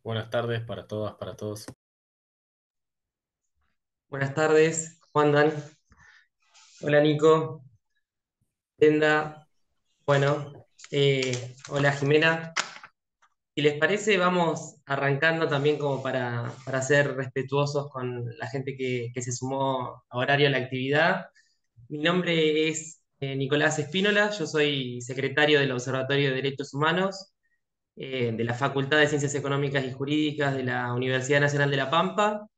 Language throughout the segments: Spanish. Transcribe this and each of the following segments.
Buenas tardes para todas, para todos. Buenas tardes, Juan Dan. Hola Nico, Brenda. Bueno, hola Jimena. Si les parece, vamos arrancando también como para ser respetuosos con la gente que se sumó a horario a la actividad. Mi nombre es Nicolás Espínola, yo soy secretario del Observatorio de Derechos Humanos de la Facultad de Ciencias Económicas y Jurídicas de la Universidad Nacional de La Pampa.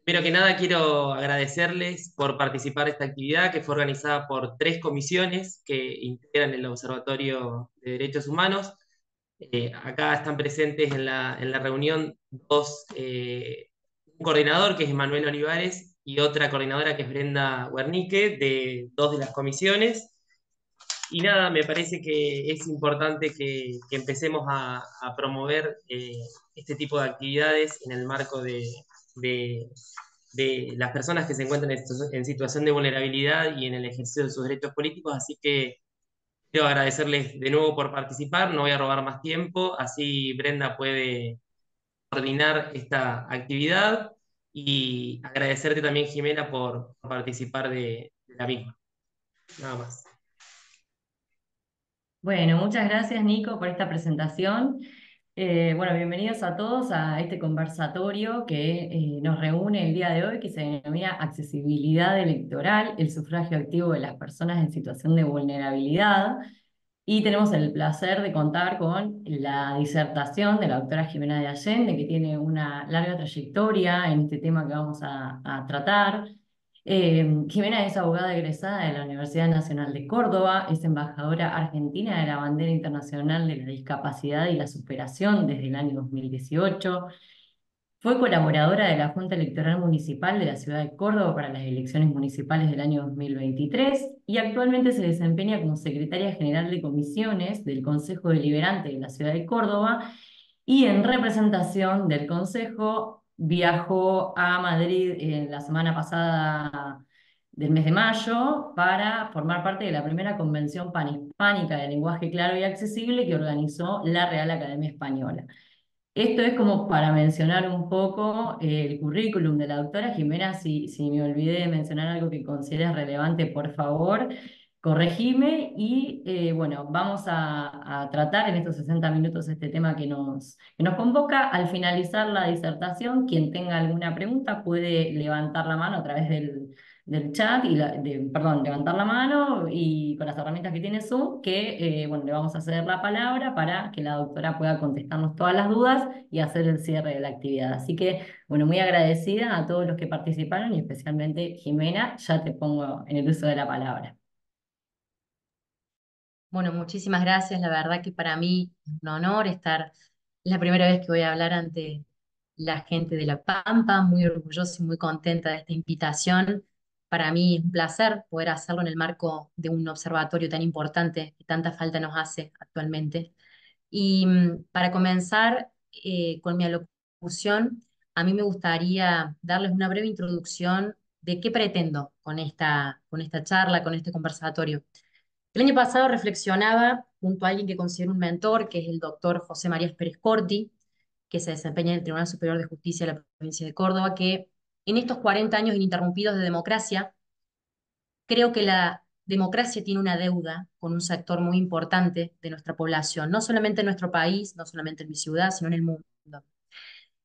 Primero que nada, quiero agradecerles por participar de esta actividad que fue organizada por tres comisiones que integran el Observatorio de Derechos Humanos. Acá están presentes en la reunión un coordinador que es Manuel Olivares y otra coordinadora que es Brenda Wernicke, de dos de las comisiones. Y nada, me parece que es importante que empecemos a promover este tipo de actividades en el marco de de las personas que se encuentran en situación de vulnerabilidad y en el ejercicio de sus derechos políticos. Así que quiero agradecerles de nuevo por participar, no voy a robar más tiempo, así Brenda puede coordinar esta actividad y agradecerte también, Jimena, por participar de la misma. Nada más. Bueno, muchas gracias Nico por esta presentación. Bueno, bienvenidos a todos a este conversatorio que nos reúne el día de hoy, que se denomina Accesibilidad Electoral, el sufragio activo de las personas en situación de vulnerabilidad. Y tenemos el placer de contar con la disertación de la doctora Jimena de Allende, que tiene una larga trayectoria en este tema que vamos a tratar. Jimena es abogada egresada de la Universidad Nacional de Córdoba, es embajadora argentina de la Bandera Internacional de la Discapacidad y la Superación desde el año 2018. Fue colaboradora de la Junta Electoral Municipal de la Ciudad de Córdoba para las elecciones municipales del año 2023 y actualmente se desempeña como secretaria general de comisiones del Consejo Deliberante de la Ciudad de Córdoba y en representación del Consejo viajó a Madrid en la semana pasada del mes de mayo para formar parte de la primera convención panhispánica de lenguaje claro y accesible que organizó la Real Academia Española. Esto es como para mencionar un poco el currículum de la doctora Jimena. Si me olvidé de mencionar algo que consideres relevante, por favor, corregime. Y bueno, vamos a tratar en estos 60 minutos este tema que nos convoca. Al finalizar la disertación, quien tenga alguna pregunta puede levantar la mano a través del chat perdón, levantar la mano y con las herramientas que tiene Zoom, que bueno, le vamos a ceder la palabra para que la doctora pueda contestarnos todas las dudas y hacer el cierre de la actividad. Así que, bueno, muy agradecida a todos los que participaron y especialmente Jimena, ya te pongo en el uso de la palabra. Bueno, muchísimas gracias. La verdad que para mí es un honor estar, es la primera vez que voy a hablar ante la gente de La Pampa, muy orgullosa y muy contenta de esta invitación. Para mí es un placer poder hacerlo en el marco de un observatorio tan importante que tanta falta nos hace actualmente. Y para comenzar con mi alocución, a mí me gustaría darles una breve introducción de qué pretendo con esta charla, con este conversatorio. El año pasado reflexionaba junto a alguien que considero un mentor, que es el doctor José María Pérez Corti, que se desempeña en el Tribunal Superior de Justicia de la provincia de Córdoba, que en estos 40 años ininterrumpidos de democracia, creo que la democracia tiene una deuda con un sector muy importante de nuestra población, no solamente en nuestro país, no solamente en mi ciudad, sino en el mundo.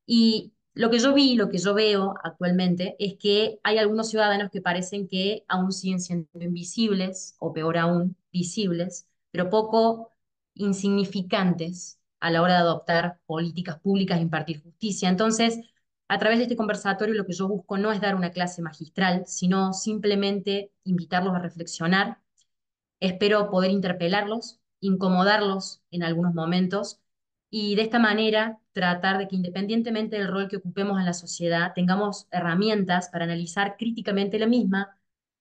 Y lo que yo vi, lo que yo veo actualmente es que hay algunos ciudadanos que parecen que aún siguen siendo invisibles, o peor aún, visibles, pero poco insignificantes a la hora de adoptar políticas públicas e impartir justicia. Entonces, a través de este conversatorio, lo que yo busco no es dar una clase magistral, sino simplemente invitarlos a reflexionar. Espero poder interpelarlos, incomodarlos en algunos momentos y de esta manera tratar de que independientemente del rol que ocupemos en la sociedad, tengamos herramientas para analizar críticamente la misma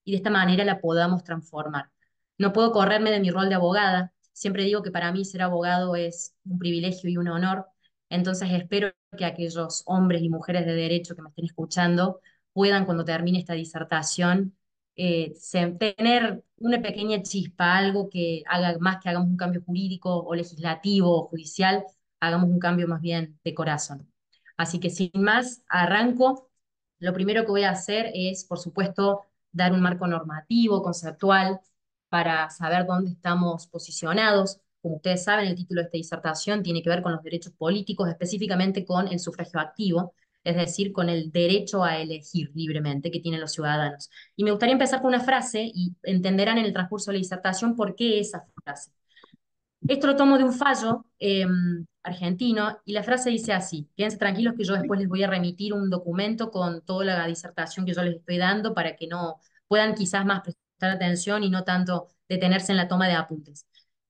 y de esta manera la podamos transformar. No puedo correrme de mi rol de abogada. Siempre digo que para mí ser abogado es un privilegio y un honor. Entonces espero que aquellos hombres y mujeres de derecho que me estén escuchando puedan, cuando termine esta disertación, tener una pequeña chispa, algo que haga más que hagamos un cambio jurídico o legislativo o judicial, hagamos un cambio más bien de corazón. Así que sin más, arranco. Lo primero que voy a hacer es, por supuesto, dar un marco normativo, conceptual, para saber dónde estamos posicionados. Como ustedes saben, el título de esta disertación tiene que ver con los derechos políticos, específicamente con el sufragio activo, es decir, con el derecho a elegir libremente que tienen los ciudadanos. Y me gustaría empezar con una frase y entenderán en el transcurso de la disertación por qué esa frase. Esto lo tomo de un fallo argentino y la frase dice así: quédense tranquilos que yo después les voy a remitir un documento con toda la disertación que yo les estoy dando para que no puedan quizás más prestar atención y no tanto detenerse en la toma de apuntes.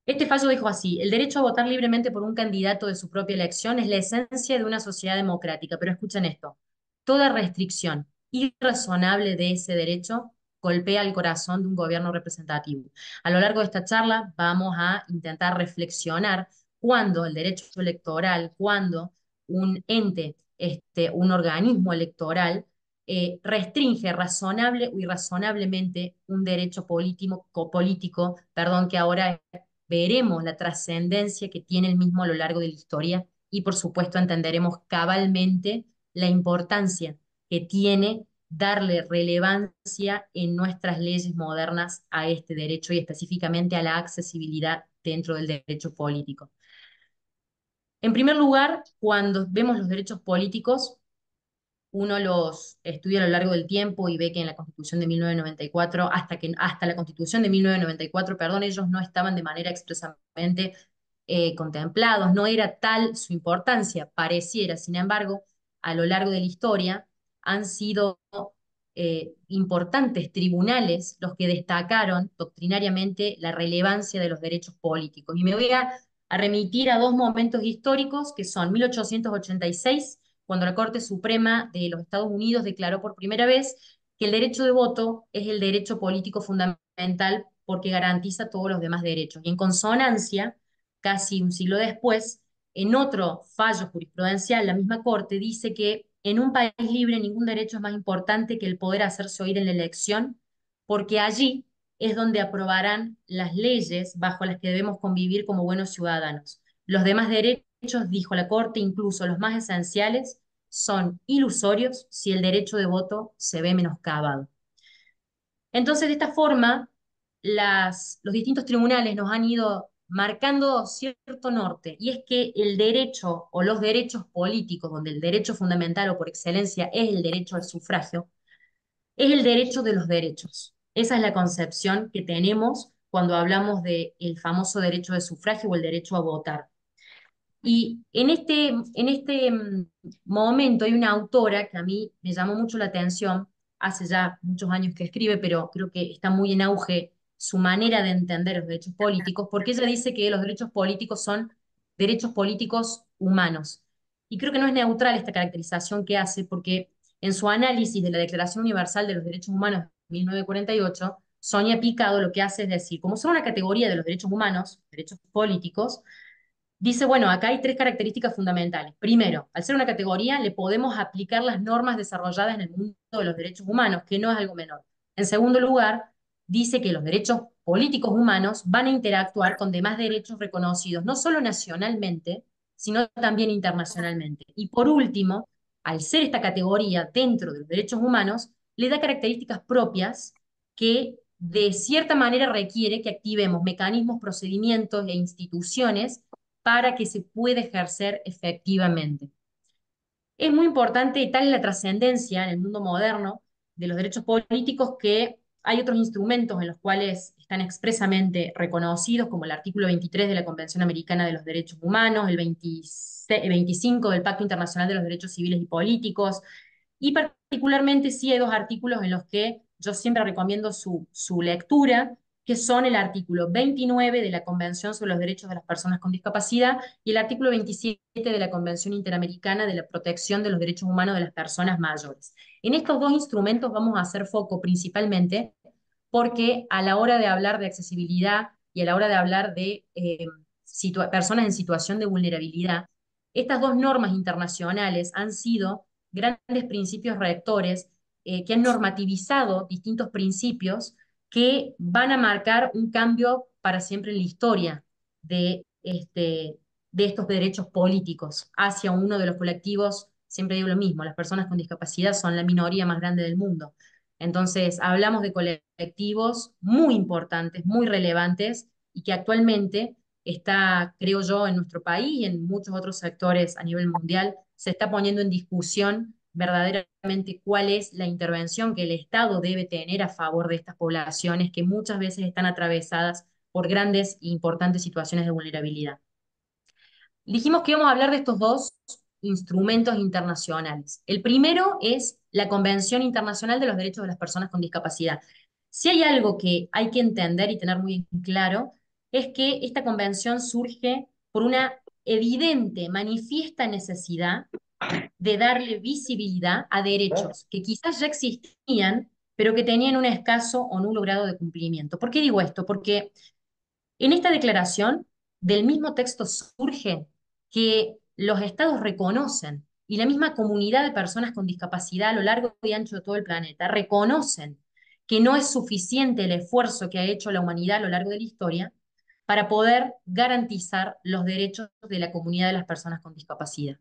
Este fallo dijo así: el derecho a votar libremente por un candidato de su propia elección es la esencia de una sociedad democrática, pero escuchen esto: toda restricción irrazonable de ese derecho golpea el corazón de un gobierno representativo. A lo largo de esta charla vamos a intentar reflexionar cuándo el derecho electoral, cuándo un ente, un organismo electoral, restringe razonable o irrazonablemente un derecho político, perdón, que ahora veremos la trascendencia que tiene el mismo a lo largo de la historia y por supuesto entenderemos cabalmente la importancia que tiene darle relevancia en nuestras leyes modernas a este derecho y específicamente a la accesibilidad dentro del derecho político. En primer lugar, cuando vemos los derechos políticos, uno los estudia a lo largo del tiempo y ve que en la Constitución de 1994, hasta la Constitución de 1994, perdón, ellos no estaban de manera expresamente contemplados, no era tal su importancia, pareciera. Sin embargo, a lo largo de la historia han sido importantes tribunales los que destacaron doctrinariamente la relevancia de los derechos políticos. Y me voy a remitir a dos momentos históricos que son 1886, cuando la Corte Suprema de los Estados Unidos declaró por primera vez que el derecho de voto es el derecho político fundamental porque garantiza todos los demás derechos. Y en consonancia, casi un siglo después, en otro fallo jurisprudencial, la misma Corte dice que en un país libre ningún derecho es más importante que el poder hacerse oír en la elección, porque allí es donde aprobarán las leyes bajo las que debemos convivir como buenos ciudadanos. Los demás derechos, dijo la Corte, incluso los más esenciales, son ilusorios si el derecho de voto se ve menoscabado. Entonces, de esta forma, los distintos tribunales nos han ido marcando cierto norte, y es que el derecho o los derechos políticos, donde el derecho fundamental o por excelencia es el derecho al sufragio, es el derecho de los derechos. Esa es la concepción que tenemos cuando hablamos del famoso derecho de sufragio o el derecho a votar. Y en este momento hay una autora que a mí me llamó mucho la atención, hace ya muchos años que escribe, pero creo que está muy en auge su manera de entender los derechos políticos, porque ella dice que los derechos políticos son derechos políticos humanos. Y creo que no es neutral esta caracterización que hace, porque en su análisis de la Declaración Universal de los Derechos Humanos de 1948, Sonia Picado lo que hace es decir, como son una categoría de los derechos humanos, derechos políticos, dice, bueno, acá hay tres características fundamentales. Primero, al ser una categoría, le podemos aplicar las normas desarrolladas en el mundo de los derechos humanos, que no es algo menor. En segundo lugar, dice que los derechos políticos humanos van a interactuar con demás derechos reconocidos, no solo nacionalmente, sino también internacionalmente. Y por último, al ser esta categoría dentro de los derechos humanos, le da características propias que de cierta manera requiere que activemos mecanismos, procedimientos e instituciones para que se pueda ejercer efectivamente. Es muy importante, y tal es la trascendencia en el mundo moderno de los derechos políticos, que hay otros instrumentos en los cuales están expresamente reconocidos, como el artículo 23 de la Convención Americana de los Derechos Humanos, el 25 del Pacto Internacional de los Derechos Civiles y Políticos, y particularmente sí hay dos artículos en los que yo siempre recomiendo su lectura, que son el artículo 29 de la Convención sobre los Derechos de las Personas con Discapacidad y el artículo 27 de la Convención Interamericana de la Protección de los Derechos Humanos de las Personas Mayores. En estos dos instrumentos vamos a hacer foco principalmente porque a la hora de hablar de accesibilidad y a la hora de hablar de personas en situación de vulnerabilidad, estas dos normas internacionales han sido grandes principios rectores que han normativizado distintos principios que van a marcar un cambio para siempre en la historia de de estos derechos políticos hacia uno de los colectivos. Siempre digo lo mismo, las personas con discapacidad son la minoría más grande del mundo. Entonces, hablamos de colectivos muy importantes, muy relevantes, y que actualmente está, creo yo, en nuestro país y en muchos otros sectores a nivel mundial, se está poniendo en discusión verdaderamente cuál es la intervención que el Estado debe tener a favor de estas poblaciones que muchas veces están atravesadas por grandes e importantes situaciones de vulnerabilidad. Dijimos que íbamos a hablar de estos dos instrumentos internacionales. El primero es la Convención Internacional de los Derechos de las Personas con Discapacidad. Si hay algo que hay que entender y tener muy claro, es que esta convención surge por una evidente, manifiesta necesidad de darle visibilidad a derechos que quizás ya existían, pero que tenían un escaso o nulo grado de cumplimiento. ¿Por qué digo esto? Porque en esta declaración del mismo texto surge que los estados reconocen y la misma comunidad de personas con discapacidad a lo largo y ancho de todo el planeta reconocen que no es suficiente el esfuerzo que ha hecho la humanidad a lo largo de la historia para poder garantizar los derechos de la comunidad de las personas con discapacidad.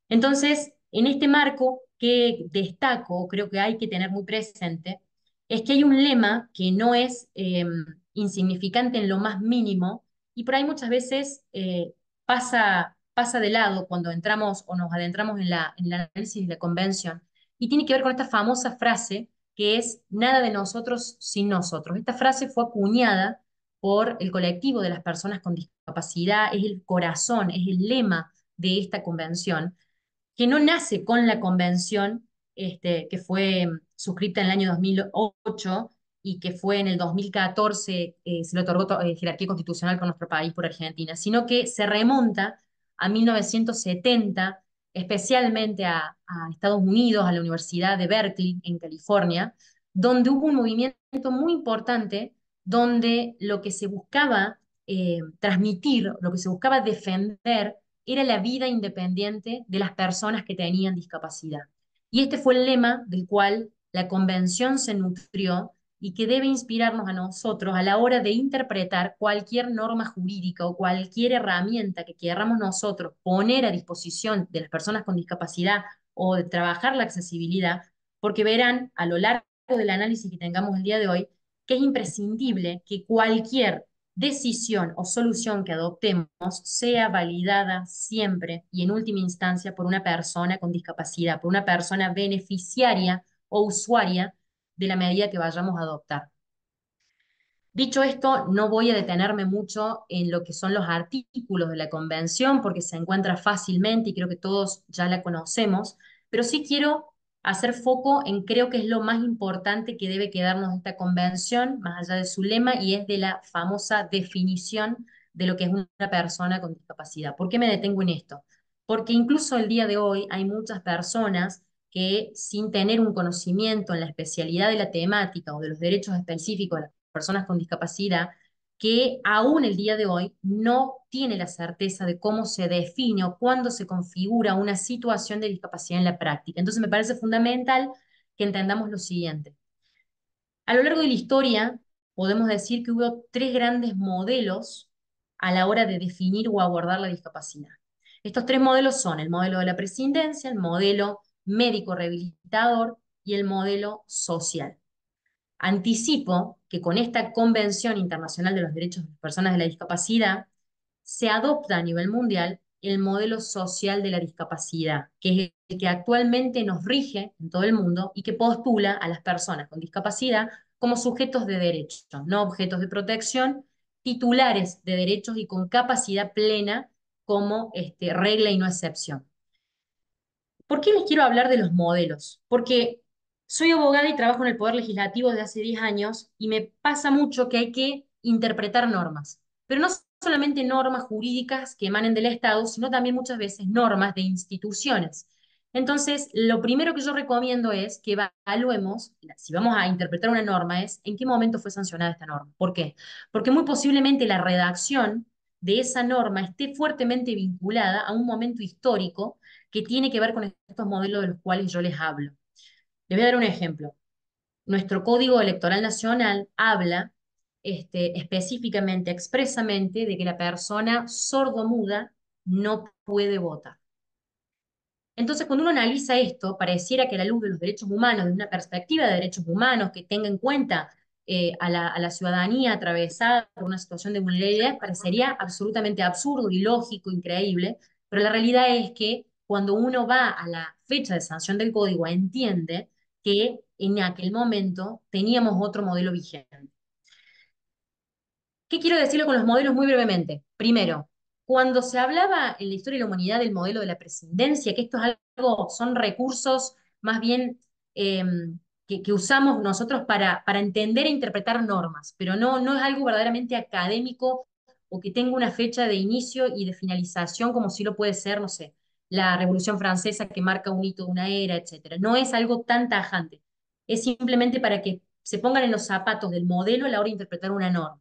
Entonces, en este marco que destaco, creo que hay que tener muy presente, es que hay un lema que no es insignificante en lo más mínimo y por ahí muchas veces pasa de lado cuando entramos o nos adentramos en el análisis de la convención y tiene que ver con esta famosa frase que es nada de nosotros sin nosotros. Esta frase fue acuñada por el colectivo de las personas con discapacidad, es el corazón, es el lema de esta convención que no nace con la convención que fue suscrita en el año 2008 y que fue en el 2014, se le otorgó jerarquía constitucional con nuestro país por Argentina, sino que se remonta a 1970, especialmente a Estados Unidos, a la Universidad de Berkeley, en California, donde hubo un movimiento muy importante, donde lo que se buscaba transmitir, lo que se buscaba defender, era la vida independiente de las personas que tenían discapacidad. Y este fue el lema del cual la convención se nutrió y que debe inspirarnos a nosotros a la hora de interpretar cualquier norma jurídica o cualquier herramienta que queramos nosotros poner a disposición de las personas con discapacidad o de trabajar la accesibilidad, porque verán a lo largo del análisis que tengamos el día de hoy que es imprescindible que cualquier decisión o solución que adoptemos sea validada siempre y en última instancia por una persona con discapacidad, por una persona beneficiaria o usuaria de la medida que vayamos a adoptar. Dicho esto, no voy a detenerme mucho en lo que son los artículos de la convención porque se encuentra fácilmente y creo que todos ya la conocemos, pero sí quiero hacer foco en creo que es lo más importante que debe quedarnos de esta convención, más allá de su lema, y es de la famosa definición de lo que es una persona con discapacidad. ¿Por qué me detengo en esto? Porque incluso el día de hoy hay muchas personas que sin tener un conocimiento en la especialidad de la temática o de los derechos específicos de las personas con discapacidad, que aún el día de hoy no tiene la certeza de cómo se define o cuándo se configura una situación de discapacidad en la práctica. Entonces me parece fundamental que entendamos lo siguiente. A lo largo de la historia podemos decir que hubo tres grandes modelos a la hora de definir o abordar la discapacidad. Estos tres modelos son el modelo de la prescindencia, el modelo médico rehabilitador y el modelo social. Anticipo que con esta Convención Internacional de los Derechos de las Personas de la Discapacidad se adopta a nivel mundial el modelo social de la discapacidad, que es el que actualmente nos rige en todo el mundo y que postula a las personas con discapacidad como sujetos de derechos, no objetos de protección, titulares de derechos y con capacidad plena como regla y no excepción. ¿Por qué les quiero hablar de los modelos? Porque soy abogada y trabajo en el Poder Legislativo desde hace 10 años y me pasa mucho que hay que interpretar normas, pero no solamente normas jurídicas que emanen del Estado, sino también muchas veces normas de instituciones. Entonces, lo primero que yo recomiendo es que evaluemos, si vamos a interpretar una norma, es en qué momento fue sancionada esta norma. ¿Por qué? Porque muy posiblemente la redacción de esa norma esté fuertemente vinculada a un momento histórico que tiene que ver con estos modelos de los cuales yo les hablo. Les voy a dar un ejemplo. Nuestro Código Electoral Nacional habla específicamente, expresamente, de que la persona sordomuda no puede votar. Entonces, cuando uno analiza esto, pareciera que a la luz de los derechos humanos, de una perspectiva de derechos humanos que tenga en cuenta a la ciudadanía atravesada por una situación de vulnerabilidad, parecería absolutamente absurdo, ilógico, increíble, pero la realidad es que cuando uno va a la fecha de sanción del código, entiende que en aquel momento teníamos otro modelo vigente. ¿Qué quiero decirlo con los modelos muy brevemente? Primero, cuando se hablaba en la historia de la humanidad del modelo de la presidencia, que esto es algo, son recursos más bien eh, que usamos nosotros para entender e interpretar normas, pero no es algo verdaderamente académico o que tenga una fecha de inicio y de finalización como si lo puede ser, no sé, la Revolución Francesa que marca un hito de una era, etcétera. No es algo tan tajante. Es simplemente para que se pongan en los zapatos del modelo a la hora de interpretar una norma.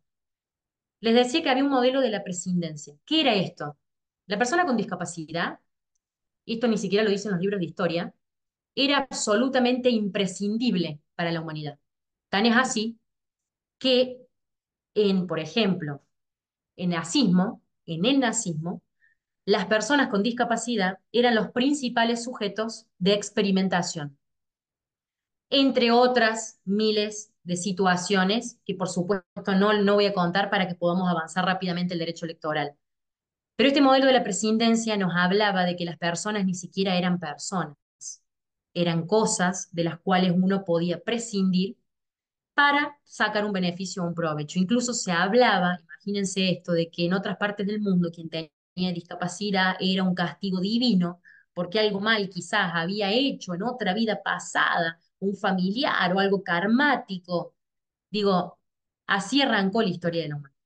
Les decía que había un modelo de la prescindencia. ¿Qué era esto? La persona con discapacidad, y esto ni siquiera lo dicen los libros de historia, era absolutamente imprescindible para la humanidad. Tan es así que por ejemplo, en el nazismo, las personas con discapacidad eran los principales sujetos de experimentación, entre otras miles de situaciones que por supuesto no voy a contar para que podamos avanzar rápidamente el derecho electoral. Pero este modelo de la presidencia nos hablaba de que las personas ni siquiera eran personas, eran cosas de las cuales uno podía prescindir para sacar un beneficio o un provecho. Incluso se hablaba, imagínense esto, de que en otras partes del mundo quien tenía discapacidad era un castigo divino, porque algo mal quizás había hecho en otra vida pasada, un familiar o algo karmático. Digo, así arrancó la historia de la humanidad.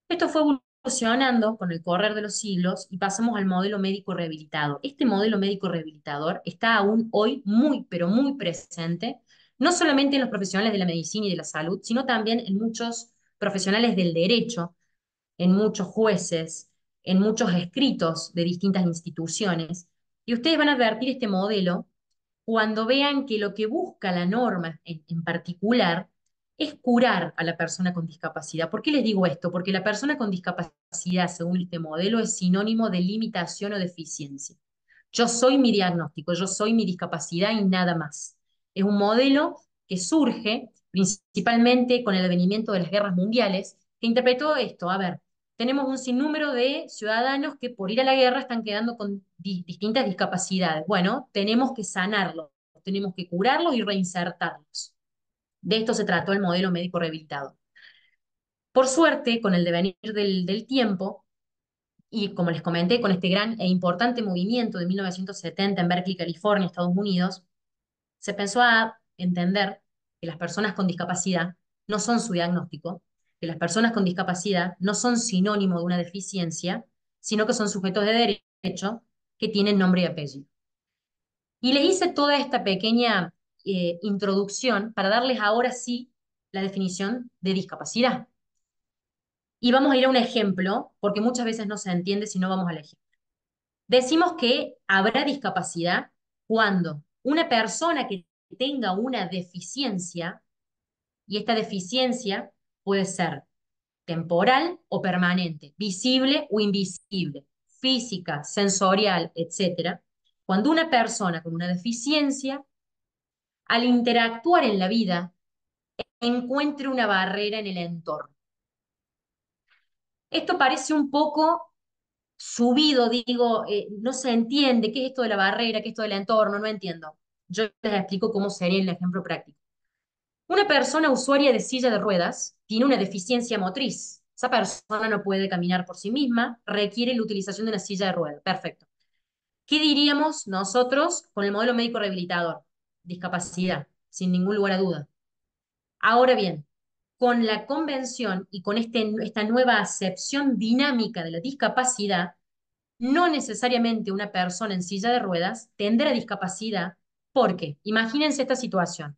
Esto fue evolucionando con el correr de los siglos y pasamos al modelo médico rehabilitado. Este modelo médico rehabilitador está aún hoy muy, pero muy presente, no solamente en los profesionales de la medicina y de la salud, sino también en muchos profesionales del derecho, en muchos jueces, en muchos escritos de distintas instituciones. Y ustedes van a advertir este modelo cuando vean que lo que busca la norma en particular es curar a la persona con discapacidad. ¿Por qué les digo esto? Porque la persona con discapacidad, según este modelo, es sinónimo de limitación o deficiencia. Yo soy mi diagnóstico, yo soy mi discapacidad y nada más. Es un modelo que surge principalmente con el advenimiento de las guerras mundiales, que interpretó esto. A ver, tenemos un sinnúmero de ciudadanos que por ir a la guerra están quedando con distintas discapacidades. Bueno, tenemos que sanarlos, tenemos que curarlos y reinsertarlos. De esto se trató el modelo médico rehabilitado. Por suerte, con el devenir del tiempo, y como les comenté, con este gran e importante movimiento de 1970 en Berkeley, California, Estados Unidos, se pensó a entender que las personas con discapacidad no son su diagnóstico, que las personas con discapacidad no son sinónimo de una deficiencia, sino que son sujetos de derecho que tienen nombre y apellido. Y les hice toda esta pequeña introducción para darles ahora sí la definición de discapacidad. Y vamos a ir a un ejemplo, porque muchas veces no se entiende si no vamos al ejemplo. Decimos que habrá discapacidad cuando una persona que tenga una deficiencia, y esta deficiencia puede ser temporal o permanente, visible o invisible, física, sensorial, etcétera. Cuando una persona con una deficiencia, al interactuar en la vida, encuentre una barrera en el entorno. Esto parece un poco subido, digo, no se entiende qué es esto de la barrera, qué es esto del entorno, no entiendo. Yo les explico cómo sería el ejemplo práctico. Una persona usuaria de silla de ruedas tiene una deficiencia motriz. Esa persona no puede caminar por sí misma, requiere la utilización de una silla de ruedas. Perfecto. ¿Qué diríamos nosotros con el modelo médico rehabilitador? Discapacidad, sin ningún lugar a duda. Ahora bien, con la convención y con esta nueva acepción dinámica de la discapacidad, no necesariamente una persona en silla de ruedas tendrá discapacidad, porque imagínense esta situación.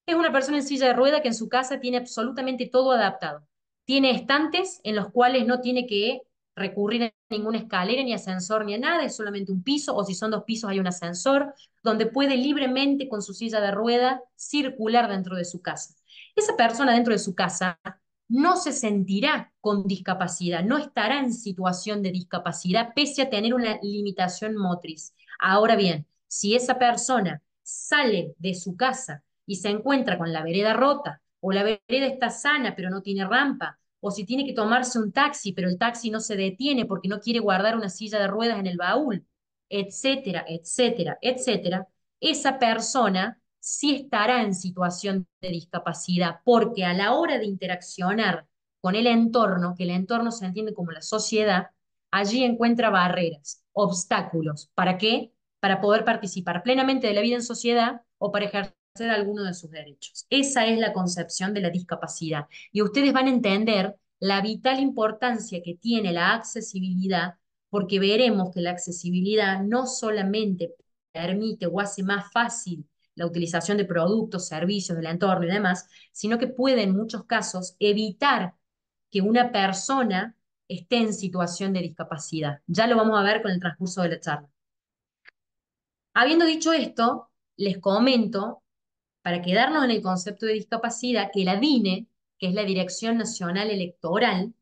Es una persona en silla de ruedas que en su casa tiene absolutamente todo adaptado. Tiene estantes en los cuales no tiene que recurrir a ninguna escalera, ni ascensor, ni a nada, es solamente un piso, o si son dos pisos hay un ascensor, donde puede libremente con su silla de rueda circular dentro de su casa. Esa persona dentro de su casa no se sentirá con discapacidad, no estará en situación de discapacidad pese a tener una limitación motriz. Ahora bien, si esa persona sale de su casa y se encuentra con la vereda rota, o la vereda está sana pero no tiene rampa, o si tiene que tomarse un taxi pero el taxi no se detiene porque no quiere guardar una silla de ruedas en el baúl, etcétera, etcétera, etcétera, esa persona sí estará en situación de discapacidad, porque a la hora de interaccionar con el entorno, que el entorno se entiende como la sociedad, allí encuentra barreras, obstáculos. ¿Para qué? Para poder participar plenamente de la vida en sociedad o para ejercer alguno de sus derechos. Esa es la concepción de la discapacidad. Y ustedes van a entender la vital importancia que tiene la accesibilidad, porque veremos que la accesibilidad no solamente permite o hace más fácil la utilización de productos, servicios del entorno y demás, sino que puede en muchos casos evitar que una persona esté en situación de discapacidad. Ya lo vamos a ver con el transcurso de la charla. Habiendo dicho esto, les comento, para quedarnos en el concepto de discapacidad, que la DINE, que es la Dirección Nacional Electoral,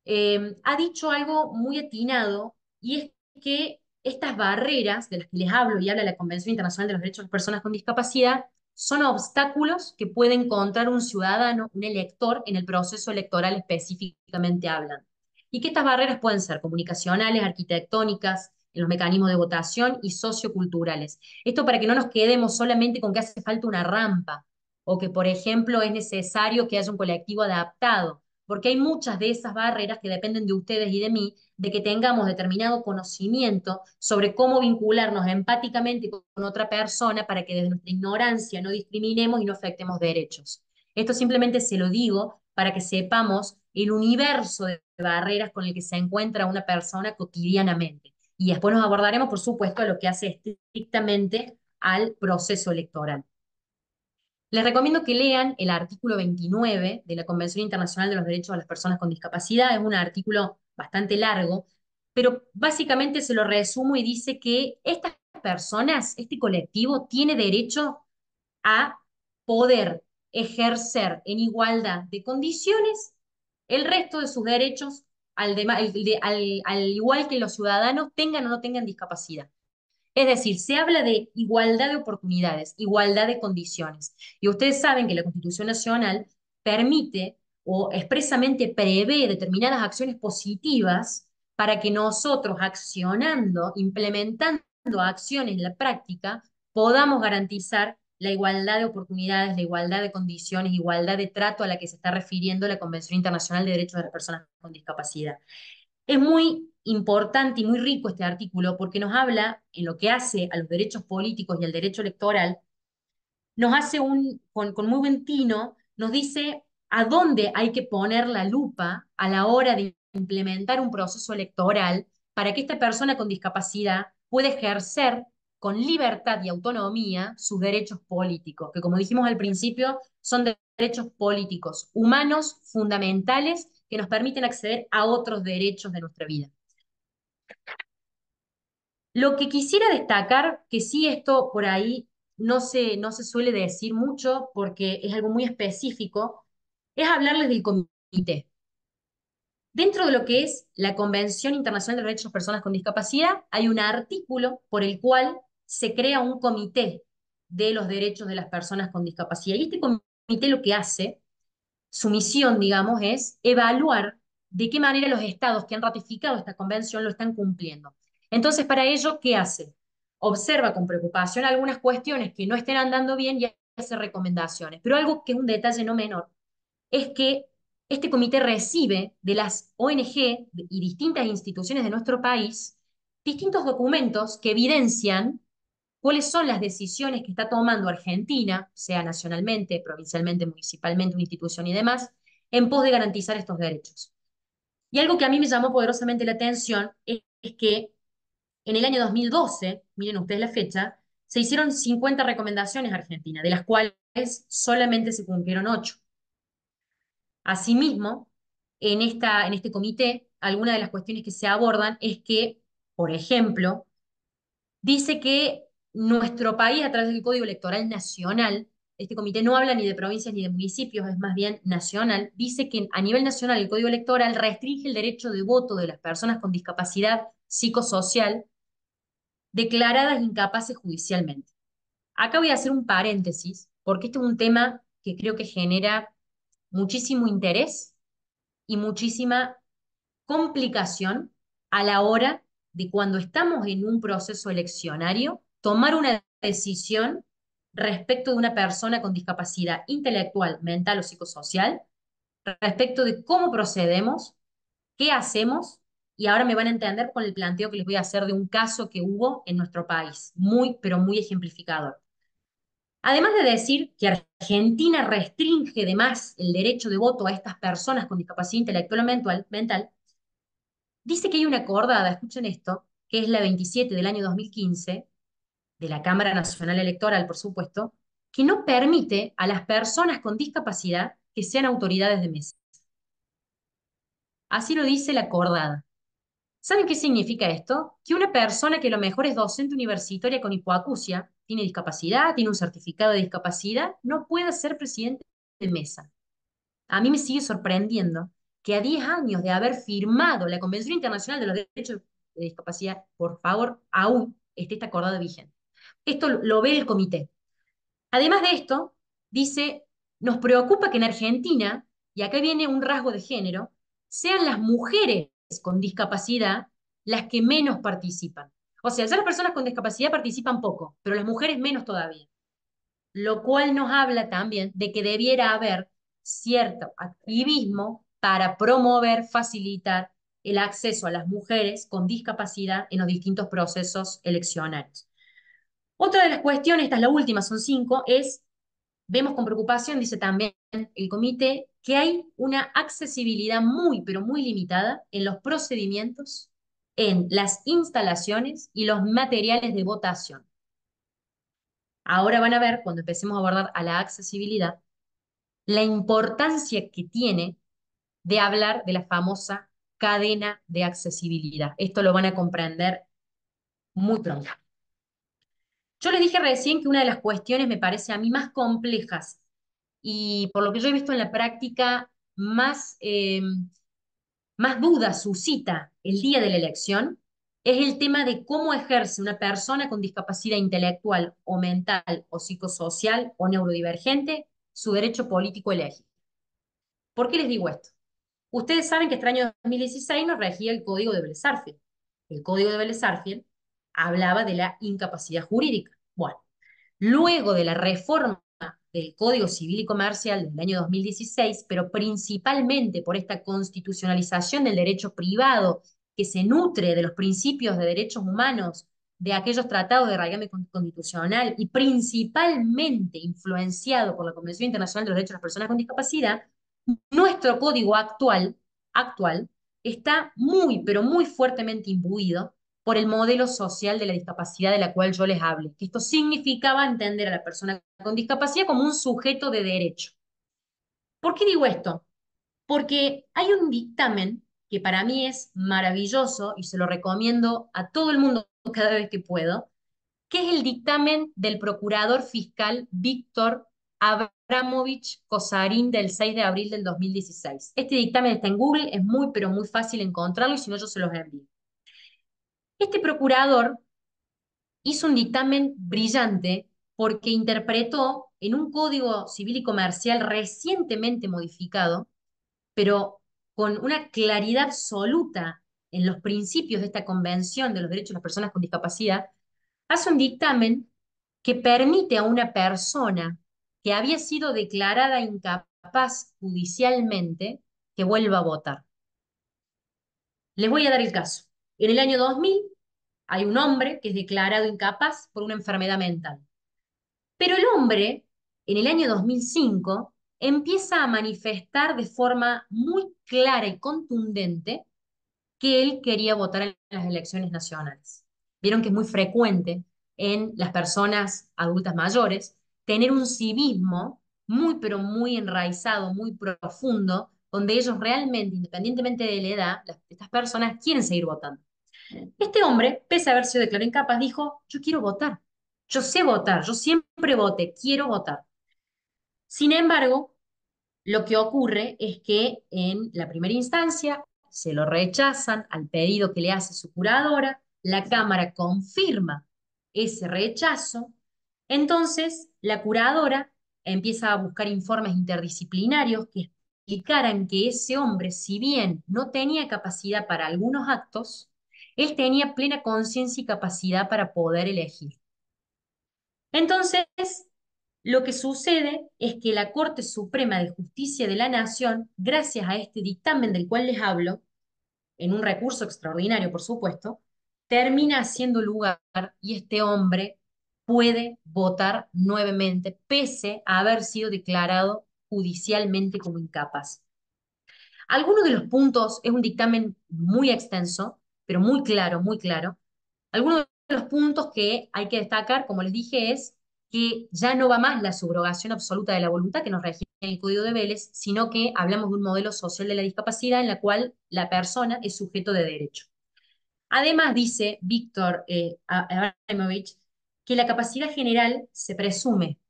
ha dicho algo muy atinado, y es que estas barreras de las que les hablo y habla la Convención Internacional de los Derechos de las Personas con Discapacidad son obstáculos que puede encontrar un ciudadano, un elector, en el proceso electoral específicamente hablan. Y que estas barreras pueden ser comunicacionales, arquitectónicas, en los mecanismos de votación y socioculturales. Esto para que no nos quedemos solamente con que hace falta una rampa o que, por ejemplo, es necesario que haya un colectivo adaptado, porque hay muchas de esas barreras que dependen de ustedes y de mí, de que tengamos determinado conocimiento sobre cómo vincularnos empáticamente con otra persona para que desde nuestra ignorancia no discriminemos y no afectemos derechos. Esto simplemente se lo digo para que sepamos el universo de barreras con el que se encuentra una persona cotidianamente. Y después nos abordaremos, por supuesto, a lo que hace estrictamente al proceso electoral. Les recomiendo que lean el artículo 29 de la Convención Internacional de los Derechos de las Personas con Discapacidad. Es un artículo bastante largo, pero básicamente se lo resumo y dice que estas personas, este colectivo, tiene derecho a poder ejercer en igualdad de condiciones el resto de sus derechos, al igual que los ciudadanos tengan o no tengan discapacidad. Es decir, se habla de igualdad de oportunidades, igualdad de condiciones. Y ustedes saben que la Constitución Nacional permite o expresamente prevé determinadas acciones positivas para que nosotros accionando, implementando acciones en la práctica, podamos garantizar la igualdad de oportunidades, la igualdad de condiciones, igualdad de trato a la que se está refiriendo la Convención Internacional de Derechos de las Personas con Discapacidad. Es muy importante y muy rico este artículo porque nos habla, en lo que hace a los derechos políticos y al derecho electoral, nos hace con muy buen tino, nos dice a dónde hay que poner la lupa a la hora de implementar un proceso electoral para que esta persona con discapacidad pueda ejercer con libertad y autonomía sus derechos políticos, que como dijimos al principio, son derechos políticos humanos fundamentales que nos permiten acceder a otros derechos de nuestra vida. Lo que quisiera destacar, que sí esto por ahí no se suele decir mucho porque es algo muy específico, es hablarles del comité. Dentro de lo que es la Convención Internacional de los Derechos de las Personas con Discapacidad, hay un artículo por el cual se crea un comité de los derechos de las personas con discapacidad. Y este comité lo que hace, su misión, digamos, es evaluar de qué manera los estados que han ratificado esta convención lo están cumpliendo. Entonces, para ello, ¿qué hace? Observa con preocupación algunas cuestiones que no estén andando bien y hace recomendaciones. Pero algo que es un detalle no menor es que este comité recibe de las ONG y distintas instituciones de nuestro país distintos documentos que evidencian cuáles son las decisiones que está tomando Argentina, sea nacionalmente, provincialmente, municipalmente, una institución y demás, en pos de garantizar estos derechos. Y algo que a mí me llamó poderosamente la atención es que en el año 2012, miren ustedes la fecha, se hicieron 50 recomendaciones a Argentina, de las cuales solamente se cumplieron 8. Asimismo, en este comité, algunas de las cuestiones que se abordan es que, por ejemplo, dice que nuestro país, a través del Código Electoral Nacional, este comité no habla ni de provincias ni de municipios, es más bien nacional, dice que a nivel nacional el Código Electoral restringe el derecho de voto de las personas con discapacidad psicosocial declaradas incapaces judicialmente. Acá voy a hacer un paréntesis, porque este es un tema que creo que genera muchísimo interés y muchísima complicación a la hora de cuando estamos en un proceso eleccionario, tomar una decisión respecto de una persona con discapacidad intelectual, mental o psicosocial, respecto de cómo procedemos, qué hacemos, y ahora me van a entender con el planteo que les voy a hacer de un caso que hubo en nuestro país, muy, pero muy ejemplificador. Además de decir que Argentina restringe de más el derecho de voto a estas personas con discapacidad intelectual o mental, dice que hay una acordada, escuchen esto, que es la 27 del año 2015, de la Cámara Nacional Electoral, por supuesto, que no permite a las personas con discapacidad que sean autoridades de mesa. Así lo dice la acordada. ¿Saben qué significa esto? Que una persona que a lo mejor es docente universitaria con hipoacusia, tiene discapacidad, tiene un certificado de discapacidad, no puede ser presidente de mesa. A mí me sigue sorprendiendo que a 10 años de haber firmado la Convención Internacional de los Derechos de Discapacidad, por favor, aún esté esta acordada vigente. Esto lo ve el comité. Además de esto, dice, nos preocupa que en Argentina, y acá viene un rasgo de género, sean las mujeres con discapacidad las que menos participan. O sea, ya las personas con discapacidad participan poco, pero las mujeres menos todavía. Lo cual nos habla también de que debiera haber cierto activismo para promover, facilitar el acceso a las mujeres con discapacidad en los distintos procesos eleccionarios. Otra de las cuestiones, esta es la última, son 5, es, vemos con preocupación, dice también el comité, que hay una accesibilidad muy, pero muy limitada en los procedimientos, en las instalaciones y los materiales de votación. Ahora van a ver, cuando empecemos a abordar a la accesibilidad, la importancia que tiene de hablar de la famosa cadena de accesibilidad. Esto lo van a comprender muy pronto. Yo les dije recién que una de las cuestiones me parece a mí más complejas y por lo que yo he visto en la práctica más dudas suscita el día de la elección es el tema de cómo ejerce una persona con discapacidad intelectual o mental o psicosocial o neurodivergente su derecho político a elegir. ¿Por qué les digo esto? Ustedes saben que este año 2016 nos regía el Código de Vélez-Sarsfield. El Código de Vélez-Sarsfield hablaba de la incapacidad jurídica. Bueno, luego de la reforma del Código Civil y Comercial del año 2016, pero principalmente por esta constitucionalización del derecho privado que se nutre de los principios de derechos humanos, de aquellos tratados de raigambre constitucional y principalmente influenciado por la Convención Internacional de los Derechos de las Personas con Discapacidad, nuestro código actual está muy, pero muy fuertemente imbuido por el modelo social de la discapacidad de la cual yo les hablo. Que esto significaba entender a la persona con discapacidad como un sujeto de derecho. ¿Por qué digo esto? Porque hay un dictamen que para mí es maravilloso y se lo recomiendo a todo el mundo cada vez que puedo, que es el dictamen del procurador fiscal Víctor Abramovich Cosarín del 6 de abril del 2016. Este dictamen está en Google, es muy, pero muy fácil encontrarlo y si no yo se los envío. Este procurador hizo un dictamen brillante porque interpretó en un código civil y comercial recientemente modificado, pero con una claridad absoluta en los principios de esta Convención de los Derechos de las Personas con Discapacidad, hace un dictamen que permite a una persona que había sido declarada incapaz judicialmente que vuelva a votar. Les voy a dar el caso. En el año 2000 hay un hombre que es declarado incapaz por una enfermedad mental. Pero el hombre, en el año 2005, empieza a manifestar de forma muy clara y contundente que él quería votar en las elecciones nacionales. Vieron que es muy frecuente en las personas adultas mayores tener un civismo muy, pero muy enraizado, muy profundo, donde ellos realmente, independientemente de la edad, estas personas quieren seguir votando. Este hombre, pese a haber sido declarado incapaz, dijo, yo quiero votar, yo sé votar, yo siempre voté, quiero votar. Sin embargo, lo que ocurre es que en la primera instancia se lo rechazan al pedido que le hace su curadora, la Cámara confirma ese rechazo, entonces la curadora empieza a buscar informes interdisciplinarios que explicaran que ese hombre, si bien no tenía capacidad para algunos actos, él tenía plena conciencia y capacidad para poder elegir. Entonces, lo que sucede es que la Corte Suprema de Justicia de la Nación, gracias a este dictamen del cual les hablo, en un recurso extraordinario, por supuesto, termina haciendo lugar y este hombre puede votar nuevamente, pese a haber sido declarado judicialmente como incapaz. Algunos de los puntos, es un dictamen muy extenso, pero muy claro, muy claro. Algunos de los puntos que hay que destacar, como les dije, es que ya no va más la subrogación absoluta de la voluntad que nos regía en el Código de Vélez, sino que hablamos de un modelo social de la discapacidad en la cual la persona es sujeto de derecho. Además, dice Víctor Abramovich, que la capacidad general se presume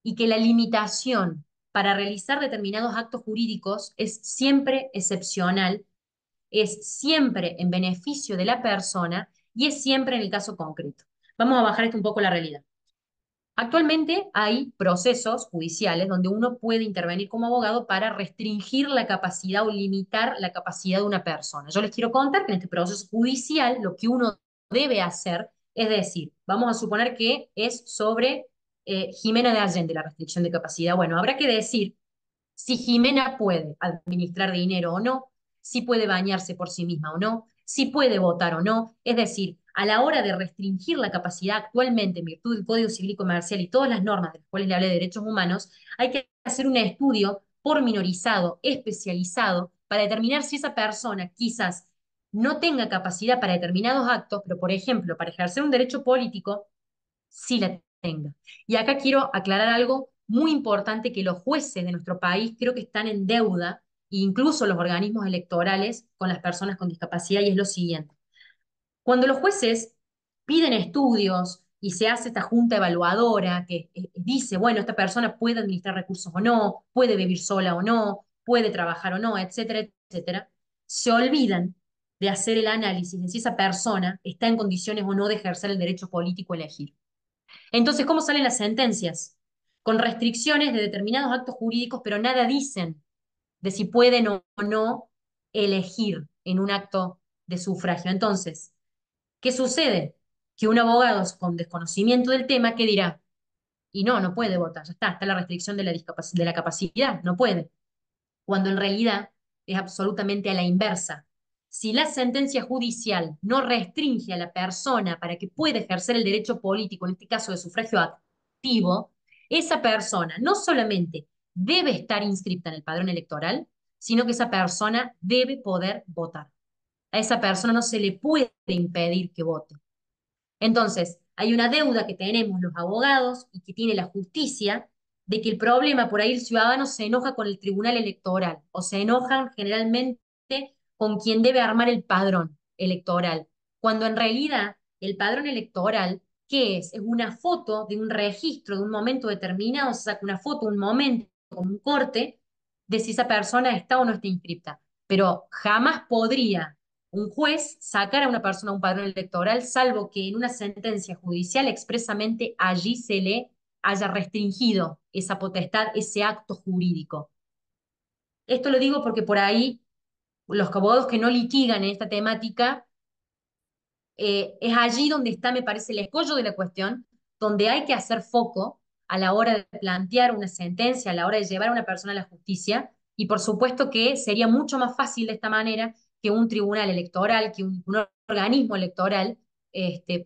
y que la limitación para realizar determinados actos jurídicos es siempre excepcional, es siempre en beneficio de la persona y es siempre en el caso concreto. Vamos a bajar esto un poco a la realidad. Actualmente hay procesos judiciales donde uno puede intervenir como abogado para restringir la capacidad o limitar la capacidad de una persona. Yo les quiero contar que en este proceso judicial lo que uno debe hacer es decir, vamos a suponer que es sobre Jimena de Allende, la restricción de capacidad. Bueno, habrá que decir si Jimena puede administrar dinero o no, si puede bañarse por sí misma o no, si puede votar o no. Es decir, a la hora de restringir la capacidad actualmente en virtud del Código Civil y Comercial y todas las normas de las cuales le hablé de derechos humanos, hay que hacer un estudio pormenorizado, especializado, para determinar si esa persona quizás no tenga capacidad para determinados actos, pero por ejemplo, para ejercer un derecho político, sí la tenga. Y acá quiero aclarar algo muy importante que los jueces de nuestro país creo que están en deuda, e incluso los organismos electorales, con las personas con discapacidad, y es lo siguiente. Cuando los jueces piden estudios y se hace esta junta evaluadora que dice, bueno, esta persona puede administrar recursos o no, puede vivir sola o no, puede trabajar o no, etcétera, etcétera, se olvidan de hacer el análisis de si esa persona está en condiciones o no de ejercer el derecho político a elegir. Entonces, ¿cómo salen las sentencias? Con restricciones de determinados actos jurídicos, pero nada dicen de si pueden o no elegir en un acto de sufragio. Entonces, ¿qué sucede? Que un abogado con desconocimiento del tema, ¿qué dirá? Y no, no puede votar, ya está la restricción de de la capacidad, no puede, cuando en realidad es absolutamente a la inversa. Si la sentencia judicial no restringe a la persona para que pueda ejercer el derecho político, en este caso de sufragio activo, esa persona no solamente debe estar inscripta en el padrón electoral, sino que esa persona debe poder votar. A esa persona no se le puede impedir que vote. Entonces, hay una deuda que tenemos los abogados y que tiene la justicia de que el problema, por ahí el ciudadano se enoja con el tribunal electoral o se enojan generalmente con quien debe armar el padrón electoral, cuando en realidad el padrón electoral, ¿qué es? Es una foto de un registro de un momento determinado, se saca una foto, un momento, con un corte, de si esa persona está o no está inscripta. Pero jamás podría un juez sacar a una persona a un padrón electoral, salvo que en una sentencia judicial expresamente allí se le haya restringido esa potestad, ese acto jurídico. Esto lo digo porque por ahí los abogados que no litigan en esta temática, es allí donde está, me parece, el escollo de la cuestión, donde hay que hacer foco a la hora de plantear una sentencia, a la hora de llevar a una persona a la justicia, y por supuesto que sería mucho más fácil de esta manera que un tribunal electoral, que un organismo electoral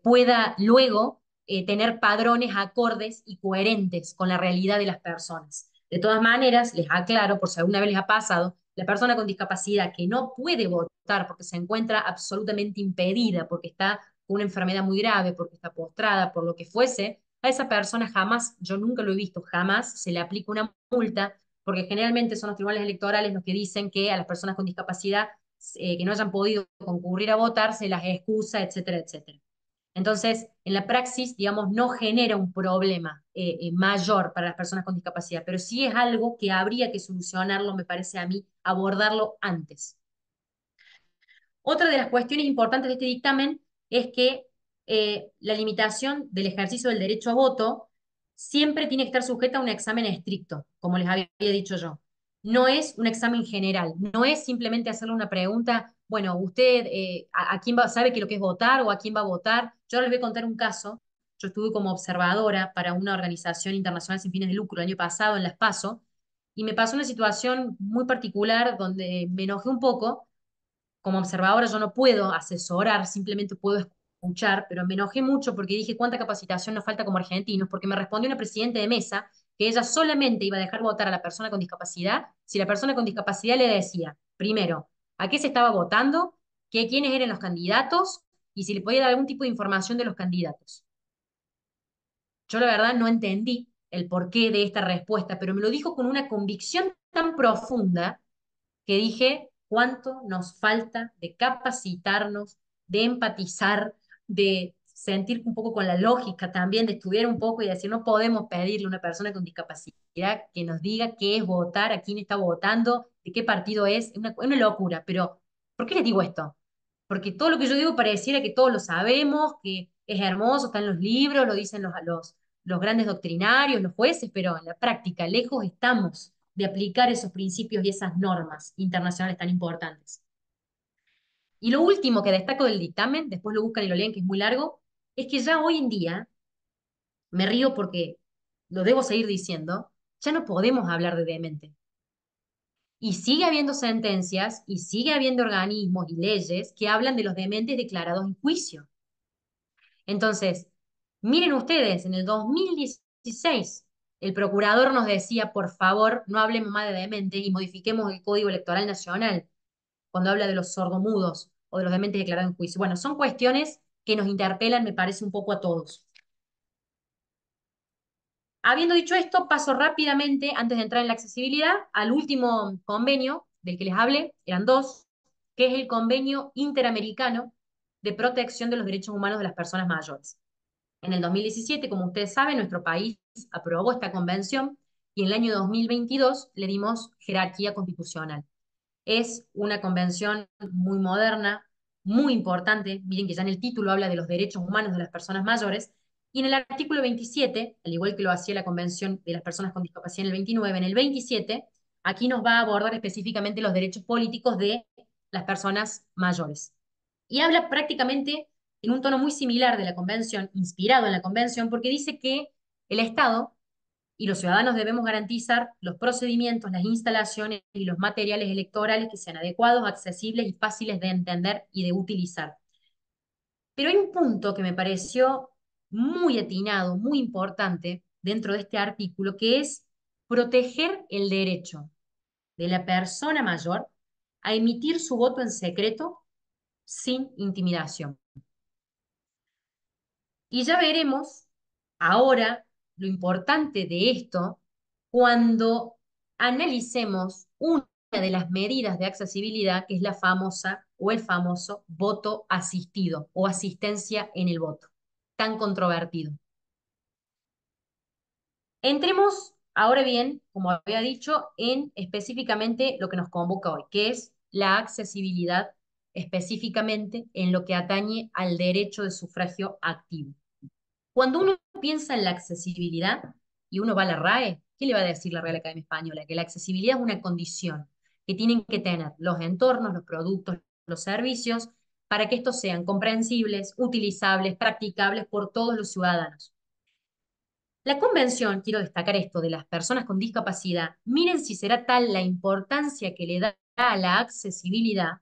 pueda luego tener padrones acordes y coherentes con la realidad de las personas. De todas maneras, les aclaro, por si alguna vez les ha pasado, la persona con discapacidad que no puede votar porque se encuentra absolutamente impedida, porque está con una enfermedad muy grave, porque está postrada, por lo que fuese, a esa persona jamás, yo nunca lo he visto, jamás se le aplica una multa, porque generalmente son los tribunales electorales los que dicen que a las personas con discapacidad que no hayan podido concurrir a votar se las excusa, etcétera, etcétera. Entonces, en la praxis, digamos, no genera un problema mayor para las personas con discapacidad, pero sí es algo que habría que solucionarlo, me parece a mí, abordarlo antes. Otra de las cuestiones importantes de este dictamen es que la limitación del ejercicio del derecho a voto siempre tiene que estar sujeta a un examen estricto, como les había dicho yo. No es un examen general, no es simplemente hacerle una pregunta, bueno, usted a quién sabe que lo que es votar o a quién va a votar. Yo ahora les voy a contar un caso. Yo estuve como observadora para una organización internacional sin fines de lucro el año pasado en Las PASO y me pasó una situación muy particular donde me enojé un poco. Como observadora yo no puedo asesorar, simplemente puedo escuchar, pero me enojé mucho porque dije cuánta capacitación nos falta como argentinos, porque me respondió una presidenta de mesa que ella solamente iba a dejar votar a la persona con discapacidad si la persona con discapacidad le decía, primero, a qué se estaba votando, quiénes eran los candidatos y si le podía dar algún tipo de información de los candidatos. Yo la verdad no entendí el porqué de esta respuesta, pero me lo dijo con una convicción tan profunda que dije cuánto nos falta de capacitarnos, de empatizar, de sentir un poco con la lógica también, de estudiar un poco y decir, no podemos pedirle a una persona con discapacidad que nos diga qué es votar, a quién está votando, de qué partido es una locura. Pero, ¿por qué les digo esto? Porque todo lo que yo digo pareciera que todos lo sabemos, que es hermoso, está en los libros, lo dicen los grandes doctrinarios, los jueces, pero en la práctica lejos estamos de aplicar esos principios y esas normas internacionales tan importantes. Y lo último que destaco del dictamen, después lo buscan y lo leen, que es muy largo, es que ya hoy en día, me río porque lo debo seguir diciendo, ya no podemos hablar de demente. Y sigue habiendo sentencias y sigue habiendo organismos y leyes que hablan de los dementes declarados en juicio. Entonces, miren ustedes, en el 2016 el procurador nos decía, por favor, no hablemos más de dementes y modifiquemos el Código Electoral Nacional cuando habla de los sordomudos o de los dementes declarados en juicio. Bueno, son cuestiones que nos interpelan, me parece, un poco a todos. Habiendo dicho esto, paso rápidamente, antes de entrar en la accesibilidad, al último convenio del que les hablé, eran dos, que es el Convenio Interamericano de Protección de los Derechos Humanos de las Personas Mayores. En el 2017, como ustedes saben, nuestro país aprobó esta convención y en el año 2022 le dimos jerarquía constitucional. Es una convención muy moderna, muy importante. Miren que ya en el título habla de los derechos humanos de las personas mayores. Y en el artículo 27, al igual que lo hacía la Convención de las Personas con Discapacidad en el 29, en el 27, aquí nos va a abordar específicamente los derechos políticos de las personas mayores. Y habla prácticamente en un tono muy similar de la Convención, inspirado en la Convención, porque dice que el Estado y los ciudadanos debemos garantizar los procedimientos, las instalaciones y los materiales electorales que sean adecuados, accesibles y fáciles de entender y de utilizar. Pero hay un punto que me pareció muy atinado, muy importante dentro de este artículo, que es proteger el derecho de la persona mayor a emitir su voto en secreto sin intimidación. Y ya veremos ahora lo importante de esto cuando analicemos una de las medidas de accesibilidad, que es la famosa o el famoso voto asistido o asistencia en el voto, tan controvertido. Entremos ahora bien, como había dicho, en específicamente lo que nos convoca hoy, que es la accesibilidad específicamente en lo que atañe al derecho de sufragio activo. Cuando uno piensa en la accesibilidad y uno va a la RAE, ¿qué le va a decir la Real Academia Española? Que la accesibilidad es una condición que tienen que tener los entornos, los productos, los servicios, para que estos sean comprensibles, utilizables, practicables por todos los ciudadanos. La convención, quiero destacar esto, de las personas con discapacidad, miren si será tal la importancia que le da a la accesibilidad,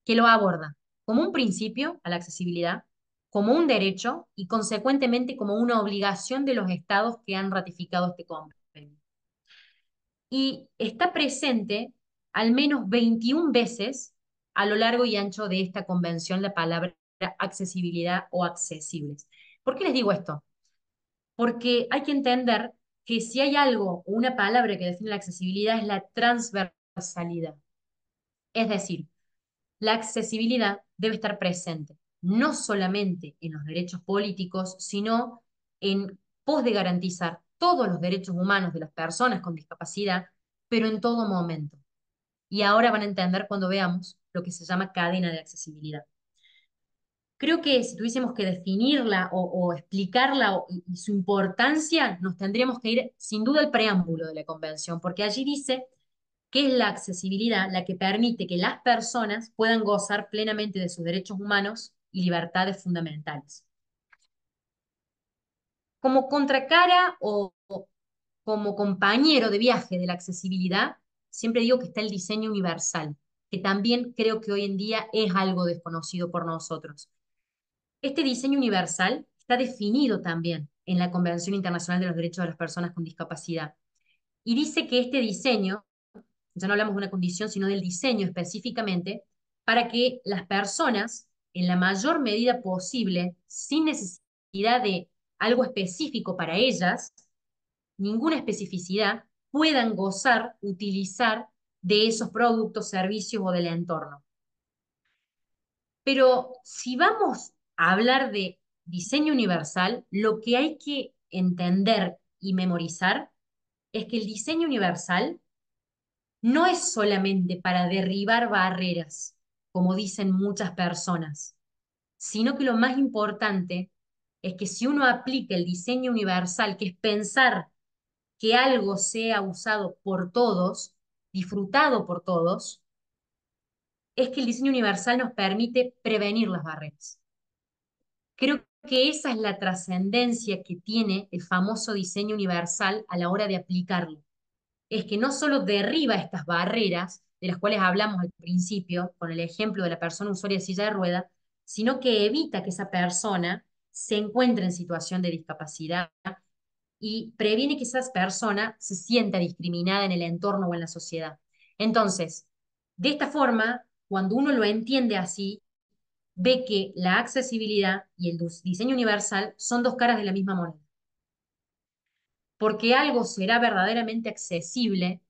que lo aborda como un principio a la accesibilidad, como un derecho y consecuentemente como una obligación de los estados que han ratificado este convenio. Y está presente al menos 21 veces a lo largo y ancho de esta convención la palabra accesibilidad o accesibles. ¿Por qué les digo esto? Porque hay que entender que si hay algo o una palabra que define la accesibilidad es la transversalidad. Es decir, la accesibilidad debe estar presente no solamente en los derechos políticos, sino en pos de garantizar todos los derechos humanos de las personas con discapacidad, pero en todo momento. Y ahora van a entender cuando veamos lo que se llama cadena de accesibilidad. Creo que si tuviésemos que definirla o explicarla y su importancia, nos tendríamos que ir sin duda al preámbulo de la convención, porque allí dice que es la accesibilidad la que permite que las personas puedan gozar plenamente de sus derechos humanos y libertades fundamentales. Como contracara o como compañero de viaje de la accesibilidad, siempre digo que está el diseño universal, que también creo que hoy en día es algo desconocido por nosotros. Este diseño universal está definido también en la Convención Internacional de los Derechos de las Personas con Discapacidad y dice que este diseño, ya no hablamos de una condición, sino del diseño específicamente, para que las personas, en la mayor medida posible, sin necesidad de algo específico para ellas, ninguna especificidad, puedan gozar, utilizar de esos productos, servicios o del entorno. Pero si vamos a hablar de diseño universal, lo que hay que entender y memorizar es que el diseño universal no es solamente para derribar barreras, como dicen muchas personas, sino que lo más importante es que si uno aplica el diseño universal, que es pensar que algo sea usado por todos, disfrutado por todos, es que el diseño universal nos permite prevenir las barreras. Creo que esa es la trascendencia que tiene el famoso diseño universal a la hora de aplicarlo. Es que no solo derriba estas barreras, de las cuales hablamos al principio, con el ejemplo de la persona usuaria de silla de rueda, sino que evita que esa persona se encuentre en situación de discapacidad y previene que esa persona se sienta discriminada en el entorno o en la sociedad. Entonces, de esta forma, cuando uno lo entiende así, ve que la accesibilidad y el diseño universal son dos caras de la misma moneda. Porque algo será verdaderamente accesible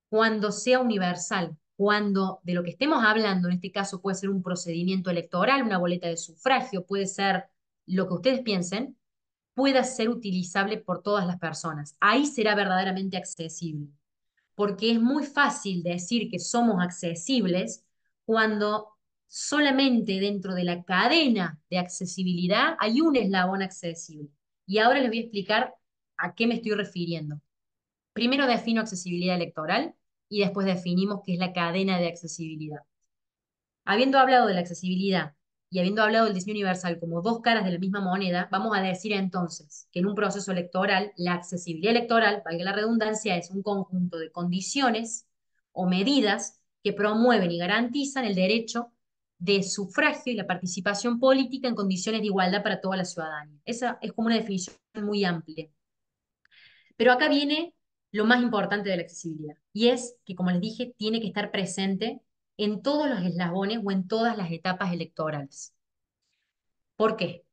cuando sea universal, cuando de lo que estemos hablando, en este caso puede ser un procedimiento electoral, una boleta de sufragio, puede ser lo que ustedes piensen, pueda ser utilizable por todas las personas. Ahí será verdaderamente accesible, porque es muy fácil decir que somos accesibles cuando solamente dentro de la cadena de accesibilidad hay un eslabón accesible. Y ahora les voy a explicar a qué me estoy refiriendo. Primero defino accesibilidad electoral y después definimos qué es la cadena de accesibilidad. Habiendo hablado de la accesibilidad y habiendo hablado del diseño universal como dos caras de la misma moneda, vamos a decir entonces que en un proceso electoral, la accesibilidad electoral, valga la redundancia, es un conjunto de condiciones o medidas que promueven y garantizan el derecho de sufragio y la participación política en condiciones de igualdad para toda la ciudadanía. Esa es como una definición muy amplia. Pero acá viene lo más importante de la accesibilidad, y es que, como les dije, tiene que estar presente en todos los eslabones o en todas las etapas electorales. ¿Por qué?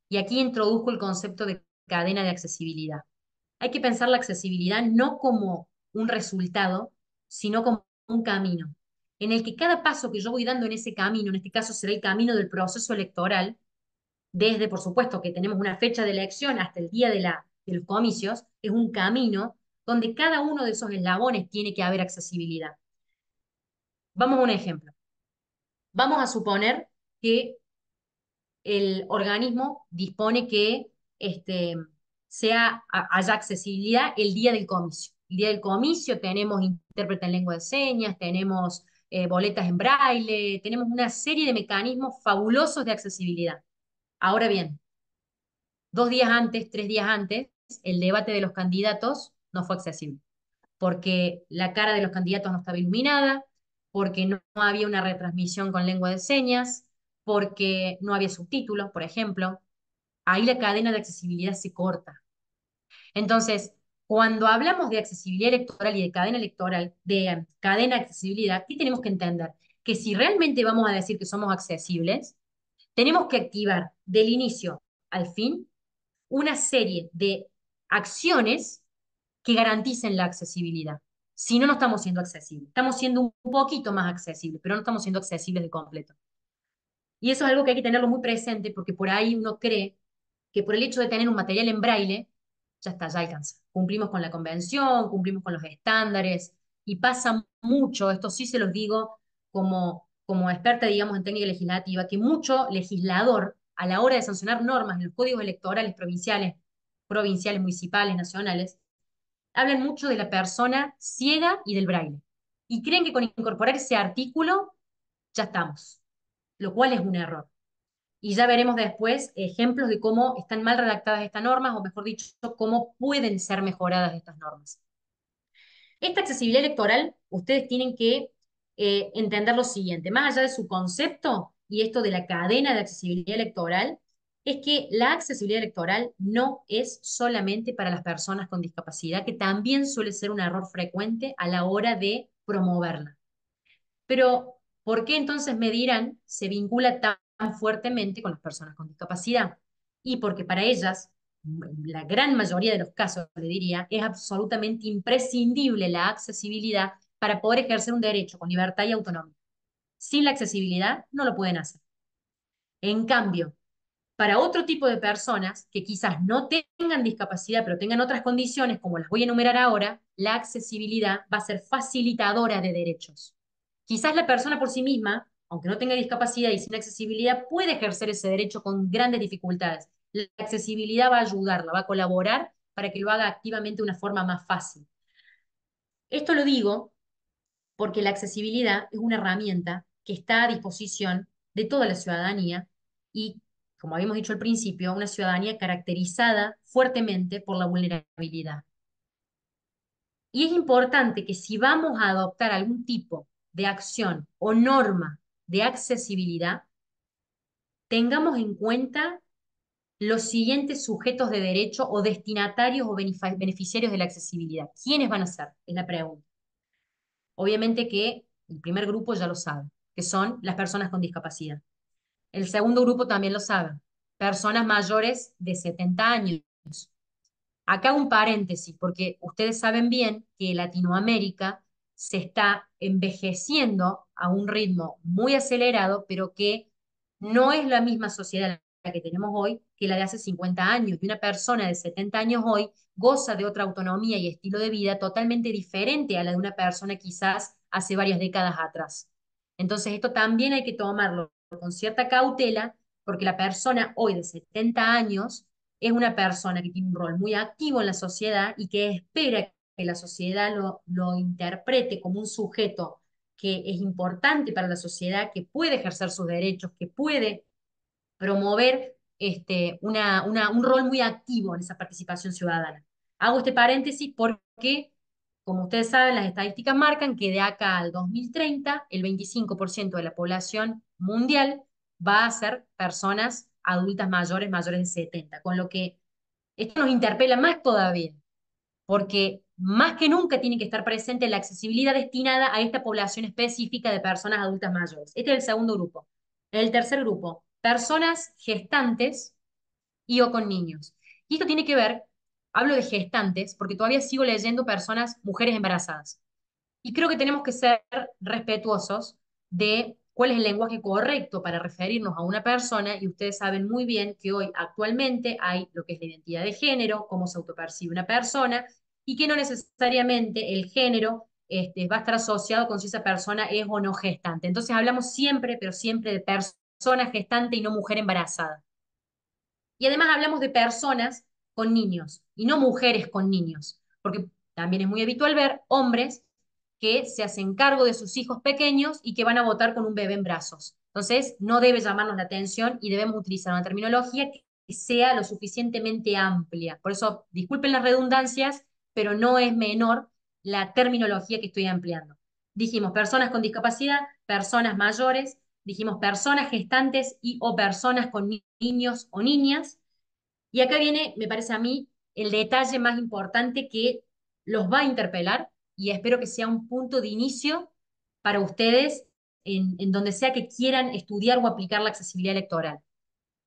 Y aquí introduzco el concepto de cadena de accesibilidad. Hay que pensar la accesibilidad no como un resultado, sino como un camino, en el que cada paso que yo voy dando en ese camino, en este caso será el camino del proceso electoral, desde, por supuesto, que tenemos una fecha de elección hasta el día de los comicios, es un camino donde cada uno de esos eslabones tiene que haber accesibilidad. Vamos a un ejemplo. Vamos a suponer que el organismo dispone que haya accesibilidad el día del comicio. El día del comicio tenemos intérprete en lengua de señas, tenemos boletas en braille, tenemos una serie de mecanismos fabulosos de accesibilidad. Ahora bien, 2 días antes, 3 días antes, el debate de los candidatos no fue accesible, porque la cara de los candidatos no estaba iluminada, porque no había una retransmisión con lengua de señas, porque no había subtítulos, por ejemplo. Ahí la cadena de accesibilidad se corta. Entonces, cuando hablamos de accesibilidad electoral y de cadena electoral, de cadena de accesibilidad, ¿qué tenemos que entender? Que si realmente vamos a decir que somos accesibles, tenemos que activar del inicio al fin una serie de acciones que garanticen la accesibilidad. Si no, no estamos siendo accesibles. Estamos siendo un poquito más accesibles, pero no estamos siendo accesibles de completo. Y eso es algo que hay que tenerlo muy presente porque por ahí uno cree que por el hecho de tener un material en braille, ya está, ya alcanza. Cumplimos con la convención, cumplimos con los estándares y pasa mucho, esto sí se los digo como experta, digamos, en técnica legislativa, que mucho legislador a la hora de sancionar normas en los códigos electorales provinciales, municipales, nacionales, hablan mucho de la persona ciega y del braille. Y creen que con incorporar ese artículo ya estamos, lo cual es un error. Y ya veremos después ejemplos de cómo están mal redactadas estas normas, o mejor dicho, cómo pueden ser mejoradas estas normas. Esta accesibilidad electoral, ustedes tienen que entender lo siguiente, más allá de su concepto y esto de la cadena de accesibilidad electoral, es que la accesibilidad electoral no es solamente para las personas con discapacidad, que también suele ser un error frecuente a la hora de promoverla. Pero, ¿por qué entonces me dirán se vincula tan fuertemente con las personas con discapacidad? Y porque para ellas, la gran mayoría de los casos, le diría, es absolutamente imprescindible la accesibilidad para poder ejercer un derecho con libertad y autonomía. Sin la accesibilidad no lo pueden hacer. En cambio, para otro tipo de personas que quizás no tengan discapacidad, pero tengan otras condiciones, como las voy a enumerar ahora, la accesibilidad va a ser facilitadora de derechos. Quizás la persona por sí misma, aunque no tenga discapacidad y sin accesibilidad, puede ejercer ese derecho con grandes dificultades. La accesibilidad va a ayudarla, va a colaborar para que lo haga activamente de una forma más fácil. Esto lo digo porque la accesibilidad es una herramienta que está a disposición de toda la ciudadanía y, como habíamos dicho al principio, una ciudadanía caracterizada fuertemente por la vulnerabilidad. Y es importante que si vamos a adoptar algún tipo de acción o norma de accesibilidad, tengamos en cuenta los siguientes sujetos de derecho o destinatarios o beneficiarios de la accesibilidad. ¿Quiénes van a ser? Es la pregunta. Obviamente que el primer grupo ya lo sabe, que son las personas con discapacidad. El segundo grupo también lo sabe, personas mayores de 70 años. Acá un paréntesis, porque ustedes saben bien que Latinoamérica se está envejeciendo a un ritmo muy acelerado, pero que no es la misma sociedad la que tenemos hoy que la de hace 50 años. Y una persona de 70 años hoy goza de otra autonomía y estilo de vida totalmente diferente a la de una persona quizás hace varias décadas atrás. Entonces, esto también hay que tomarlo con cierta cautela, porque la persona hoy de 70 años es una persona que tiene un rol muy activo en la sociedad y que espera que la sociedad lo interprete como un sujeto que es importante para la sociedad, que puede ejercer sus derechos, que puede promover un rol muy activo en esa participación ciudadana. Hago este paréntesis porque, como ustedes saben, las estadísticas marcan que de acá al 2030, el 25% de la población mundial va a ser personas adultas mayores de 70, con lo que esto nos interpela más todavía, porque más que nunca tiene que estar presente la accesibilidad destinada a esta población específica de personas adultas mayores. Este es el segundo grupo. El tercer grupo, personas gestantes y o con niños. Y esto tiene que ver, hablo de gestantes, porque todavía sigo leyendo personas, mujeres embarazadas. Y creo que tenemos que ser respetuosos de cuál es el lenguaje correcto para referirnos a una persona, y ustedes saben muy bien que hoy actualmente hay lo que es la identidad de género, cómo se autopercibe una persona, y que no necesariamente el género va a estar asociado con si esa persona es o no gestante. Entonces hablamos siempre, pero siempre de persona gestante y no mujer embarazada. Y además hablamos de personas con niños y no mujeres con niños, porque también es muy habitual ver hombres que se hacen cargo de sus hijos pequeños y que van a votar con un bebé en brazos. Entonces, no debe llamarnos la atención y debemos utilizar una terminología que sea lo suficientemente amplia. Por eso, disculpen las redundancias, pero no es menor la terminología que estoy ampliando. Dijimos personas con discapacidad, personas mayores, dijimos personas gestantes y o personas con niños o niñas. Y acá viene, me parece a mí, el detalle más importante que los va a interpelar y espero que sea un punto de inicio para ustedes en donde sea que quieran estudiar o aplicar la accesibilidad electoral.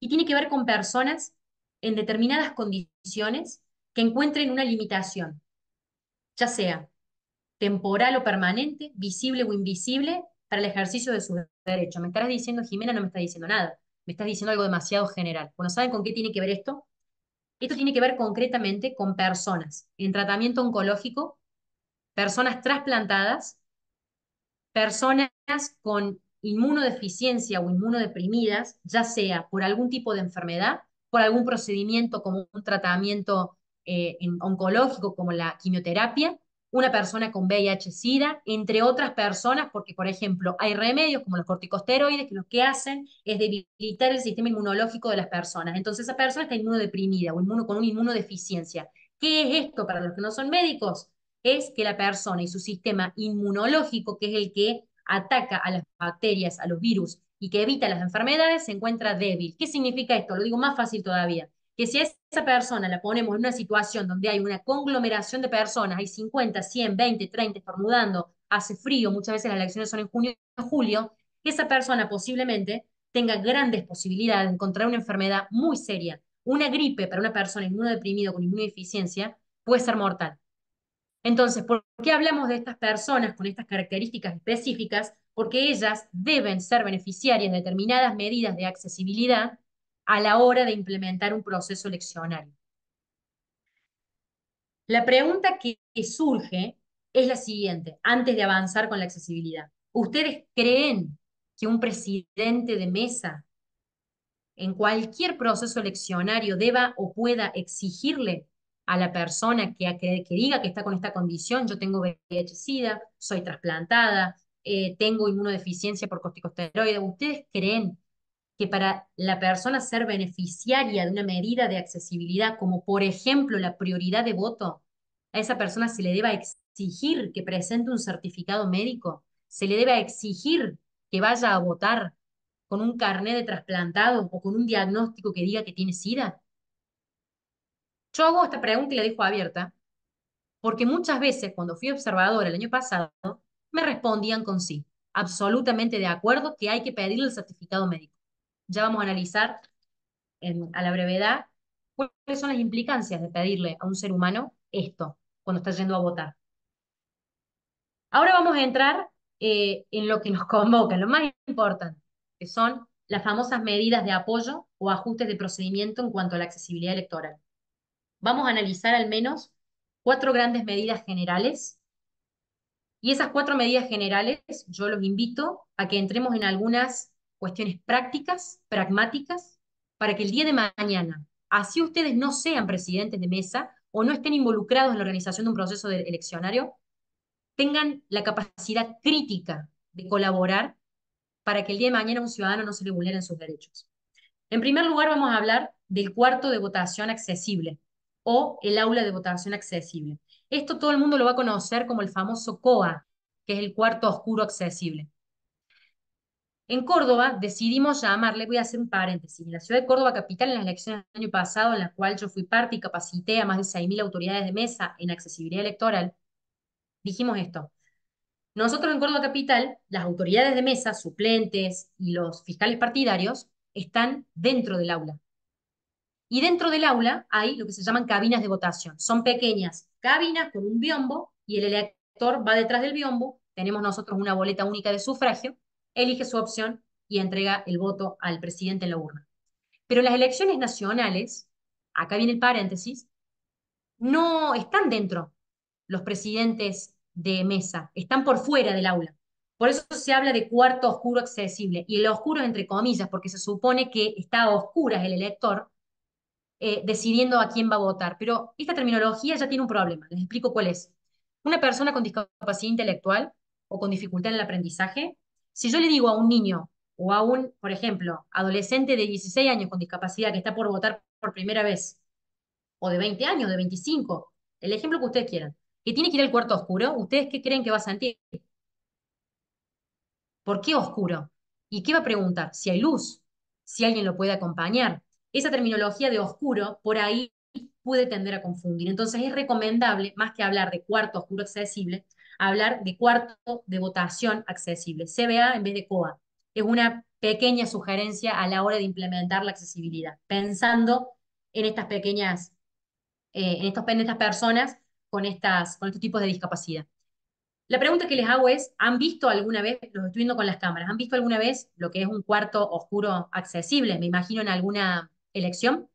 Y tiene que ver con personas en determinadas condiciones que encuentren una limitación, ya sea temporal o permanente, visible o invisible, para el ejercicio de sus derechos. Me estarás diciendo, Jimena, no me estás diciendo nada. Me estás diciendo algo demasiado general. Bueno, ¿saben con qué tiene que ver esto? Esto tiene que ver concretamente con personas en tratamiento oncológico, personas trasplantadas, personas con inmunodeficiencia o inmunodeprimidas, ya sea por algún tipo de enfermedad, por algún procedimiento como un tratamiento oncológico como la quimioterapia, una persona con VIH-Sida, entre otras personas, porque por ejemplo hay remedios como los corticosteroides que lo que hacen es debilitar el sistema inmunológico de las personas. Entonces esa persona está inmunodeprimida o con una inmunodeficiencia. ¿Qué es esto para los que no son médicos? Es que la persona y su sistema inmunológico, que es el que ataca a las bacterias, a los virus y que evita las enfermedades, se encuentra débil. ¿Qué significa esto? Lo digo más fácil todavía. Que si a esa persona la ponemos en una situación donde hay una conglomeración de personas, hay 50, 100, 20, 30 estornudando, hace frío, muchas veces las elecciones son en junio o julio, esa persona posiblemente tenga grandes posibilidades de encontrar una enfermedad muy seria. Una gripe para una persona inmunodeprimida con inmunodeficiencia puede ser mortal. Entonces, ¿por qué hablamos de estas personas con estas características específicas? Porque ellas deben ser beneficiarias de determinadas medidas de accesibilidad a la hora de implementar un proceso eleccionario. La pregunta que surge es la siguiente, antes de avanzar con la accesibilidad. ¿Ustedes creen que un presidente de mesa en cualquier proceso eleccionario deba o pueda exigirle a la persona que diga que está con esta condición, yo tengo VIH-Sida, soy trasplantada, tengo inmunodeficiencia por corticosteroides? ¿Ustedes creen que para la persona ser beneficiaria de una medida de accesibilidad, como por ejemplo la prioridad de voto, a esa persona se le deba exigir que presente un certificado médico? ¿Se le deba exigir que vaya a votar con un carnet de trasplantado o con un diagnóstico que diga que tiene SIDA? Yo hago esta pregunta y la dejo abierta, porque muchas veces cuando fui observadora el año pasado, me respondían con sí, absolutamente de acuerdo que hay que pedirle el certificado médico. Ya vamos a analizar a la brevedad cuáles son las implicancias de pedirle a un ser humano esto cuando está yendo a votar. Ahora vamos a entrar en lo que nos convoca, en lo más importante, que son las famosas medidas de apoyo o ajustes de procedimiento en cuanto a la accesibilidad electoral. Vamos a analizar al menos 4 grandes medidas generales, y esas 4 medidas generales yo los invito a que entremos en algunas cuestiones prácticas, pragmáticas, para que el día de mañana, así ustedes no sean presidentes de mesa o no estén involucrados en la organización de un proceso eleccionario, tengan la capacidad crítica de colaborar para que el día de mañana a un ciudadano no se le vulneren sus derechos. En primer lugar, vamos a hablar del cuarto de votación accesible o el aula de votación accesible. Esto todo el mundo lo va a conocer como el famoso COA, que es el cuarto oscuro accesible. En Córdoba decidimos llamarle, voy a hacer un paréntesis, en la ciudad de Córdoba capital, en las elecciones del año pasado, en la cual yo fui parte y capacité a más de 6.000 autoridades de mesa en accesibilidad electoral, dijimos esto: nosotros en Córdoba Capital, las autoridades de mesa, suplentes y los fiscales partidarios están dentro del aula. Y dentro del aula hay lo que se llaman cabinas de votación. Son pequeñas cabinas con un biombo y el elector va detrás del biombo. Tenemos nosotros una boleta única de sufragio, elige su opción y entrega el voto al presidente en la urna. Pero en las elecciones nacionales, acá viene el paréntesis, no están dentro los presidentes de mesa, están por fuera del aula. Por eso se habla de cuarto oscuro accesible, y el oscuro es entre comillas, porque se supone que está a oscuras el elector decidiendo a quién va a votar. Pero esta terminología ya tiene un problema, les explico cuál es. Una persona con discapacidad intelectual o con dificultad en el aprendizaje, si yo le digo a un niño o a un, por ejemplo, adolescente de 16 años con discapacidad que está por votar por primera vez, o de 20 años, de 25, el ejemplo que ustedes quieran, que tiene que ir al cuarto oscuro, ¿ustedes qué creen que va a sentir? ¿Por qué oscuro? ¿Y qué va a preguntar? Si hay luz, si alguien lo puede acompañar. Esa terminología de oscuro por ahí puede tender a confundir. Entonces es recomendable, más que hablar de cuarto oscuro accesible, hablar de cuarto de votación accesible, CBA en vez de COA. Es una pequeña sugerencia a la hora de implementar la accesibilidad, pensando en estas pequeñas, en estas personas con estos tipos de discapacidad. La pregunta que les hago es, ¿han visto alguna vez, los estoy viendo con las cámaras, ¿han visto alguna vez lo que es un cuarto oscuro accesible? Me imagino en alguna elección.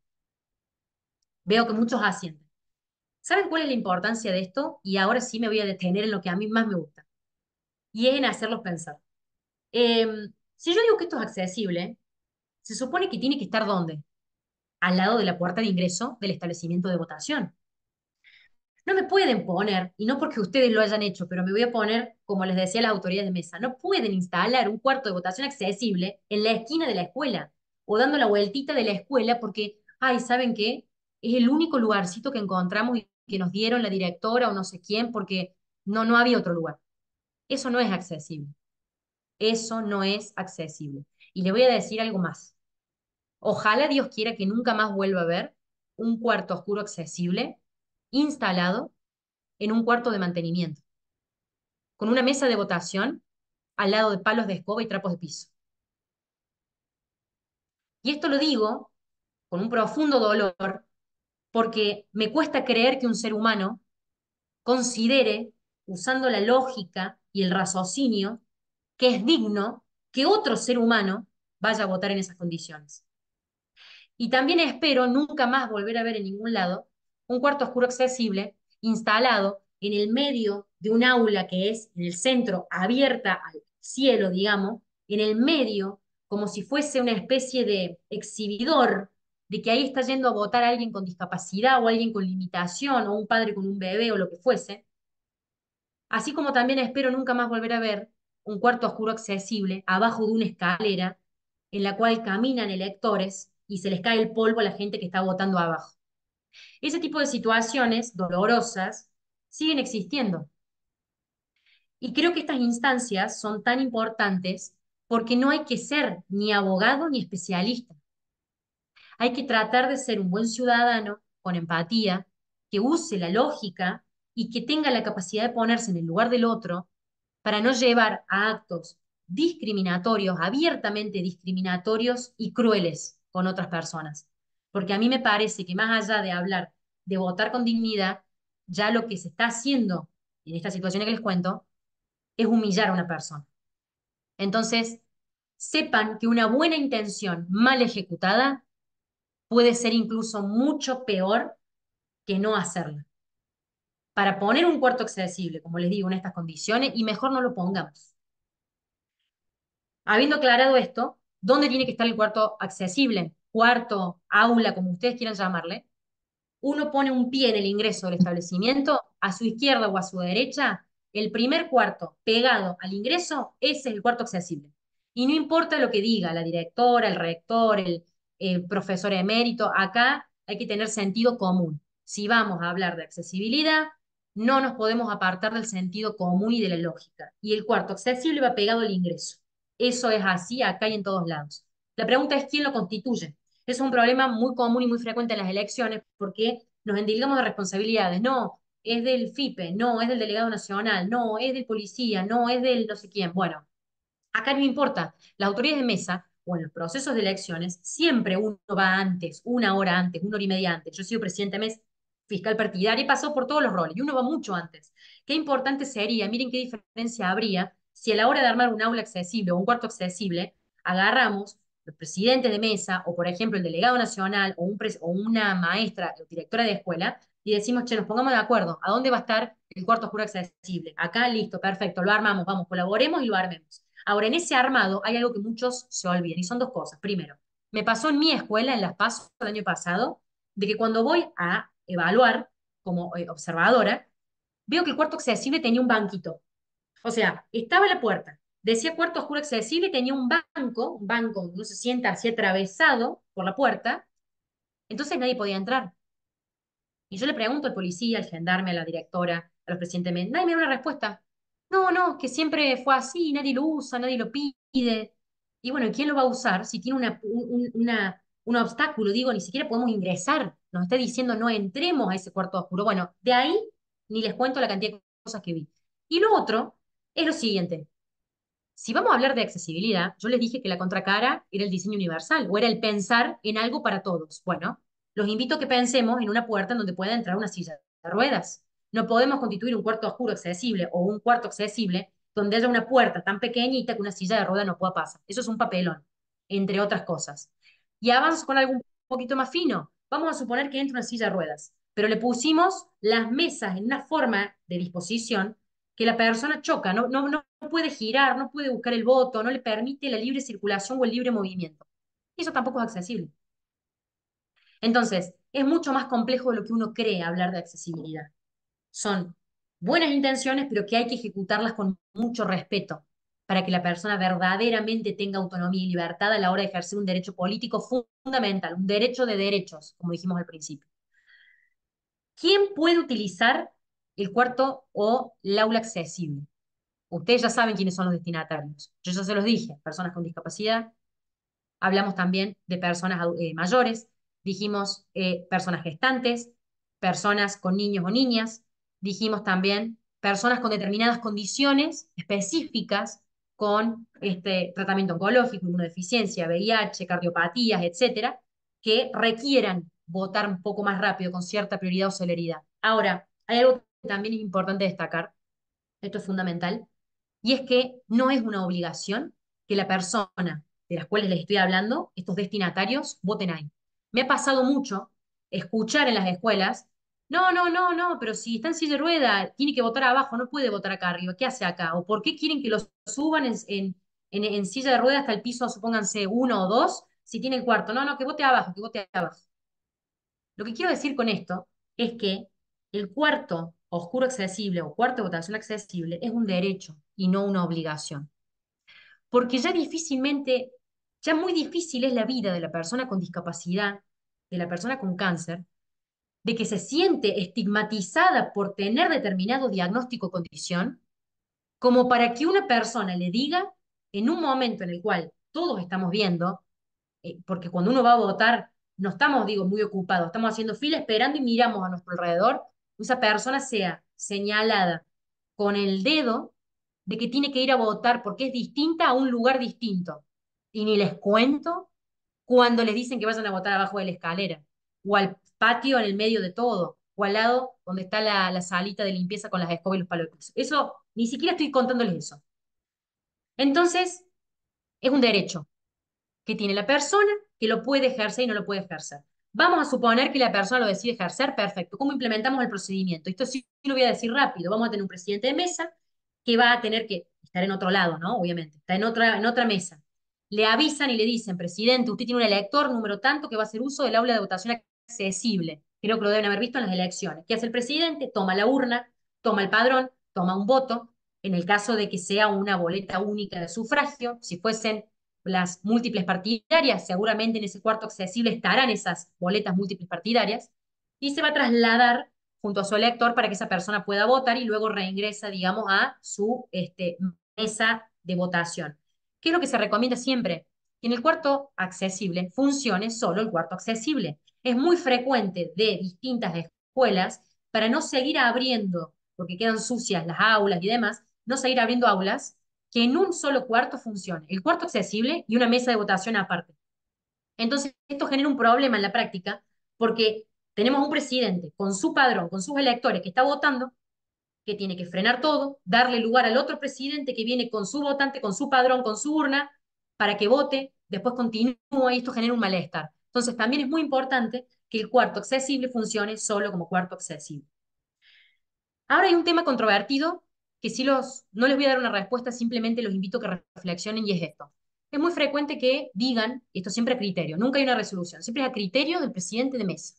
Veo que muchos asienten. ¿Saben cuál es la importancia de esto? Y ahora sí me voy a detener en lo que a mí más me gusta, y es en hacerlos pensar. Si yo digo que esto es accesible, se supone que tiene que estar ¿dónde? Al lado de la puerta de ingreso del establecimiento de votación. No me pueden poner, y no porque ustedes lo hayan hecho, pero me voy a poner, como les decía a las autoridades de mesa, no pueden instalar un cuarto de votación accesible en la esquina de la escuela o dando la vueltita de la escuela porque, ay, ¿saben qué? Es el único lugarcito que encontramos y que nos dieron la directora o no sé quién porque no había otro lugar. Eso no es accesible. Eso no es accesible. Y le voy a decir algo más. Ojalá Dios quiera que nunca más vuelva a ver un cuarto oscuro accesible instalado en un cuarto de mantenimiento, con una mesa de votación al lado de palos de escoba y trapos de piso. Y esto lo digo con un profundo dolor porque me cuesta creer que un ser humano considere, usando la lógica y el raciocinio, que es digno que otro ser humano vaya a votar en esas condiciones. Y también espero nunca más volver a ver en ningún lado un cuarto oscuro accesible instalado en el medio de un aula que es en el centro, abierta al cielo, digamos, en el medio, como si fuese una especie de exhibidor de que ahí está yendo a votar alguien con discapacidad o alguien con limitación o un padre con un bebé o lo que fuese. Así como también espero nunca más volver a ver un cuarto oscuro accesible abajo de una escalera en la cual caminan electores y se les cae el polvo a la gente que está votando abajo. Ese tipo de situaciones dolorosas siguen existiendo. Y creo que estas instancias son tan importantes porque no hay que ser ni abogado ni especialista. Hay que tratar de ser un buen ciudadano con empatía, que use la lógica y que tenga la capacidad de ponerse en el lugar del otro para no llevar a actos discriminatorios, abiertamente discriminatorios y crueles con otras personas. Porque a mí me parece que más allá de hablar de votar con dignidad, ya lo que se está haciendo en esta situación que les cuento es humillar a una persona. Entonces, sepan que una buena intención mal ejecutada puede ser incluso mucho peor que no hacerla. Para poner un cuarto accesible, como les digo, en estas condiciones, y mejor no lo pongamos. Habiendo aclarado esto, ¿dónde tiene que estar el cuarto accesible? Cuarto, aula, como ustedes quieran llamarle. Uno pone un pie en el ingreso del establecimiento, a su izquierda o a su derecha, el primer cuarto pegado al ingreso, ese es el cuarto accesible. Y no importa lo que diga la directora, el rector, el profesor emérito, acá hay que tener sentido común. Si vamos a hablar de accesibilidad, no nos podemos apartar del sentido común y de la lógica. Y el cuarto accesible va pegado al ingreso. Eso es así acá y en todos lados. La pregunta es quién lo constituye. Es un problema muy común y muy frecuente en las elecciones porque nos endilgamos de responsabilidades. No, es del FIPE, no, es del delegado nacional, no, es del policía, no, es del no sé quién. Bueno, acá no importa. Las autoridades de mesa o en los procesos de elecciones, siempre uno va antes, una hora antes, una hora y media antes. Yo he sido presidente de mes, fiscal partidario y pasó por todos los roles y uno va mucho antes. Qué importante sería, miren qué diferencia habría si a la hora de armar un aula accesible o un cuarto accesible, agarramos los presidentes de mesa o, por ejemplo, el delegado nacional o una maestra o directora de escuela y decimos, che, nos pongamos de acuerdo, ¿a dónde va a estar el cuarto oscuro accesible? Acá, listo, perfecto, lo armamos, vamos, colaboremos y lo armemos. Ahora, en ese armado hay algo que muchos se olvidan y son dos cosas. Primero, me pasó en mi escuela, en Las PASO, el año pasado, de que cuando voy a evaluar como observadora, veo que el cuarto accesible tenía un banquito. O sea, estaba la puerta, decía cuarto oscuro accesible, tenía un banco, uno se sienta así atravesado por la puerta, entonces nadie podía entrar. Y yo le pregunto al policía, al gendarme, a la directora, a los presidentes, nadie me da una respuesta. No, no, que siempre fue así, nadie lo usa, nadie lo pide. Y bueno, ¿quién lo va a usar si tiene un obstáculo? Digo, ni siquiera podemos ingresar. Nos está diciendo no entremos a ese cuarto oscuro. Bueno, de ahí ni les cuento la cantidad de cosas que vi. Y lo otro es lo siguiente. Si vamos a hablar de accesibilidad, yo les dije que la contracara era el diseño universal o era el pensar en algo para todos. Bueno, los invito a que pensemos en una puerta en donde pueda entrar una silla de ruedas. No podemos constituir un cuarto oscuro accesible o un cuarto accesible donde haya una puerta tan pequeñita que una silla de ruedas no pueda pasar. Eso es un papelón, entre otras cosas. Y avanzo con algo un poquito más fino. Vamos a suponer que entra una silla de ruedas, pero le pusimos las mesas en una forma de disposición que la persona choca, no puede girar, no puede buscar el voto, no le permite la libre circulación o el libre movimiento. Eso tampoco es accesible. Entonces, es mucho más complejo de lo que uno cree hablar de accesibilidad. Son buenas intenciones, pero que hay que ejecutarlas con mucho respeto para que la persona verdaderamente tenga autonomía y libertad a la hora de ejercer un derecho político fundamental, un derecho de derechos, como dijimos al principio. ¿Quién puede utilizar el cuarto o el aula accesible? Ustedes ya saben quiénes son los destinatarios. Yo ya se los dije, personas con discapacidad. Hablamos también de personas mayores, dijimos personas gestantes, personas con niños o niñas, dijimos también personas con determinadas condiciones específicas, con tratamiento oncológico, inmunodeficiencia, VIH, cardiopatías, etcétera, que requieran votar un poco más rápido, con cierta prioridad o celeridad. Ahora, hay algo que también es importante destacar, esto es fundamental, y es que no es una obligación que la persona de las cuales les estoy hablando, estos destinatarios, voten ahí. Me ha pasado mucho escuchar en las escuelas, no, pero si está en silla de rueda, tiene que votar abajo, no puede votar acá arriba, ¿qué hace acá? ¿O por qué quieren que los suban en silla de rueda hasta el piso, supónganse, uno o dos, si tiene el cuarto? No, que vote abajo, que vote abajo. Lo que quiero decir con esto es que el cuarto oscuro accesible o cuarto de votación accesible es un derecho y no una obligación. Porque ya muy difícil es la vida de la persona con discapacidad, de la persona con cáncer, de que se siente estigmatizada por tener determinado diagnóstico o condición, como para que una persona le diga, en un momento en el cual todos estamos viendo, porque cuando uno va a votar, no estamos, digo, muy ocupados, estamos haciendo fila esperando y miramos a nuestro alrededor, esa persona sea señalada con el dedo de que tiene que ir a votar porque es distinta a un lugar distinto. Y ni les cuento cuando les dicen que vayan a votar abajo de la escalera, o al patio en el medio de todo, o al lado donde está la salita de limpieza con las escobas y los palos de piso. Eso, ni siquiera estoy contándoles eso. Entonces, es un derecho que tiene la persona, que lo puede ejercer y no lo puede ejercer. Vamos a suponer que la persona lo decide ejercer, perfecto. ¿Cómo implementamos el procedimiento? Esto sí lo voy a decir rápido. Vamos a tener un presidente de mesa que va a tener que estar en otro lado, ¿no? Obviamente, está en otra mesa. Le avisan y le dicen, presidente, usted tiene un elector número tanto que va a hacer uso del aula de votación accesible. Creo que lo deben haber visto en las elecciones. ¿Qué hace el presidente? Toma la urna, toma el padrón, toma un voto. En el caso de que sea una boleta única de sufragio, si fuesen las múltiples partidarias, seguramente en ese cuarto accesible estarán esas boletas múltiples partidarias, y se va a trasladar junto a su elector para que esa persona pueda votar y luego reingresa, digamos, a su mesa de votación. ¿Qué es lo que se recomienda siempre? Que en el cuarto accesible funcione solo el cuarto accesible. Es muy frecuente de distintas escuelas, para no seguir abriendo, porque quedan sucias las aulas y demás, no seguir abriendo aulas, que en un solo cuarto funcione el cuarto accesible y una mesa de votación aparte. Entonces, esto genera un problema en la práctica porque tenemos un presidente con su padrón, con sus electores que está votando, que tiene que frenar todo, darle lugar al otro presidente que viene con su votante, con su padrón, con su urna, para que vote, después continúa y esto genera un malestar. Entonces, también es muy importante que el cuarto accesible funcione solo como cuarto accesible. Ahora hay un tema controvertido que no les voy a dar una respuesta, simplemente los invito a que reflexionen y es esto. Es muy frecuente que digan, y esto siempre a criterio, nunca hay una resolución, siempre es a criterio del presidente de mesa.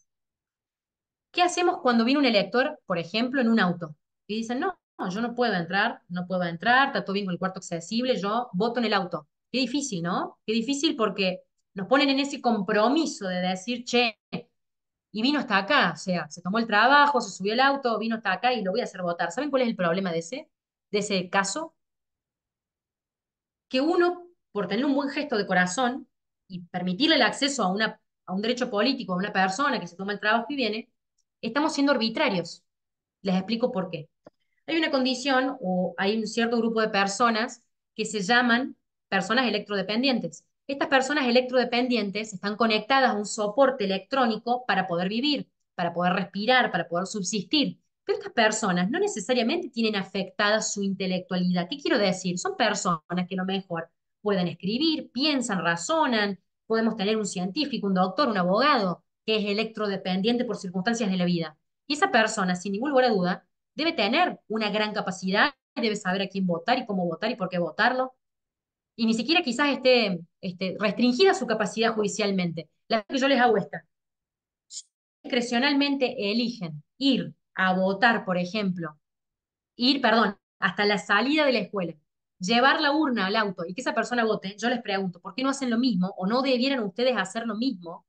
¿Qué hacemos cuando viene un elector, por ejemplo, en un auto? Y dicen, no, yo no puedo entrar, no puedo entrar, está todo bien con el cuarto accesible, yo voto en el auto. Qué difícil, ¿no? Qué difícil porque nos ponen en ese compromiso de decir, che, y vino hasta acá, o sea, se tomó el trabajo, se subió el auto, vino hasta acá y lo voy a hacer votar. ¿Saben cuál es el problema de ese caso? Que uno, por tener un buen gesto de corazón y permitirle el acceso a un derecho político a una persona que se toma el trabajo y viene, estamos siendo arbitrarios. Les explico por qué. Hay una condición o hay un cierto grupo de personas que se llaman personas electrodependientes. Estas personas electrodependientes están conectadas a un soporte electrónico para poder vivir, para poder respirar, para poder subsistir. Pero estas personas no necesariamente tienen afectada su intelectualidad. ¿Qué quiero decir? Son personas que a lo mejor pueden escribir, piensan, razonan. Podemos tener un científico, un doctor, un abogado que es electrodependiente por circunstancias de la vida. Y esa persona, sin ningún lugar a duda, debe tener una gran capacidad, debe saber a quién votar y cómo votar y por qué votarlo. Y ni siquiera quizás esté restringida su capacidad judicialmente. La que yo les hago esta. Si discrecionalmente eligen ir a votar, por ejemplo, perdón, hasta la salida de la escuela, llevar la urna al auto y que esa persona vote, yo les pregunto, ¿por qué no hacen lo mismo o no debieran ustedes hacer lo mismo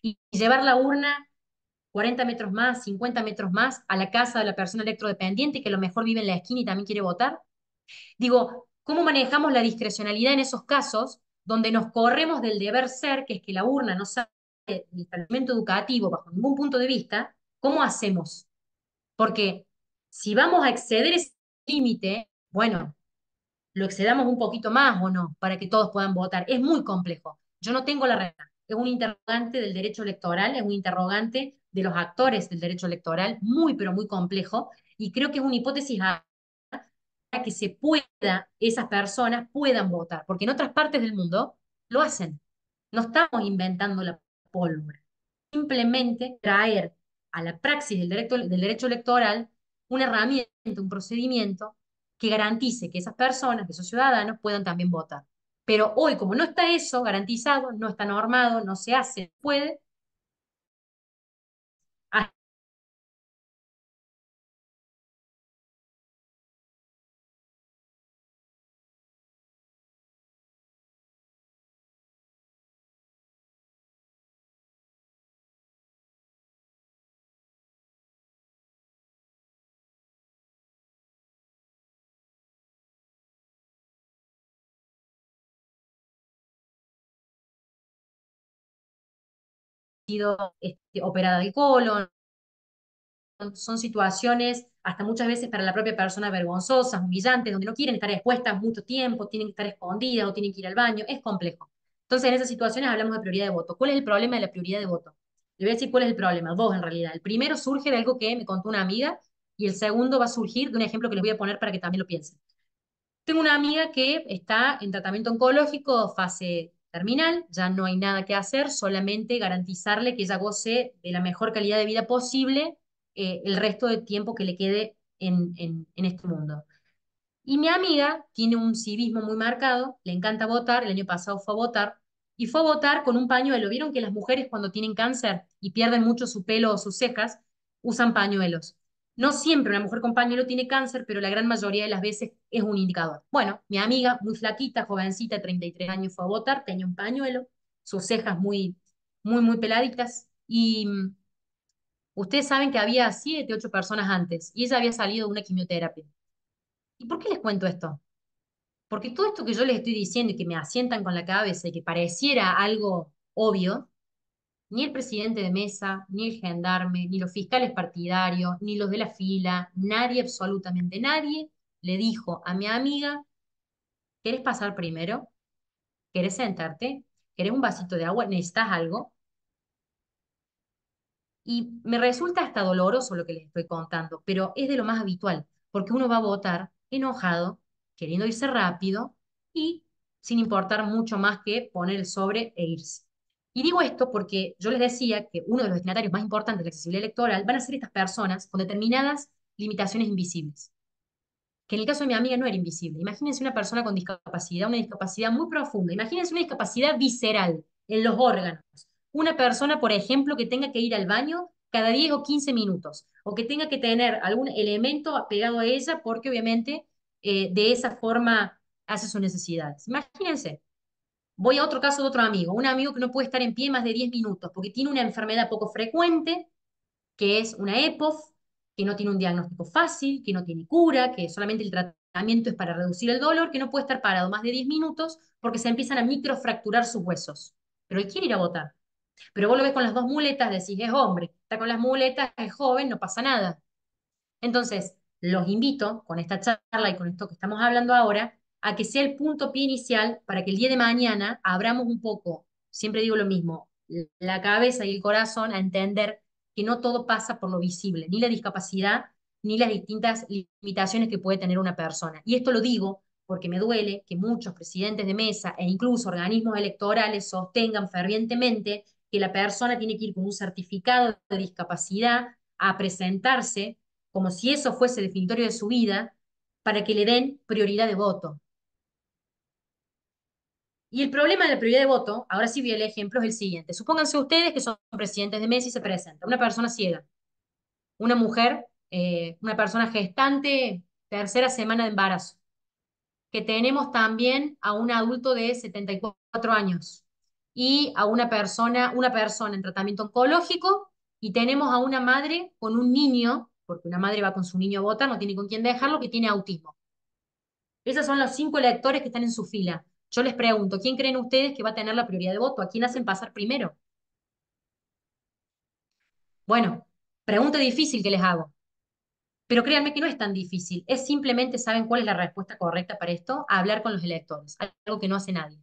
y llevar la urna 40 metros más, 50 metros más a la casa de la persona electrodependiente que a lo mejor vive en la esquina y también quiere votar? Digo, ¿cómo manejamos la discrecionalidad en esos casos donde nos corremos del deber ser, que es que la urna no sale del establecimiento educativo bajo ningún punto de vista? ¿Cómo hacemos? Porque si vamos a exceder ese límite, bueno, lo excedamos un poquito más o no, para que todos puedan votar. Es muy complejo. Yo no tengo la regla. Es un interrogante del derecho electoral, es un interrogante de los actores del derecho electoral, muy, pero muy complejo, y creo que es una hipótesis para que esas personas puedan votar, porque en otras partes del mundo lo hacen. No estamos inventando la pólvora. Simplemente traer a la praxis del derecho electoral una herramienta, un procedimiento que garantice que esas personas, que esos ciudadanos, puedan también votar. Pero hoy, como no está eso garantizado, no está normado, no se hace, no puede, ha sido operada el colon. Son situaciones hasta muchas veces para la propia persona vergonzosas, humillantes, donde no quieren estar expuestas mucho tiempo, tienen que estar escondidas o tienen que ir al baño, es complejo. Entonces, en esas situaciones hablamos de prioridad de voto. ¿Cuál es el problema de la prioridad de voto? Le voy a decir cuál es el problema, dos en realidad. El primero surge de algo que me contó una amiga y el segundo va a surgir de un ejemplo que les voy a poner para que también lo piensen. Tengo una amiga que está en tratamiento oncológico, fase terminal, ya no hay nada que hacer, solamente garantizarle que ella goce de la mejor calidad de vida posible el resto del tiempo que le quede en este mundo. Y mi amiga tiene un civismo muy marcado, le encanta votar, el año pasado fue a votar, y fue a votar con un pañuelo. ¿Vieron que las mujeres cuando tienen cáncer y pierden mucho su pelo o sus cejas, usan pañuelos? No siempre una mujer con pañuelo tiene cáncer, pero la gran mayoría de las veces es un indicador. Bueno, mi amiga, muy flaquita, jovencita, 33 años, fue a votar, tenía un pañuelo, sus cejas muy, muy, muy peladitas, y ustedes saben que había 7, 8 personas antes, y ella había salido de una quimioterapia. ¿Y por qué les cuento esto? Porque todo esto que yo les estoy diciendo y que me asientan con la cabeza y que pareciera algo obvio, ni el presidente de mesa, ni el gendarme, ni los fiscales partidarios, ni los de la fila, nadie, absolutamente nadie, le dijo a mi amiga, ¿querés pasar primero? ¿Querés sentarte? ¿Querés un vasito de agua? ¿Necesitas algo? Y me resulta hasta doloroso lo que les estoy contando, pero es de lo más habitual, porque uno va a votar enojado, queriendo irse rápido y sin importar mucho más que poner el sobre e irse. Y digo esto porque yo les decía que uno de los destinatarios más importantes de la accesibilidad electoral van a ser estas personas con determinadas limitaciones invisibles, que en el caso de mi amiga no era invisible. Imagínense una persona con discapacidad, una discapacidad muy profunda. Imagínense una discapacidad visceral en los órganos. Una persona, por ejemplo, que tenga que ir al baño cada 10 o 15 minutos, o que tenga que tener algún elemento pegado a ella, porque obviamente de esa forma hace sus necesidades. Imagínense. Voy a otro caso de otro amigo, un amigo que no puede estar en pie más de 10 minutos porque tiene una enfermedad poco frecuente, que es una EPOF, que no tiene un diagnóstico fácil, que no tiene cura, que solamente el tratamiento es para reducir el dolor, que no puede estar parado más de 10 minutos porque se empiezan a microfracturar sus huesos. Pero él quiere ir a votar. Pero vos lo ves con las dos muletas, decís, es hombre, está con las muletas, es joven, no pasa nada. Entonces, los invito con esta charla y con esto que estamos hablando ahora, a que sea el punto pie inicial para que el día de mañana abramos un poco, siempre digo lo mismo, la cabeza y el corazón a entender que no todo pasa por lo visible, ni la discapacidad, ni las distintas limitaciones que puede tener una persona. Y esto lo digo porque me duele que muchos presidentes de mesa e incluso organismos electorales sostengan fervientemente que la persona tiene que ir con un certificado de discapacidad a presentarse como si eso fuese definitorio de su vida para que le den prioridad de voto. Y el problema de la prioridad de voto, ahora sí vi el ejemplo, es el siguiente. Supónganse ustedes que son presidentes de mesa y se presenta una persona ciega, una mujer, una persona gestante, tercera semana de embarazo, que tenemos también a un adulto de 74 años y a una persona en tratamiento oncológico y tenemos a una madre con un niño, porque una madre va con su niño a votar, no tiene con quién dejarlo, que tiene autismo. Esos son los 5 electores que están en su fila. Yo les pregunto, ¿quién creen ustedes que va a tener la prioridad de voto? ¿A quién hacen pasar primero? Bueno, pregunta difícil que les hago. Pero créanme que no es tan difícil. Es simplemente, ¿saben cuál es la respuesta correcta para esto? Hablar con los electores, algo que no hace nadie.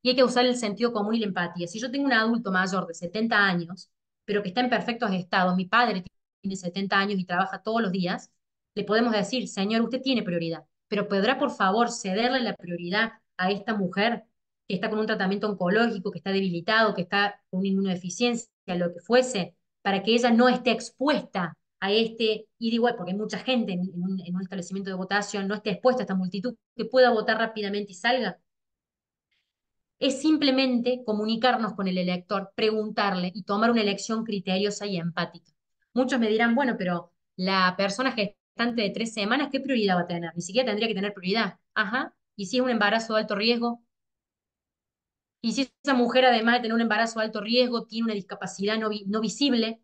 Y hay que usar el sentido común y la empatía. Si yo tengo un adulto mayor de 70 años, pero que está en perfectos estados, mi padre tiene 70 años y trabaja todos los días, le podemos decir, señor, usted tiene prioridad, pero ¿podrá por favor cederle la prioridad a esta mujer que está con un tratamiento oncológico, que está debilitado, que está con una inmunodeficiencia, lo que fuese, para que ella no esté expuesta a este ida y vuelta, porque hay mucha gente en un establecimiento de votación, no esté expuesta a esta multitud, que pueda votar rápidamente y salga? Es simplemente comunicarnos con el elector, preguntarle y tomar una elección criteriosa y empática. Muchos me dirán, bueno, pero la persona gestante de 3 semanas, ¿qué prioridad va a tener? Ni siquiera tendría que tener prioridad. Ajá. ¿Y si es un embarazo de alto riesgo? ¿Y si esa mujer, además de tener un embarazo de alto riesgo, tiene una discapacidad no visible?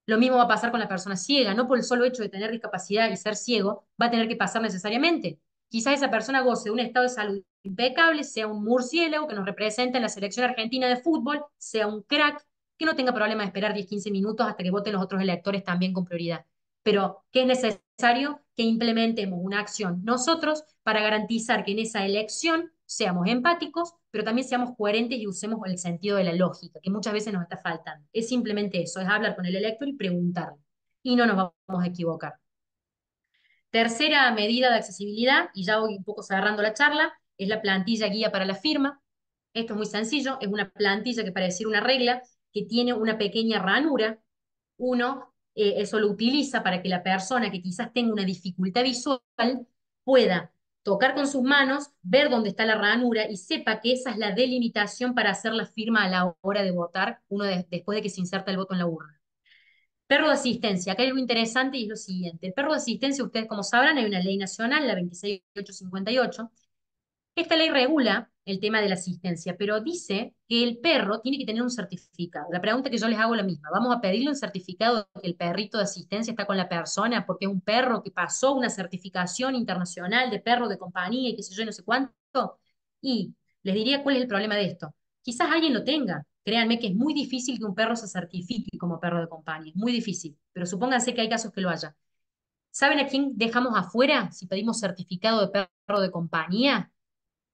Lo mismo va a pasar con la persona ciega, no por el solo hecho de tener discapacidad y ser ciego, va a tener que pasar necesariamente. Quizás esa persona goce de un estado de salud impecable, sea un murciélago que nos representa en la selección argentina de fútbol, sea un crack, que no tenga problema de esperar 10, 15 minutos hasta que voten los otros electores también con prioridad. Pero que es necesario que implementemos una acción nosotros para garantizar que en esa elección seamos empáticos, pero también seamos coherentes y usemos el sentido de la lógica, que muchas veces nos está faltando. Es simplemente eso, es hablar con el elector y preguntarle. Y no nos vamos a equivocar. Tercera medida de accesibilidad, y ya voy un poco cerrando la charla, es la plantilla guía para la firma. Esto es muy sencillo, es una plantilla que pareciera una regla, que tiene una pequeña ranura. Uno eso lo utiliza para que la persona que quizás tenga una dificultad visual pueda tocar con sus manos, ver dónde está la ranura y sepa que esa es la delimitación para hacer la firma a la hora de votar, después de que se inserta el voto en la urna. Perro de asistencia. Acá hay algo interesante y es lo siguiente. El perro de asistencia, ustedes como sabrán, hay una ley nacional, la 26858. Esta ley regula el tema de la asistencia, pero dice que el perro tiene que tener un certificado. La pregunta que yo les hago es la misma. ¿Vamos a pedirle un certificado de que el perrito de asistencia está con la persona porque es un perro que pasó una certificación internacional de perro de compañía y qué sé yo, no sé cuánto? Y les diría cuál es el problema de esto. Quizás alguien lo tenga. Créanme que es muy difícil que un perro se certifique como perro de compañía. Es muy difícil. Pero supónganse que hay casos que lo haya. ¿Saben a quién dejamos afuera si pedimos certificado de perro de compañía?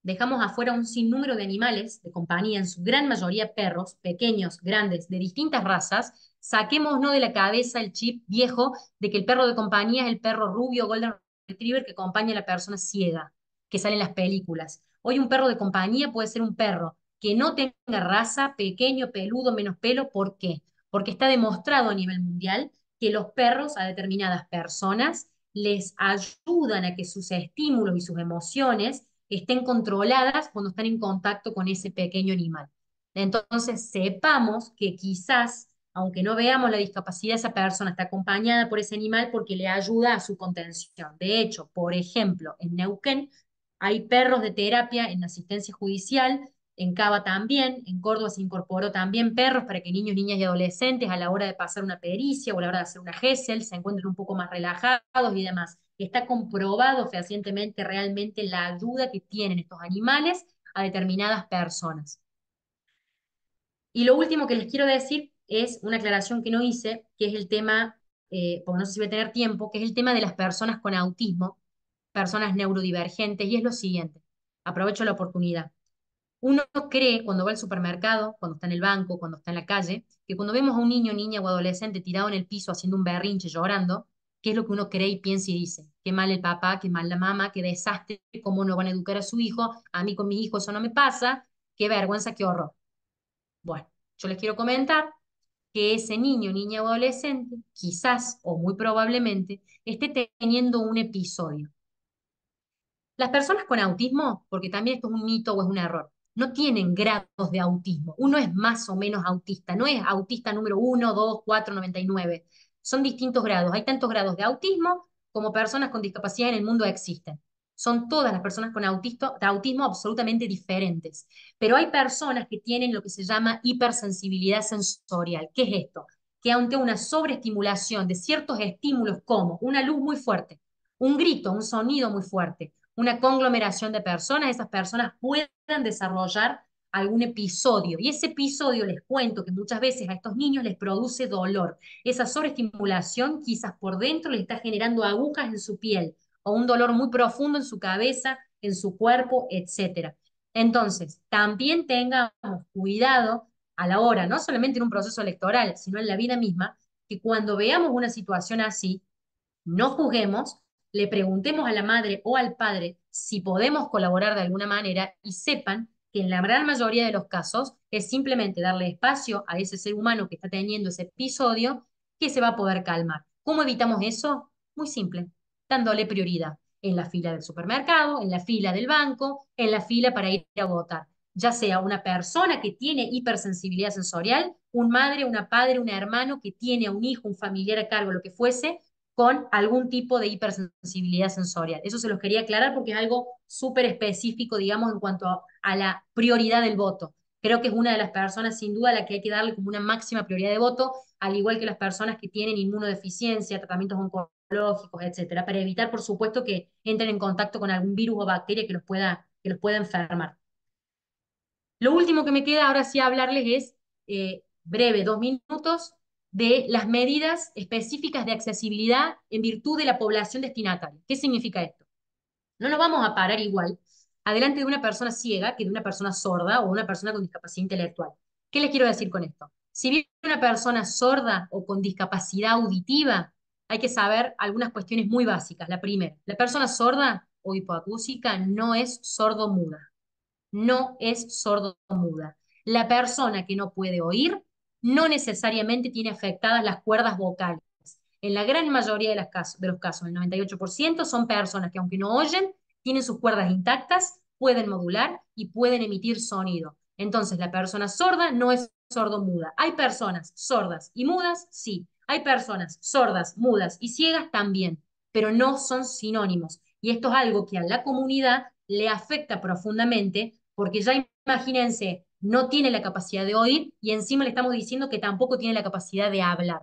Dejamos afuera un sinnúmero de animales de compañía, en su gran mayoría perros, pequeños, grandes, de distintas razas. Saquémonos de la cabeza el chip viejo de que el perro de compañía es el perro rubio Golden Retriever que acompaña a la persona ciega, que sale en las películas. Hoy un perro de compañía puede ser un perro que no tenga raza, pequeño, peludo, menos pelo. ¿Por qué? Porque está demostrado a nivel mundial que los perros a determinadas personas les ayudan a que sus estímulos y sus emociones estén controladas cuando están en contacto con ese pequeño animal. Entonces, sepamos que quizás, aunque no veamos la discapacidad, esa persona está acompañada por ese animal porque le ayuda a su contención. De hecho, por ejemplo, en Neuquén hay perros de terapia en asistencia judicial, en Cava también, en Córdoba se incorporó también perros para que niños, niñas y adolescentes a la hora de pasar una pericia o a la hora de hacer una GESEL se encuentren un poco más relajados y demás. Está comprobado fehacientemente realmente la ayuda que tienen estos animales a determinadas personas. Y lo último que les quiero decir es una aclaración que no hice, que es el tema, porque no sé si voy a tener tiempo, que es el tema de las personas con autismo, personas neurodivergentes, y es lo siguiente. Aprovecho la oportunidad. Uno cree cuando va al supermercado, cuando está en el banco, cuando está en la calle, que cuando vemos a un niño, niña o adolescente tirado en el piso haciendo un berrinche, llorando, qué es lo que uno cree y piensa y dice. Qué mal el papá, qué mal la mamá, qué desastre, cómo no van a educar a su hijo. A mí con mi hijo eso no me pasa. Qué vergüenza, qué horror. Bueno, yo les quiero comentar que ese niño, niña o adolescente, quizás o muy probablemente, esté teniendo un episodio. Las personas con autismo, porque también esto es un mito o es un error, no tienen grados de autismo. Uno es más o menos autista, no es autista número 1, 2, 4, 99. Son distintos grados. Hay tantos grados de autismo como personas con discapacidad en el mundo existen. Son todas las personas con de autismo absolutamente diferentes. Pero hay personas que tienen lo que se llama hipersensibilidad sensorial. ¿Qué es esto? Que ante una sobreestimulación de ciertos estímulos como una luz muy fuerte, un grito, un sonido muy fuerte, una conglomeración de personas, esas personas puedan desarrollar algún episodio. Y ese episodio, les cuento que muchas veces a estos niños les produce dolor. Esa sobreestimulación quizás por dentro les está generando agujas en su piel o un dolor muy profundo en su cabeza, en su cuerpo, etcétera. Entonces, también tengamos cuidado a la hora, no solamente en un proceso electoral, sino en la vida misma, que cuando veamos una situación así, no juzguemos, le preguntemos a la madre o al padre si podemos colaborar de alguna manera y sepan que en la gran mayoría de los casos es simplemente darle espacio a ese ser humano que está teniendo ese episodio que se va a poder calmar. ¿Cómo evitamos eso? Muy simple, dándole prioridad en la fila del supermercado, en la fila del banco, en la fila para ir a votar. Ya sea una persona que tiene hipersensibilidad sensorial, un madre, una padre, un hermano que tiene a un hijo, un familiar a cargo, lo que fuese, con algún tipo de hipersensibilidad sensorial. Eso se los quería aclarar porque es algo súper específico, digamos, en cuanto a la prioridad del voto. Creo que es una de las personas, sin duda, a la que hay que darle como una máxima prioridad de voto, al igual que las personas que tienen inmunodeficiencia, tratamientos oncológicos, etcétera, para evitar, por supuesto, que entren en contacto con algún virus o bacteria que los pueda enfermar. Lo último que me queda ahora sí hablarles es, breve, 2 minutos, de las medidas específicas de accesibilidad en virtud de la población destinataria. ¿Qué significa esto? No nos vamos a parar igual adelante de una persona ciega que de una persona sorda o una persona con discapacidad intelectual. ¿Qué les quiero decir con esto? Si viene una persona sorda o con discapacidad auditiva, hay que saber algunas cuestiones muy básicas. La primera, la persona sorda o hipoacúsica no es sordo-muda, no es sordo-muda. La persona que no puede oír no necesariamente tiene afectadas las cuerdas vocales. En la gran mayoría de los casos, el 98%, son personas que aunque no oyen, tienen sus cuerdas intactas, pueden modular y pueden emitir sonido. Entonces, la persona sorda no es sordo-muda. ¿Hay personas sordas y mudas? Sí. Hay personas sordas, mudas y ciegas también, pero no son sinónimos. Y esto es algo que a la comunidad le afecta profundamente, porque ya imagínense, no tiene la capacidad de oír y encima le estamos diciendo que tampoco tiene la capacidad de hablar.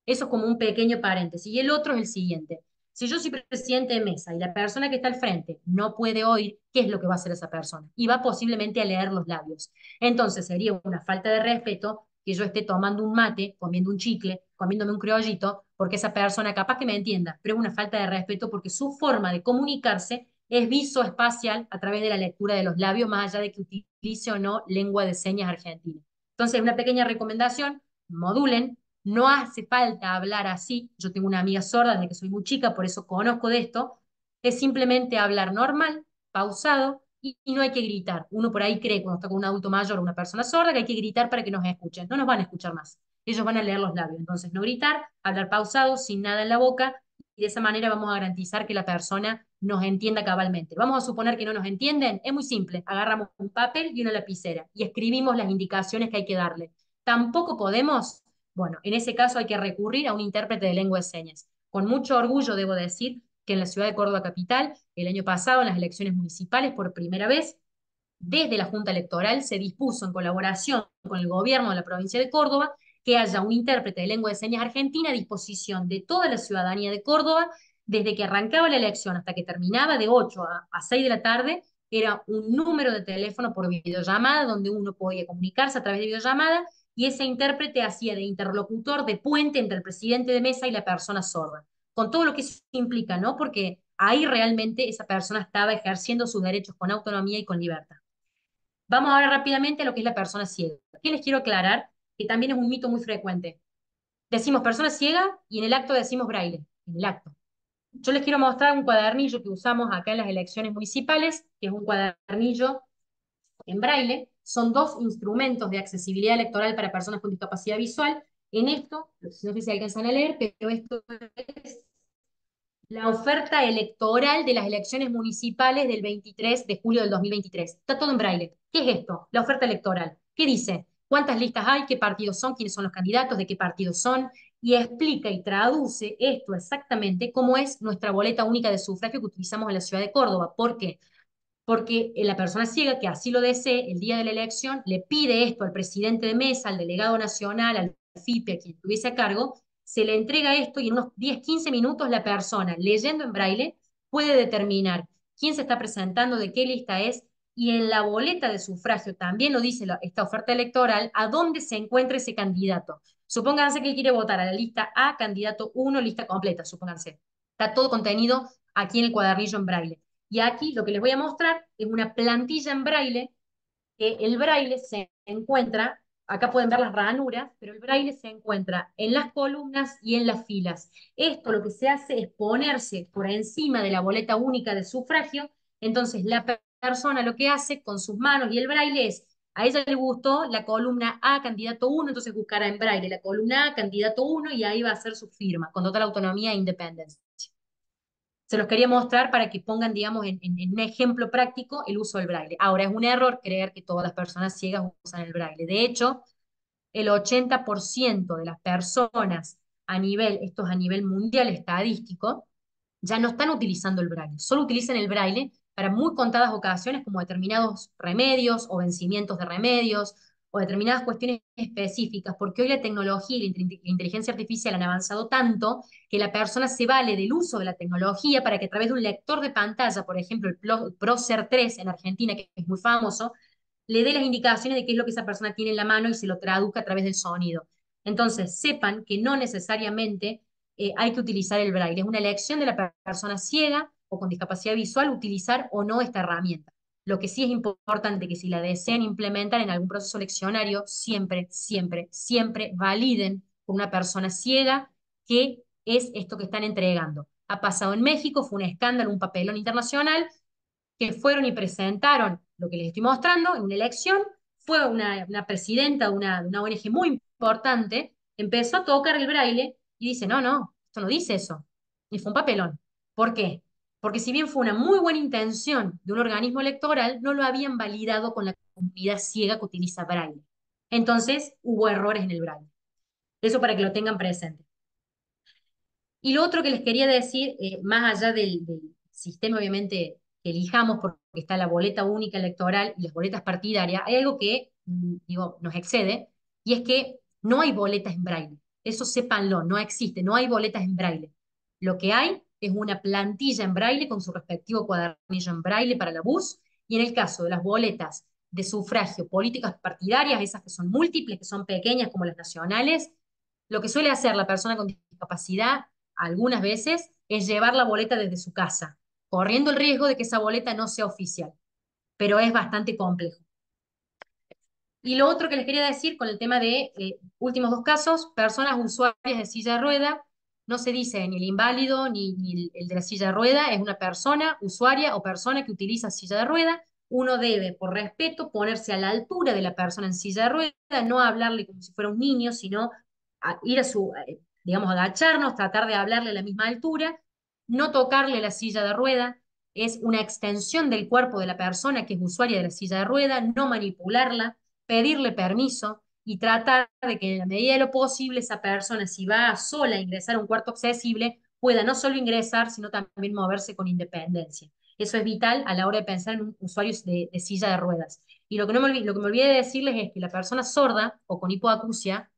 Eso es como un pequeño paréntesis. Y el otro es el siguiente. Si yo soy presidente de mesa y la persona que está al frente no puede oír, ¿qué es lo que va a hacer esa persona? Y va posiblemente a leer los labios. Entonces sería una falta de respeto que yo esté tomando un mate, comiendo un chicle, comiéndome un criollito, porque esa persona capaz que me entienda, pero es una falta de respeto porque su forma de comunicarse es visoespacial a través de la lectura de los labios, más allá de que utilice o no lengua de señas argentina. Entonces, una pequeña recomendación, modulen, no hace falta hablar así. Yo tengo una amiga sorda desde que soy muy chica, por eso conozco de esto. Es simplemente hablar normal, pausado, y no hay que gritar. Uno por ahí cree cuando está con un adulto mayor o una persona sorda que hay que gritar para que nos escuchen. No nos van a escuchar más. Ellos van a leer los labios. Entonces, no gritar, hablar pausado, sin nada en la boca, y de esa manera vamos a garantizar que la persona nos entienda cabalmente. Vamos a suponer que no nos entienden. Es muy simple. Agarramos un papel y una lapicera y escribimos las indicaciones que hay que darle. Tampoco podemos, bueno, en ese caso hay que recurrir a un intérprete de lengua de señas. Con mucho orgullo debo decir que en la ciudad de Córdoba capital, el año pasado, en las elecciones municipales, por primera vez, desde la Junta Electoral se dispuso en colaboración con el gobierno de la provincia de Córdoba que haya un intérprete de lengua de señas argentina a disposición de toda la ciudadanía de Córdoba, desde que arrancaba la elección hasta que terminaba de 8 a 6 de la tarde, era un número de teléfono por videollamada donde uno podía comunicarse a través de videollamada y ese intérprete hacía de interlocutor, de puente entre el presidente de mesa y la persona sorda, con todo lo que eso implica, ¿no? Porque ahí realmente esa persona estaba ejerciendo sus derechos con autonomía y con libertad. Vamos ahora rápidamente a lo que es la persona ciega. Aquí les quiero aclarar que también es un mito muy frecuente. Decimos persona ciega y en el acto decimos braille. en el acto. Yo les quiero mostrar un cuadernillo que usamos acá en las elecciones municipales, que es un cuadernillo en braille. Son dos instrumentos de accesibilidad electoral para personas con discapacidad visual. En esto, no sé si se alcanzan a leer, pero esto es la oferta electoral de las elecciones municipales del 23 de julio del 2023. Está todo en braille. ¿Qué es esto? La oferta electoral. ¿Qué dice? ¿Cuántas listas hay? ¿Qué partidos son? ¿Quiénes son los candidatos? ¿De qué partidos son? Y explica y traduce esto exactamente cómo es nuestra boleta única de sufragio que utilizamos en la ciudad de Córdoba. ¿Por qué? Porque la persona ciega que así lo desee, el día de la elección, le pide esto al presidente de mesa, al delegado nacional, al FIPE, a quien estuviese a cargo, se le entrega esto y en unos 10, 15 minutos la persona, leyendo en braille, puede determinar quién se está presentando, de qué lista es, y en la boleta de sufragio también lo dice esta oferta electoral, a dónde se encuentra ese candidato. Supónganse que quiere votar a la lista A, candidato 1, lista completa, supónganse. Está todo contenido aquí en el cuadernillo en braille. Y aquí lo que les voy a mostrar es una plantilla en braille, que el braille se encuentra, acá pueden ver las ranuras, pero el braille se encuentra en las columnas y en las filas. Esto lo que se hace es ponerse por encima de la boleta única de sufragio, entonces la persona lo que hace con sus manos y el braille es, a ella le gustó la columna A, candidato 1, entonces buscará en braille la columna A, candidato 1, y ahí va a hacer su firma, con total autonomía e independencia. Se los quería mostrar para que pongan, digamos, en un ejemplo práctico el uso del braille. Ahora, es un error creer que todas las personas ciegas usan el braille. De hecho, el 80% de las personas esto es a nivel mundial estadístico, ya no están utilizando el braille. Solo utilizan el braille para muy contadas ocasiones, como determinados remedios o vencimientos de remedios o determinadas cuestiones específicas, porque hoy la tecnología y la inteligencia artificial han avanzado tanto que la persona se vale del uso de la tecnología para que a través de un lector de pantalla, por ejemplo, el Procer 3 en Argentina, que es muy famoso, le dé las indicaciones de qué es lo que esa persona tiene en la mano y se lo traduzca a través del sonido. Entonces, sepan que no necesariamente hay que utilizar el braille. Es una elección de la persona ciega o con discapacidad visual utilizar o no esta herramienta. Lo que sí es importante que si la desean implementar en algún proceso leccionario, siempre, siempre, siempre validen con una persona ciega qué es esto que están entregando. Ha pasado en México, fue un escándalo, un papelón internacional, que fueron y presentaron lo que les estoy mostrando en una elección. Fue una presidenta de una ONG muy importante, empezó a tocar el braille y dice, no, no, esto no dice eso. Y fue un papelón. ¿Por qué? Porque si bien fue una muy buena intención de un organismo electoral, no lo habían validado con la comunidad ciega que utiliza braille. Entonces hubo errores en el braille. Eso para que lo tengan presente. Y lo otro que les quería decir, más allá del sistema, obviamente, que elijamos, porque está la boleta única electoral y las boletas partidarias, hay algo que, digo, nos excede, y es que no hay boletas en braille. Eso sépanlo, no existe, no hay boletas en braille. Lo que hay es una plantilla en braille con su respectivo cuadernillo en braille para la BUS, y en el caso de las boletas de sufragio políticas partidarias, esas que son múltiples, que son pequeñas como las nacionales, lo que suele hacer la persona con discapacidad algunas veces es llevar la boleta desde su casa, corriendo el riesgo de que esa boleta no sea oficial, pero es bastante complejo. Y lo otro que les quería decir con el tema de últimos dos casos, personas usuarias de silla de rueda, no se dice ni el inválido ni el de la silla de rueda, es una persona usuaria o persona que utiliza silla de rueda. Uno debe, por respeto, ponerse a la altura de la persona en silla de rueda, no hablarle como si fuera un niño, sino ir a su, digamos, agacharnos, tratar de hablarle a la misma altura, no tocarle la silla de rueda, es una extensión del cuerpo de la persona que es usuaria de la silla de rueda, no manipularla, pedirle permiso y tratar de que en la medida de lo posible esa persona, si va sola a ingresar a un cuarto accesible, pueda no solo ingresar, sino también moverse con independencia. Eso es vital a la hora de pensar en un usuario de silla de ruedas. Y lo que, no me olvidé, lo que me olvidé de decirles es que la persona sorda o con hipoacusia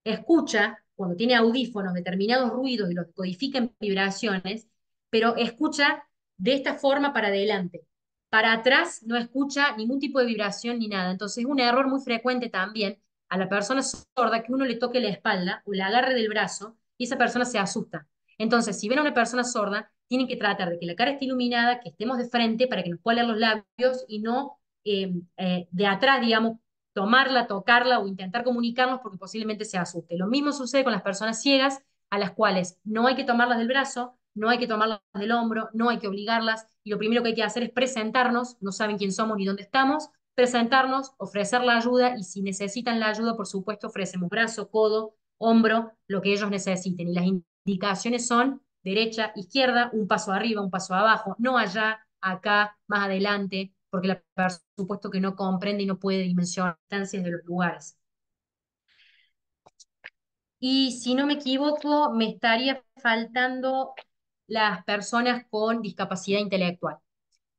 escucha, cuando tiene audífonos, determinados ruidos y los codifica en vibraciones, pero escucha de esta forma para adelante. Para atrás no escucha ningún tipo de vibración ni nada. Entonces es un error muy frecuente también a la persona sorda que uno le toque la espalda o le agarre del brazo y esa persona se asusta. Entonces, si ven a una persona sorda, tienen que tratar de que la cara esté iluminada, que estemos de frente para que nos pueda leer los labios y no de atrás, digamos, tomarla, tocarla o intentar comunicarnos porque posiblemente se asuste. Lo mismo sucede con las personas ciegas, a las cuales no hay que tomarlas del brazo, no hay que tomarlas del hombro, no hay que obligarlas, y lo primero que hay que hacer es presentarnos, no saben quién somos ni dónde estamos, presentarnos, ofrecer la ayuda, y si necesitan la ayuda, por supuesto, ofrecemos brazo, codo, hombro, lo que ellos necesiten. Y las indicaciones son derecha, izquierda, un paso arriba, un paso abajo, no allá, acá, más adelante, porque la persona, por supuesto, que no comprende y no puede dimensionar distancias de los lugares. Y si no me equivoco, me estaría faltando las personas con discapacidad intelectual.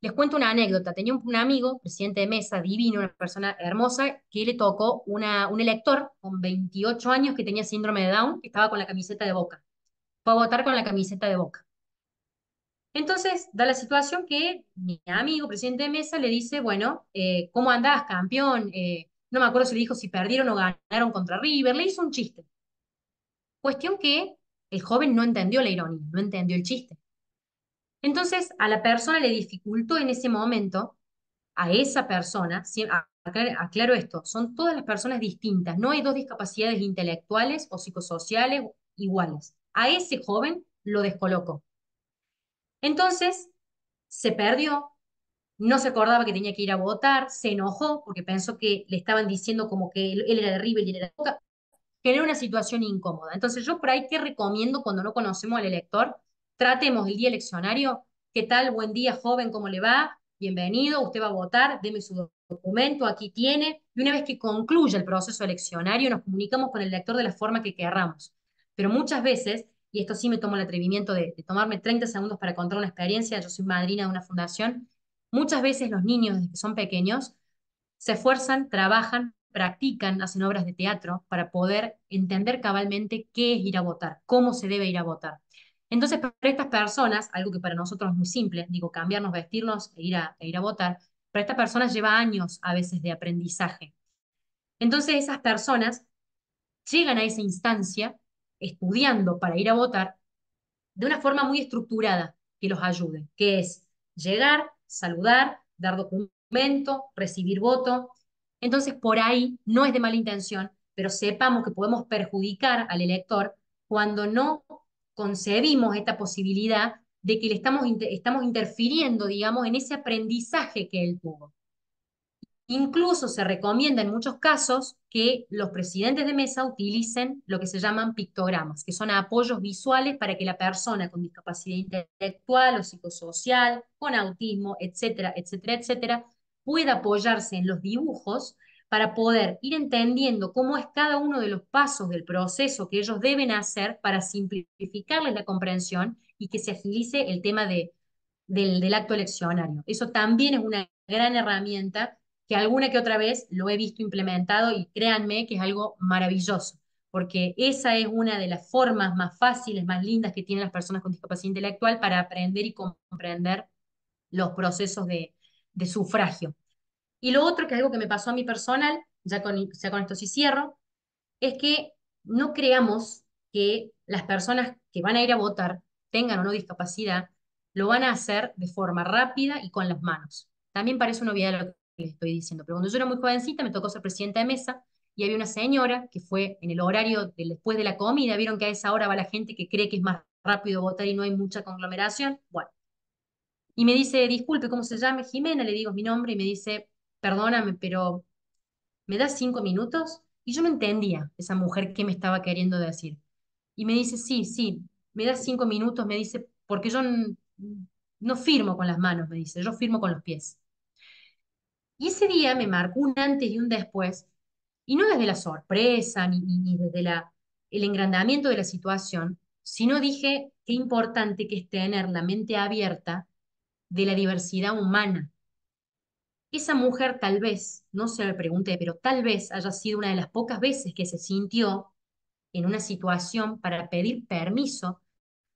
Les cuento una anécdota. Tenía un amigo, presidente de mesa, divino, una persona hermosa, que le tocó un elector con 28 años que tenía síndrome de Down, que estaba con la camiseta de Boca. Fue a votar con la camiseta de Boca. Entonces, da la situación que mi amigo, presidente de mesa, le dice, bueno, ¿cómo andás, campeón? No me acuerdo si le dijo si perdieron o ganaron contra River. Le hizo un chiste. Cuestión que el joven no entendió la ironía, no entendió el chiste. Entonces, a la persona le dificultó en ese momento, a esa persona, aclaro esto, son todas las personas distintas, no hay dos discapacidades intelectuales o psicosociales iguales. A ese joven lo descolocó. Entonces, se perdió, no se acordaba que tenía que ir a votar, se enojó porque pensó que le estaban diciendo como que él era de River y él era de Boca, genera una situación incómoda. Entonces, yo por ahí, ¿qué recomiendo cuando no conocemos al elector? Tratemos el día eleccionario. ¿Qué tal? Buen día, joven, ¿cómo le va? Bienvenido, usted va a votar, deme su documento, aquí tiene. Y una vez que concluya el proceso eleccionario, nos comunicamos con el elector de la forma que querramos. Pero muchas veces, y esto sí me tomo el atrevimiento de tomarme 30 segundos para contar una experiencia, yo soy madrina de una fundación, muchas veces los niños desde que son pequeños se esfuerzan, trabajan, practican, hacen obras de teatro para poder entender cabalmente qué es ir a votar, cómo se debe ir a votar. Entonces, para estas personas, algo que para nosotros es muy simple, digo, cambiarnos, vestirnos e ir a votar, para estas personas lleva años a veces de aprendizaje. Entonces, esas personas llegan a esa instancia estudiando para ir a votar de una forma muy estructurada que los ayude, que es llegar, saludar, dar documento, recibir voto. Entonces, por ahí no es de mala intención, pero sepamos que podemos perjudicar al elector cuando no concebimos esta posibilidad de que estamos interfiriendo, digamos, en ese aprendizaje que él tuvo. Incluso se recomienda en muchos casos que los presidentes de mesa utilicen lo que se llaman pictogramas, que son apoyos visuales para que la persona con discapacidad intelectual o psicosocial, con autismo, etcétera, etcétera, etcétera, pueda apoyarse en los dibujos para poder ir entendiendo cómo es cada uno de los pasos del proceso que ellos deben hacer para simplificarles la comprensión y que se agilice el tema del acto eleccionario. Eso también es una gran herramienta que alguna que otra vez lo he visto implementado y créanme que es algo maravilloso, porque esa es una de las formas más fáciles, más lindas que tienen las personas con discapacidad intelectual para aprender y comprender los procesos de sufragio. Y lo otro, que es algo que me pasó a mí personal, ya con esto sí cierro, es que no creamos que las personas que van a ir a votar, tengan o no discapacidad, lo van a hacer de forma rápida y con las manos. También parece una obviedad lo que les estoy diciendo, pero cuando yo era muy jovencita me tocó ser presidenta de mesa y había una señora que fue en el horario después de la comida, vieron que a esa hora va la gente que cree que es más rápido votar y no hay mucha conglomeración. Bueno, y me dice, disculpe, ¿cómo se llama? Jimena, le digo mi nombre, y me dice, perdóname, pero ¿me das 5 minutos? Y yo no entendía esa mujer qué me estaba queriendo decir. Y me dice, sí, sí, me das 5 minutos, me dice, porque yo no firmo con las manos, me dice, yo firmo con los pies. Y ese día me marcó un antes y un después, y no desde la sorpresa ni desde el engrandamiento de la situación, sino dije qué importante que es tener la mente abierta de la diversidad humana. Esa mujer tal vez, no se lo pregunté, pero tal vez haya sido una de las pocas veces que se sintió en una situación para pedir permiso,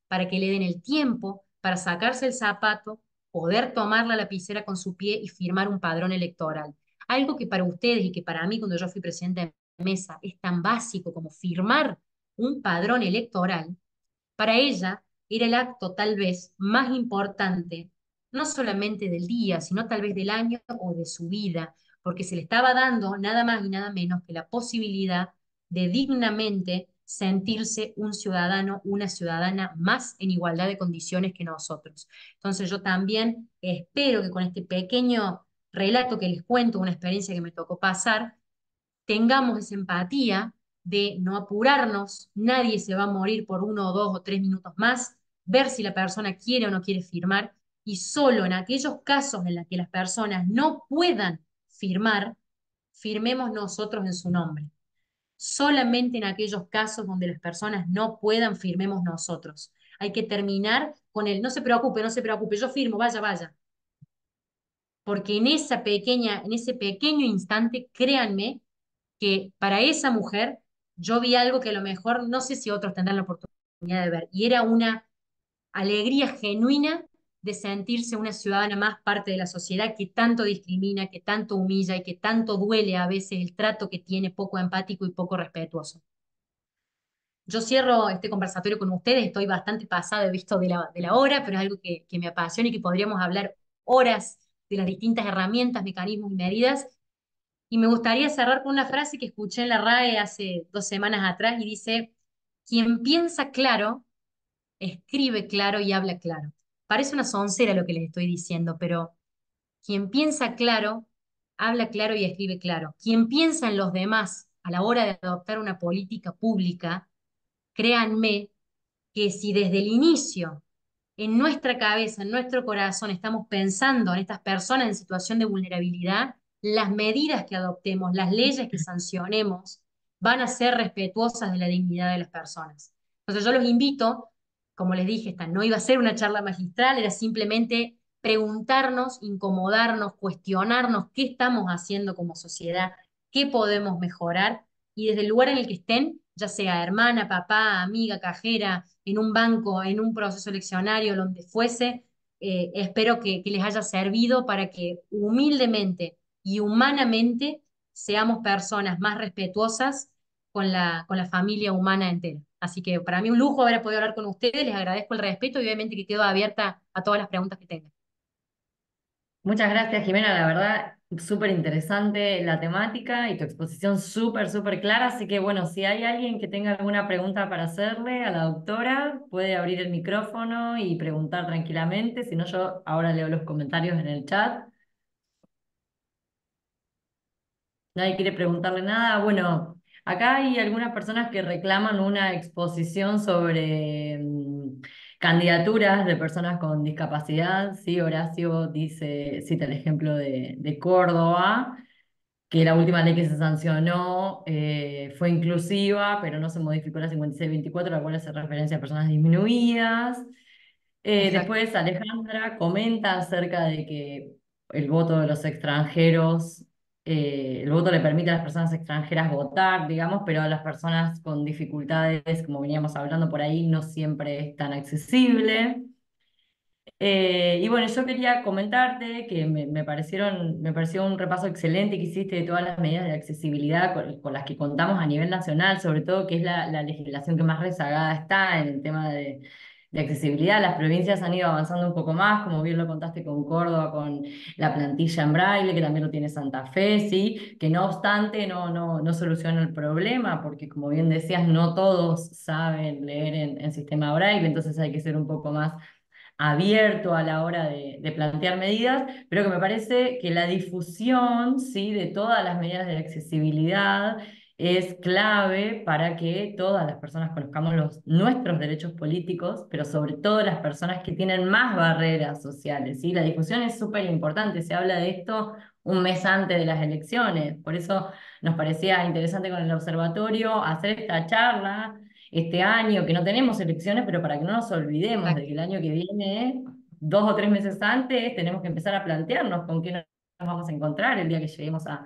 para que le den el tiempo, para sacarse el zapato, poder tomar la lapicera con su pie y firmar un padrón electoral. Algo que para ustedes y que para mí cuando yo fui presidenta de mesa es tan básico como firmar un padrón electoral, para ella era el acto tal vez más importante, no solamente del día, sino tal vez del año o de su vida, porque se le estaba dando nada más y nada menos que la posibilidad de dignamente sentirse un ciudadano, una ciudadana más en igualdad de condiciones que nosotros. Entonces yo también espero que con este pequeño relato que les cuento, una experiencia que me tocó pasar, tengamos esa empatía de no apurarnos, nadie se va a morir por 1 o 2 o 3 minutos más, ver si la persona quiere o no quiere firmar, y solo en aquellos casos en los que las personas no puedan firmar, firmemos nosotros en su nombre. Solamente en aquellos casos donde las personas no puedan, firmemos nosotros. Hay que terminar con el no se preocupe, no se preocupe, yo firmo, vaya, vaya. Porque en ese pequeño instante, créanme que para esa mujer yo vi algo que a lo mejor no sé si otros tendrán la oportunidad de ver, y era una alegría genuina de sentirse una ciudadana más parte de la sociedad que tanto discrimina, que tanto humilla y que tanto duele a veces el trato que tiene poco empático y poco respetuoso. Yo cierro este conversatorio con ustedes, estoy bastante pasada, he visto de la hora, pero es algo que me apasiona y que podríamos hablar horas de las distintas herramientas, mecanismos y medidas. Y me gustaría cerrar con una frase que escuché en la RAE hace 2 semanas atrás y dice, quien piensa claro, escribe claro y habla claro. Parece una soncera lo que les estoy diciendo, pero quien piensa claro, habla claro y escribe claro. Quien piensa en los demás a la hora de adoptar una política pública, créanme que si desde el inicio en nuestra cabeza, en nuestro corazón, estamos pensando en estas personas en situación de vulnerabilidad, las medidas que adoptemos, las leyes que sancionemos, van a ser respetuosas de la dignidad de las personas. Entonces yo los invito, como les dije, esta no iba a ser una charla magistral, era simplemente preguntarnos, incomodarnos, cuestionarnos qué estamos haciendo como sociedad, qué podemos mejorar, y desde el lugar en el que estén, ya sea hermana, papá, amiga, cajera, en un banco, en un proceso eleccionario, donde fuese, espero que les haya servido para que humildemente y humanamente seamos personas más respetuosas con la familia humana entera. Así que para mí un lujo haber podido hablar con ustedes, les agradezco el respeto y obviamente que quedo abierta a todas las preguntas que tengan. Muchas gracias, Jimena. La verdad, súper interesante la temática y tu exposición súper clara. Así que bueno, si hay alguien que tenga alguna pregunta para hacerle a la doctora, puede abrir el micrófono y preguntar tranquilamente. Si no, yo ahora leo los comentarios en el chat. Nadie quiere preguntarle nada. Bueno, acá hay algunas personas que reclaman una exposición sobre candidaturas de personas con discapacidad. Sí, Horacio dice, cita el ejemplo de Córdoba, que la última ley que se sancionó fue inclusiva, pero no se modificó la 5624, la cual hace referencia a personas disminuidas. Exacto. Después Alejandra comenta acerca de que el voto de los extranjeros, el voto le permite a las personas extranjeras votar, digamos, pero a las personas con dificultades, como veníamos hablando por ahí, no siempre es tan accesible. Y bueno, yo quería comentarte que me pareció un repaso excelente que hiciste de todas las medidas de accesibilidad con las que contamos a nivel nacional, sobre todo que es la legislación que más rezagada está en el tema de accesibilidad. Las provincias han ido avanzando un poco más, como bien lo contaste con Córdoba, con la plantilla en braille, que también lo tiene Santa Fe, sí, que no obstante no soluciona el problema, porque como bien decías, no todos saben leer en sistema braille, entonces hay que ser un poco más abierto a la hora de plantear medidas, pero que me parece que la difusión, ¿sí?, de todas las medidas de accesibilidad es clave para que todas las personas conozcamos nuestros derechos políticos, pero sobre todo las personas que tienen más barreras sociales, ¿sí? La difusión es súper importante, se habla de esto un mes antes de las elecciones, por eso nos parecía interesante con el observatorio hacer esta charla este año, que no tenemos elecciones, pero para que no nos olvidemos de Exacto. que el año que viene, 2 o 3 meses antes, tenemos que empezar a plantearnos con qué nos vamos a encontrar el día que lleguemos a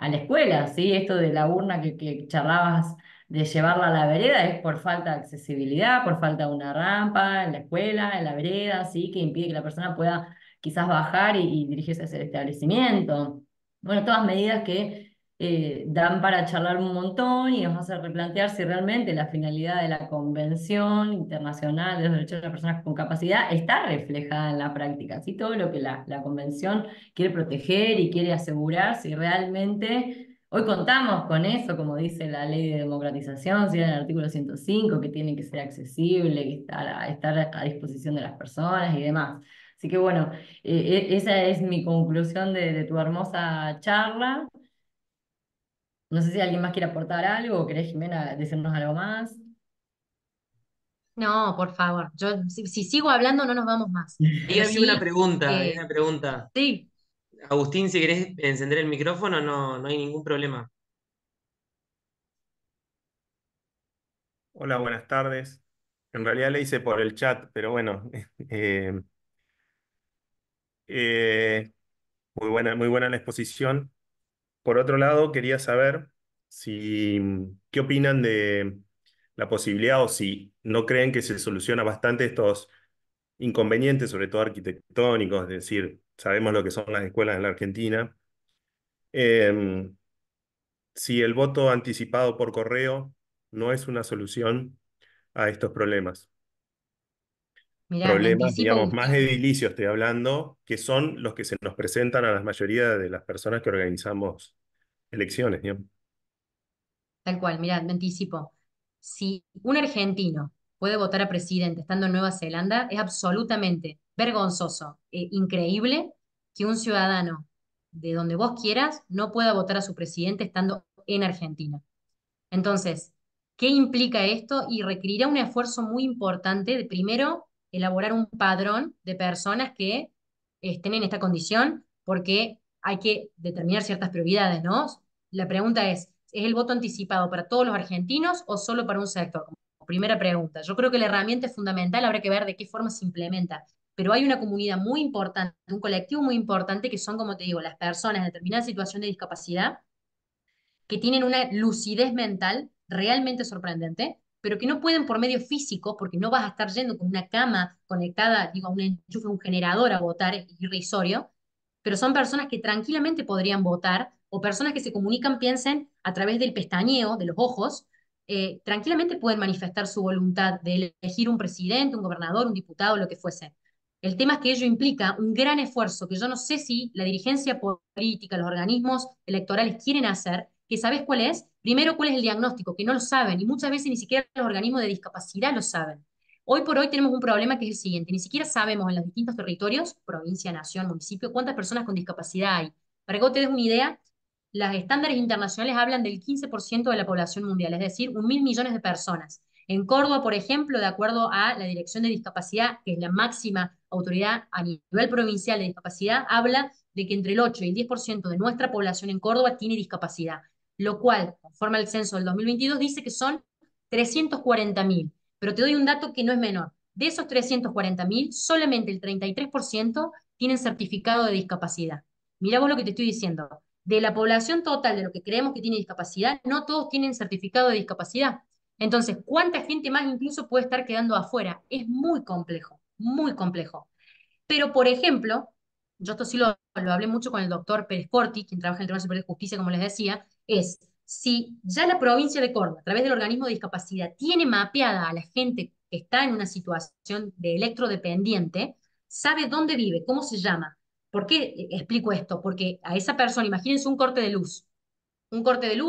la escuela, ¿sí? Esto de la urna que charlabas de llevarla a la vereda es por falta de accesibilidad, por falta de una rampa en la escuela, en la vereda, ¿sí? Que impide que la persona pueda quizás bajar y dirigirse hacia el establecimiento. Bueno, todas medidas que dan para charlar un montón y nos hacen replantear si realmente la finalidad de la Convención Internacional de los Derechos de las Personas con Capacidad está reflejada en la práctica, ¿sí? Todo lo que la Convención quiere proteger y quiere asegurar si realmente Hoy contamos con eso, como dice la ley de democratización, ¿sí? En el artículo 105, que tiene que ser accesible, que estar a disposición de las personas y demás. Así que bueno, esa es mi conclusión de tu hermosa charla. No sé si alguien más quiere aportar algo o querés, Jimena, decirnos algo más. No, por favor, yo si sigo hablando no nos vamos más, Ahí pero había una sí, pregunta, había eh, una pregunta. sí, Agustín, si querés encender el micrófono, no, no hay ningún problema. Hola, buenas tardes. En realidad le hice por el chat, pero bueno, eh, eh, muy buena la exposición. Por otro lado, quería saber si, qué opinan de la posibilidad o si no creen que se soluciona bastante estos inconvenientes, sobre todo arquitectónicos, es decir, sabemos lo que son las escuelas en la Argentina. Eh, si el voto anticipado por correo no es una solución a estos problemas. mirá, me Problemas, digamos, anticipo. más edilicios estoy hablando, que son los que se nos presentan a la mayoría de las personas que organizamos elecciones, digamos. Tal cual, mirá, me anticipo. Si un argentino puede votar a presidente estando en Nueva Zelanda, es absolutamente vergonzoso e increíble que un ciudadano de donde vos quieras no pueda votar a su presidente estando en Argentina. Entonces, ¿qué implica esto? Y requerirá un esfuerzo muy importante de primero elaborar un padrón de personas que estén en esta condición, porque hay que determinar ciertas prioridades, ¿no? La pregunta ¿es el voto anticipado para todos los argentinos o solo para un sector? Como primera pregunta. Yo creo que la herramienta es fundamental, habrá que ver de qué forma se implementa. Pero hay una comunidad muy importante, un colectivo muy importante que son, como te digo, las personas en determinada situación de discapacidad que tienen una lucidez mental realmente sorprendente, pero que no pueden por medio físico, porque no vas a estar yendo con una cama conectada, digo, a un enchufe, un generador a votar, es irrisorio, pero son personas que tranquilamente podrían votar, o personas que se comunican, piensen, a través del pestañeo, de los ojos, tranquilamente pueden manifestar su voluntad de elegir un presidente, un gobernador, un diputado, lo que fuese. El tema es que ello implica un gran esfuerzo que yo no sé si la dirigencia política, los organismos electorales quieren hacer, que ¿sabes cuál es? Primero, ¿cuál es el diagnóstico? Que no lo saben y muchas veces ni siquiera los organismos de discapacidad lo saben. Hoy por hoy tenemos un problema que es el siguiente, ni siquiera sabemos en los distintos territorios, provincia, nación, municipio, cuántas personas con discapacidad hay. Para que vos te des una idea, los estándares internacionales hablan del 15% de la población mundial, es decir, 1.000 millones de personas. En Córdoba, por ejemplo, de acuerdo a la Dirección de Discapacidad, que es la máxima autoridad a nivel provincial de discapacidad, habla de que entre el 8 y el 10% de nuestra población en Córdoba tiene discapacidad, lo cual, conforme al censo del 2022, dice que son 340.000. Pero te doy un dato que no es menor. De esos 340.000, solamente el 33% tienen certificado de discapacidad. Mirá vos lo que te estoy diciendo. De la población total de lo que creemos que tiene discapacidad, no todos tienen certificado de discapacidad. Entonces, ¿cuánta gente más incluso puede estar quedando afuera? Es muy complejo, muy complejo. Pero, por ejemplo, yo esto sí lo hablé mucho con el doctor Pérez Corti, quien trabaja en el Tribunal Superior de Justicia, como les decía, es si ya la provincia de Córdoba, a través del organismo de discapacidad, tiene mapeada a la gente que está en una situación de electrodependiente, sabe dónde vive, cómo se llama. ¿Por qué explico esto? Porque a esa persona, imagínense un corte de luz,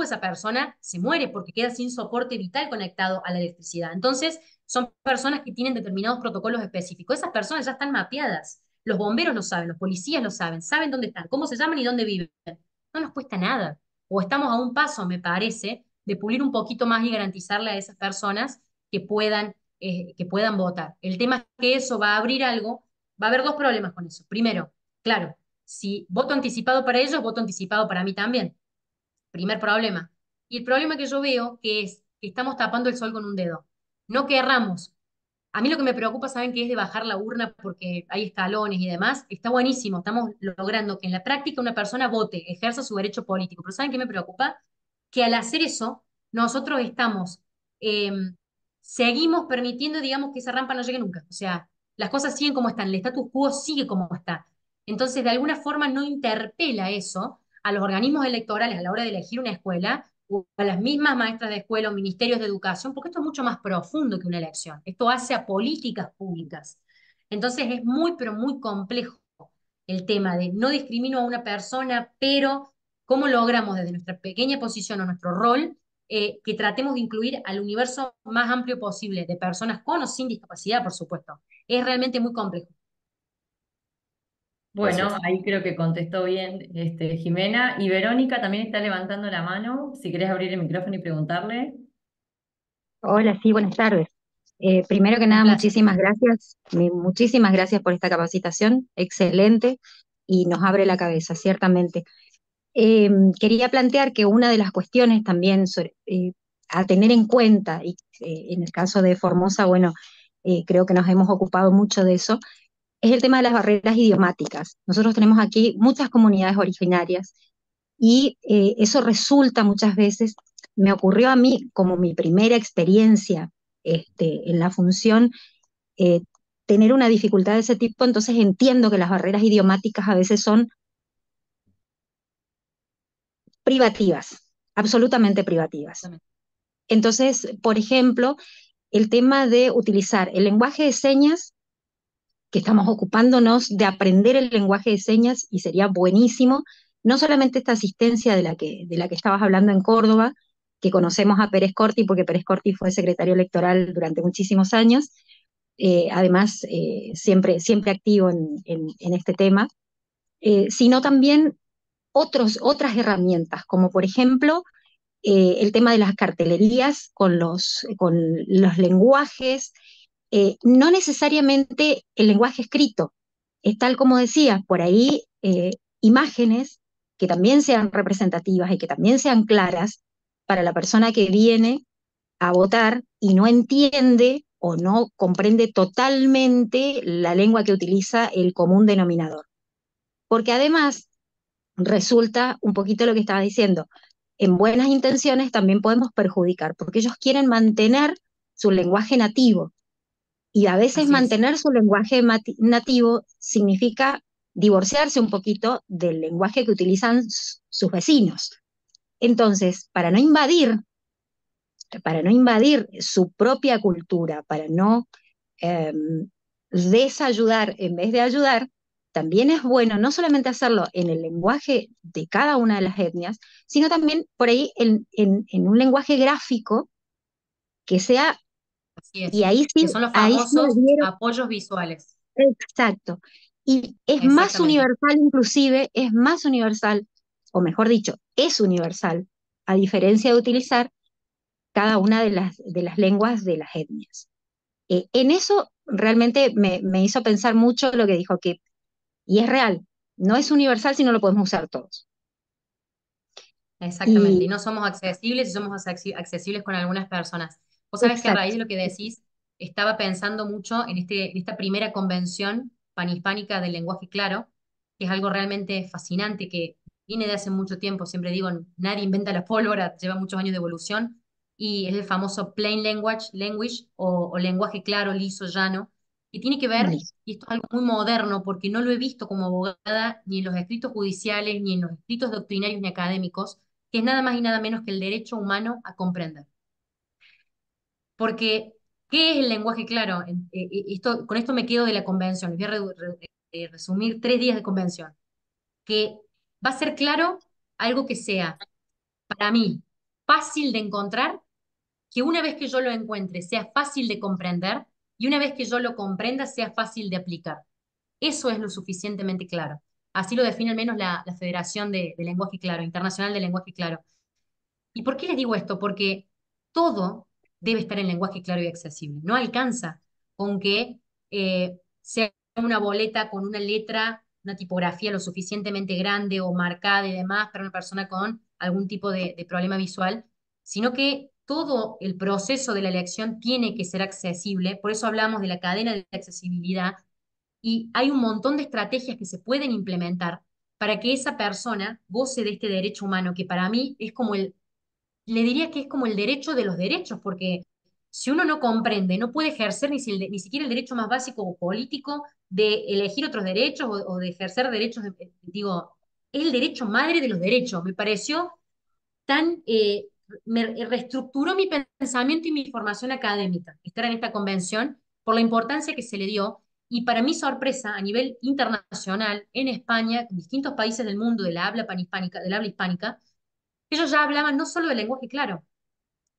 esa persona se muere porque queda sin soporte vital conectado a la electricidad. Entonces, son personas que tienen determinados protocolos específicos. Esas personas ya están mapeadas. Los bomberos lo saben, los policías lo saben, saben dónde están, cómo se llaman y dónde viven. No nos cuesta nada. O estamos a un paso, me parece, de pulir un poquito más y garantizarle a esas personas que puedan votar. El tema es que eso va a abrir algo, va a haber dos problemas con eso. Primero, claro, si voto anticipado para ellos, voto anticipado para mí también. Primer problema. Y el problema que yo veo que es que estamos tapando el sol con un dedo. No querramos. A mí lo que me preocupa, saben que es de bajar la urna porque hay escalones y demás. Está buenísimo. Estamos logrando que en la práctica una persona vote, ejerza su derecho político. Pero ¿saben qué me preocupa? Que al hacer eso, nosotros eh, seguimos permitiendo, digamos, que esa rampa no llegue nunca. O sea, las cosas siguen como están, el status quo sigue como está. Entonces, de alguna forma no interpela eso a los organismos electorales a la hora de elegir una escuela o a las mismas maestras de escuela o ministerios de educación, porque esto es mucho más profundo que una elección. Esto hace a políticas públicas. Entonces, es muy, pero muy complejo el tema de no discrimino a una persona, pero ¿Cómo logramos desde nuestra pequeña posición o nuestro rol que tratemos de incluir al universo más amplio posible de personas con o sin discapacidad, por supuesto? Es realmente muy complejo. Bueno, Gracias. ahí creo que contestó bien Jimena. Y Verónica también está levantando la mano. Si querés abrir el micrófono y preguntarle. Hola, sí, buenas tardes. Primero que Un nada, placer. muchísimas gracias por esta capacitación, excelente, y nos abre la cabeza, ciertamente. Eh, Quería plantear que una de las cuestiones también a tener en cuenta, y en el caso de Formosa, bueno, creo que nos hemos ocupado mucho de eso, es el tema de las barreras idiomáticas. Nosotros tenemos aquí muchas comunidades originarias y eso resulta muchas veces, me ocurrió a mí como mi primera experiencia en la función, eh, tener una dificultad de ese tipo, entonces entiendo que las barreras idiomáticas a veces son privativas, absolutamente privativas. Entonces, por ejemplo, el tema de utilizar el lenguaje de señas, que estamos ocupándonos de aprender el lenguaje de señas y sería buenísimo, no solamente esta asistencia de la que estabas hablando en Córdoba, que conocemos a Pérez Corti, porque Pérez Corti fue secretario electoral durante muchísimos años, además siempre activo en este tema, sino también otras herramientas, como por ejemplo el tema de las cartelerías con los lenguajes, no necesariamente el lenguaje escrito, es tal como decía, por ahí imágenes que también sean representativas y que también sean claras para la persona que viene a votar y no entiende o no comprende totalmente la lengua que utiliza el común denominador. Porque además resulta un poquito lo que estaba diciendo, en buenas intenciones también podemos perjudicar, porque ellos quieren mantener su lenguaje nativo, y a veces Así es. mantener su lenguaje nativo significa divorciarse un poquito del lenguaje que utilizan sus vecinos. Entonces, para no invadir su propia cultura, para no eh, desayudar en vez de ayudar, también es bueno no solamente hacerlo en el lenguaje de cada una de las etnias, sino también por ahí en un lenguaje gráfico que sea, Así y es. Que son los ahí sí famosos adhiero. apoyos visuales. Exacto. Y es más Exactamente. universal, inclusive, es más universal, o mejor dicho, es universal, a diferencia de utilizar cada una de las lenguas de las etnias. En eso realmente me hizo pensar mucho lo que dijo, y es real, no es universal si no lo podemos usar todos. Exactamente, y Y no somos accesibles y somos accesibles con algunas personas. Vos sabés que a raíz exacto, de lo que decís, estaba pensando mucho en esta primera convención panhispánica del lenguaje claro, que es algo realmente fascinante, que viene de hace mucho tiempo, siempre digo, nadie inventa la pólvora, lleva muchos años de evolución, y es el famoso plain language o lenguaje claro, liso, llano, que tiene que ver, listo. y esto es algo muy moderno, porque no lo he visto como abogada ni en los escritos judiciales, ni en los escritos doctrinarios ni académicos, que es nada más y nada menos que el derecho humano a comprender. Porque, ¿qué es el lenguaje claro? Con esto me quedo de la convención. Les voy a resumir 3 días de convención. Que va a ser claro algo que sea, para mí, fácil de encontrar, que una vez que yo lo encuentre sea fácil de comprender y una vez que yo lo comprenda sea fácil de aplicar. Eso es lo suficientemente claro. Así lo define al menos la Federación de Lenguaje Claro, Internacional de Lenguaje Claro. ¿Y por qué les digo esto? Porque todo debe estar en lenguaje claro y accesible. No alcanza con que sea una boleta con una letra, una tipografía lo suficientemente grande o marcada y demás para una persona con algún tipo de problema visual, sino que todo el proceso de la elección tiene que ser accesible. Por eso hablamos de la cadena de accesibilidad y hay un montón de estrategias que se pueden implementar para que esa persona goce de este derecho humano, que para mí es como le diría que es como el derecho de los derechos, porque si uno no comprende, no puede ejercer ni siquiera el derecho más básico o político de elegir otros derechos o de ejercer derechos, digo, es el derecho madre de los derechos. Me pareció tan, me reestructuró mi pensamiento y mi formación académica, estar en esta convención, por la importancia que se le dio. Y para mi sorpresa, a nivel internacional, en España, en distintos países del mundo del habla hispánica, ellos ya hablaban no solo del lenguaje claro,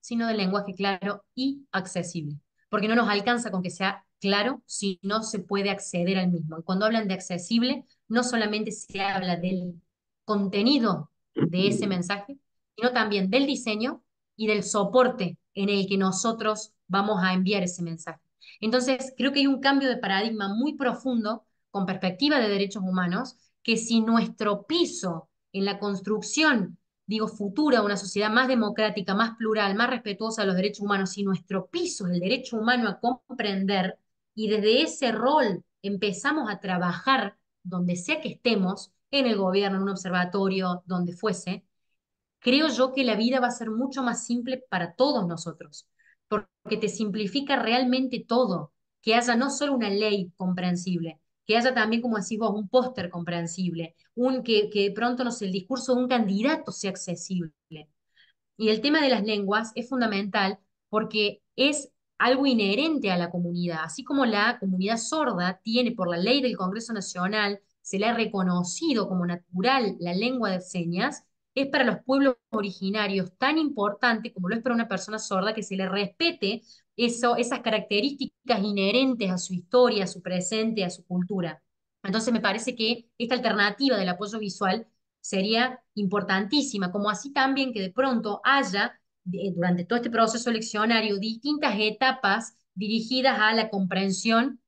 sino del lenguaje claro y accesible. Porque no nos alcanza con que sea claro si no se puede acceder al mismo. Y cuando hablan de accesible, no solamente se habla del contenido de ese mensaje, sino también del diseño y del soporte en el que nosotros vamos a enviar ese mensaje. Entonces, creo que hay un cambio de paradigma muy profundo con perspectiva de derechos humanos, que si nuestro piso en la construcción, digo, futura, una sociedad más democrática, más plural, más respetuosa de los derechos humanos, si nuestro piso es el derecho humano a comprender y desde ese rol empezamos a trabajar donde sea que estemos, en el gobierno, en un observatorio, donde fuese, creo yo que la vida va a ser mucho más simple para todos nosotros, porque te simplifica realmente todo, que haya no solo una ley comprensible, que haya también, como decís vos, un póster comprensible, que de pronto, no sé, el discurso de un candidato sea accesible. Y el tema de las lenguas es fundamental porque es algo inherente a la comunidad, así como la comunidad sorda tiene por la ley del Congreso Nacional, se le ha reconocido como natural la lengua de señas, es para los pueblos originarios tan importante como lo es para una persona sorda que se le respete esas características inherentes a su historia, a su presente, a su cultura. Entonces me parece que esta alternativa del apoyo visual sería importantísima, como así también que de pronto haya durante todo este proceso eleccionario distintas etapas dirigidas a la comprensión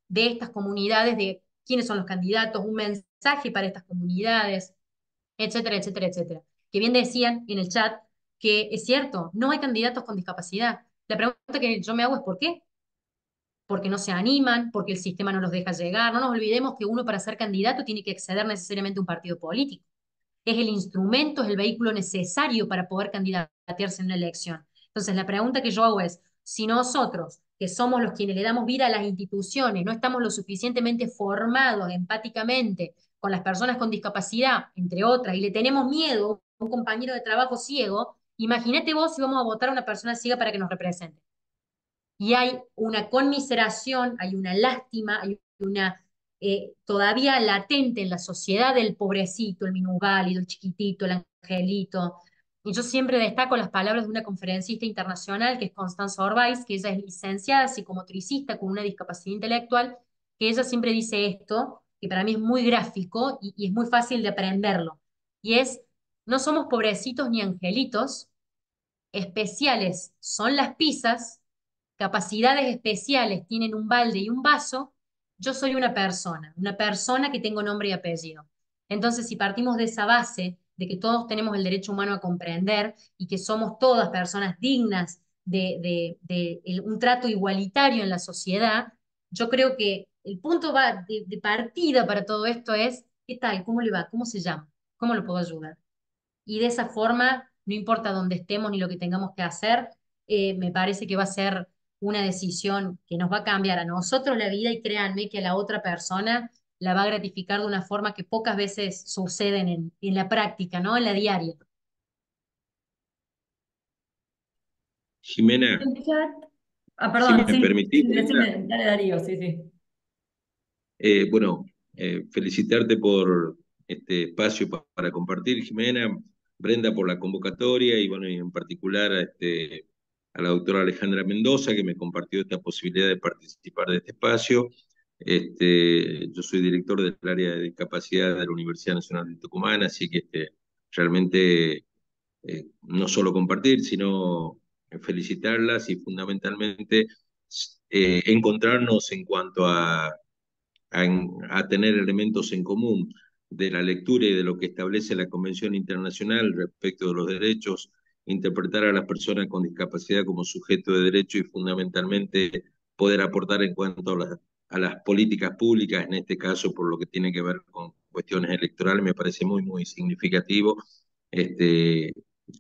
de estas comunidades, de quiénes son los candidatos, un mensaje para estas comunidades, etcétera, etcétera, etcétera. Que bien decían en el chat que es cierto, no hay candidatos con discapacidad. La pregunta que yo me hago es ¿por qué? Porque no se animan, porque el sistema no los deja llegar. No nos olvidemos que uno para ser candidato tiene que acceder necesariamente a un partido político. Es el instrumento, es el vehículo necesario para poder candidatearse en una elección. Entonces, la pregunta que yo hago es, si nosotros, que somos los quienes le damos vida a las instituciones, no estamos lo suficientemente formados empáticamente con las personas con discapacidad, entre otras, y le tenemos miedo a un compañero de trabajo ciego, imagínate vos si vamos a votar a una persona ciega para que nos represente. Y hay una conmiseración, hay una lástima, hay una todavía latente en la sociedad del pobrecito, el minusválido, el chiquitito, el angelito. Y yo siempre destaco las palabras de una conferencista internacional que es Constanza Orbaiz, que ella es licenciada psicomotricista con una discapacidad intelectual, que ella siempre dice esto, que para mí es muy gráfico y es muy fácil de aprenderlo. Y es, no somos pobrecitos ni angelitos, especiales son las pizzas, capacidades especiales tienen un balde y un vaso, yo soy una persona que tengo nombre y apellido. Entonces, si partimos de esa base, de que todos tenemos el derecho humano a comprender y que somos todas personas dignas de un trato igualitario en la sociedad, yo creo que el punto de partida para todo esto es, ¿qué tal? ¿Cómo le va? ¿Cómo se llama? ¿Cómo lo puedo ayudar? Y de esa forma, no importa dónde estemos ni lo que tengamos que hacer, me parece que va a ser una decisión que nos va a cambiar a nosotros la vida y créanme que a la otra persona la va a gratificar de una forma que pocas veces suceden en la práctica, ¿no? En la diaria. Jimena, El chat. Ah, si perdón, me sí, permitís, sí, Brenda, decime, dale Darío, sí, sí. bueno, felicitarte por este espacio para compartir, Jimena, Brenda por la convocatoria y bueno, y en particular a la doctora Alejandra Mendoza que me compartió esta posibilidad de participar de este espacio. Yo soy director del área de discapacidad de la Universidad Nacional de Tucumán, así que realmente no solo compartir, sino felicitarlas y fundamentalmente encontrarnos en cuanto a tener elementos en común de la lectura y de lo que establece la Convención Internacional respecto de los derechos, interpretar a las personas con discapacidad como sujeto de derecho y fundamentalmente poder aportar en cuanto a las políticas públicas, en este caso por lo que tiene que ver con cuestiones electorales, me parece muy, muy significativo. Este,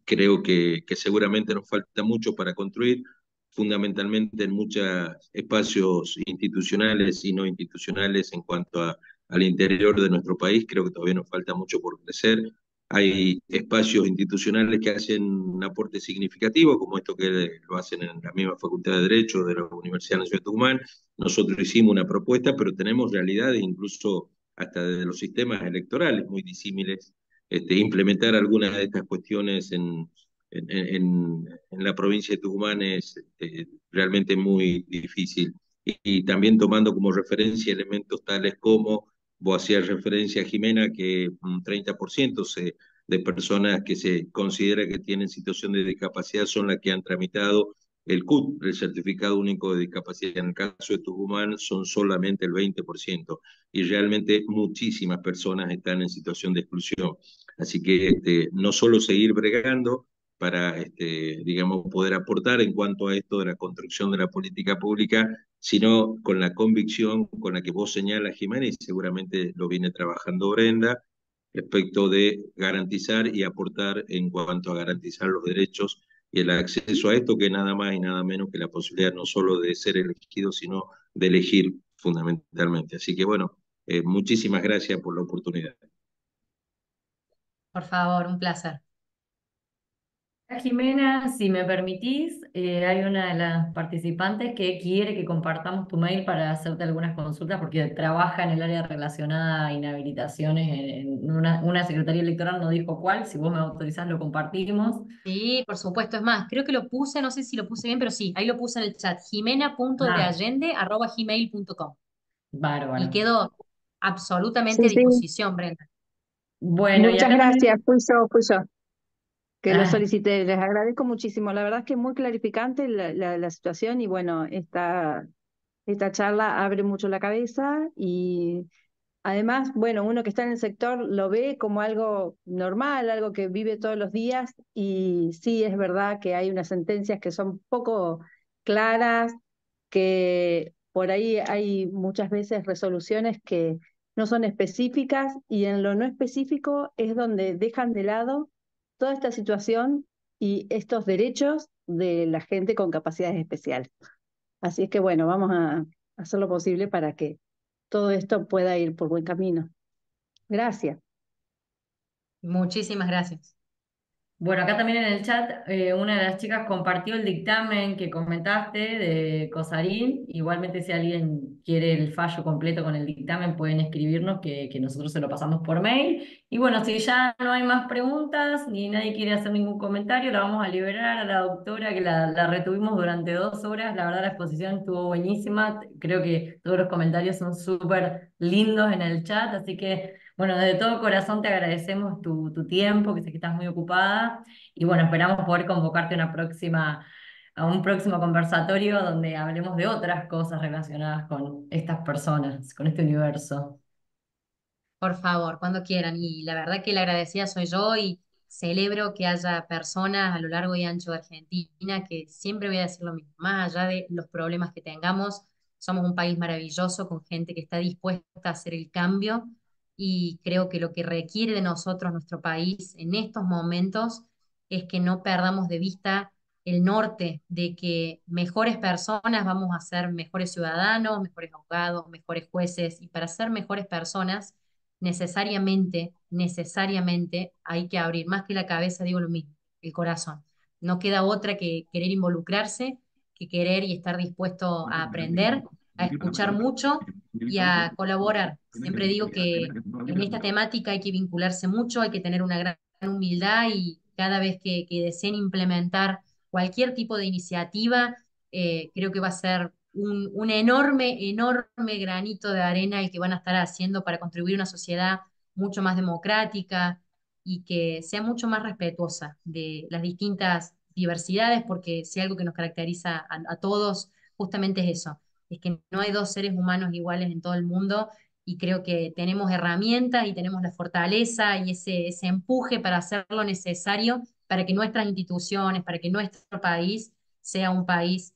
Creo que seguramente nos falta mucho para construir, fundamentalmente en muchos espacios institucionales y no institucionales en cuanto al interior de nuestro país. Creo que todavía nos falta mucho por crecer. hay espacios institucionales que hacen un aporte significativo, como esto que lo hacen en la misma Facultad de Derecho de la Universidad Nacional de Tucumán. Nosotros hicimos una propuesta, pero tenemos realidades incluso hasta desde los sistemas electorales muy disímiles. Implementar algunas de estas cuestiones en la provincia de Tucumán es realmente muy difícil. Y también tomando como referencia elementos tales como, vos hacías referencia, Jimena, que un 30% de personas que se considera que tienen situación de discapacidad son las que han tramitado el CUT, el Certificado Único de Discapacidad. En el caso de Tucumán son solamente el 20% y realmente muchísimas personas están en situación de exclusión. Así que no solo seguir bregando para, digamos, poder aportar en cuanto a esto de la construcción de la política pública, sino con la convicción con la que vos señalas, Jimena, y seguramente lo viene trabajando Brenda, respecto de garantizar y aportar en cuanto a garantizar los derechos y el acceso a esto, que nada más y nada menos que la posibilidad no solo de ser elegido, sino de elegir fundamentalmente. Así que bueno, muchísimas gracias por la oportunidad. Por favor, un placer. Jimena, si me permitís, hay una de las participantes que quiere que compartamos tu mail para hacerte algunas consultas porque trabaja en el área relacionada a inhabilitaciones en una secretaría electoral, no dijo cuál, si vos me autorizás lo compartimos. Sí, por supuesto. Es más, creo que lo puse, no sé si lo puse bien, pero sí, ahí lo puse en el chat, Ah, jimena.deallende@gmail.com. Y bárbaro. quedo absolutamente Sí, a sí, disposición, Brenda. Bueno, y muchas acá gracias, también... fui yo que lo Ah, solicité. Les agradezco muchísimo. La verdad es que es muy clarificante la situación y bueno, esta charla abre mucho la cabeza y además, bueno, uno que está en el sector lo ve como algo normal, algo que vive todos los días y sí es verdad que hay unas sentencias que son poco claras, que por ahí hay muchas veces resoluciones que no son específicas y en lo no específico es donde dejan de lado toda esta situación y estos derechos de la gente con capacidades especiales. Así es que bueno, vamos a hacer lo posible para que todo esto pueda ir por buen camino. Gracias. Muchísimas gracias. bueno, acá también en el chat una de las chicas compartió el dictamen que comentaste de Cosarín. Igualmente si alguien quiere el fallo completo con el dictamen pueden escribirnos que nosotros se lo pasamos por mail. Y bueno, si ya no hay más preguntas ni nadie quiere hacer ningún comentario, la vamos a liberar a la doctora que la retuvimos durante 2 horas. La verdad la exposición estuvo buenísima. Creo que todos los comentarios son súper lindos en el chat, así que... Bueno, desde todo corazón te agradecemos tu tiempo, que sé que estás muy ocupada, y bueno, esperamos poder convocarte a un próximo conversatorio donde hablemos de otras cosas relacionadas con estas personas, con este universo. Por favor, cuando quieran. Y la verdad que la agradecida soy yo y celebro que haya personas a lo largo y ancho de Argentina que siempre voy a decir lo mismo, más allá de los problemas que tengamos, somos un país maravilloso con gente que está dispuesta a hacer el cambio y creo que lo que requiere de nosotros nuestro país en estos momentos es que no perdamos de vista el norte de que mejores personas vamos a ser mejores ciudadanos, mejores abogados, mejores jueces y para ser mejores personas necesariamente hay que abrir más que la cabeza, digo lo mismo, el corazón. No queda otra que querer involucrarse, que querer y estar dispuesto a aprender, a escuchar mucho y a colaborar. Siempre digo que en esta temática hay que vincularse mucho, hay que tener una gran humildad y cada vez que deseen implementar cualquier tipo de iniciativa, creo que va a ser un enorme granito de arena el que van a estar haciendo para contribuir a una sociedad mucho más democrática y que sea mucho más respetuosa de las distintas diversidades, porque si algo que nos caracteriza a todos justamente es eso, es que no hay dos seres humanos iguales en todo el mundo y creo que tenemos herramientas y tenemos la fortaleza y ese empuje para hacer lo necesario para que nuestras instituciones, para que nuestro país sea un país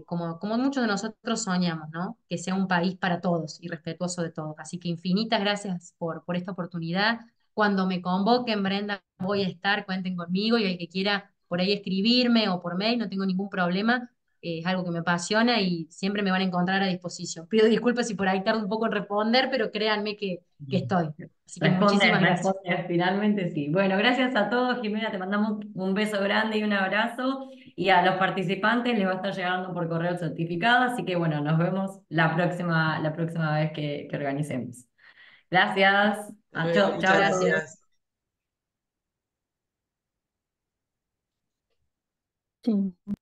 como muchos de nosotros soñamos, ¿no? Que sea un país para todos y respetuoso de todos. Así que infinitas gracias por esta oportunidad. Cuando me convoquen, Brenda, voy a estar, cuenten conmigo y el que quiera por ahí escribirme o por mail, no tengo ningún problema. es algo que me apasiona y siempre me van a encontrar a disposición. Pido disculpas si por ahí tardo un poco en responder, pero créanme que estoy. Así que muchísimas gracias. Respondes, finalmente sí. Bueno, gracias a todos, Jimena, te mandamos un beso grande y un abrazo. Y a los participantes les va a estar llegando por correo el certificado, así que bueno, nos vemos la próxima vez que organicemos. Gracias. Bueno, Chao muchas a todos. Gracias. gracias. Sí.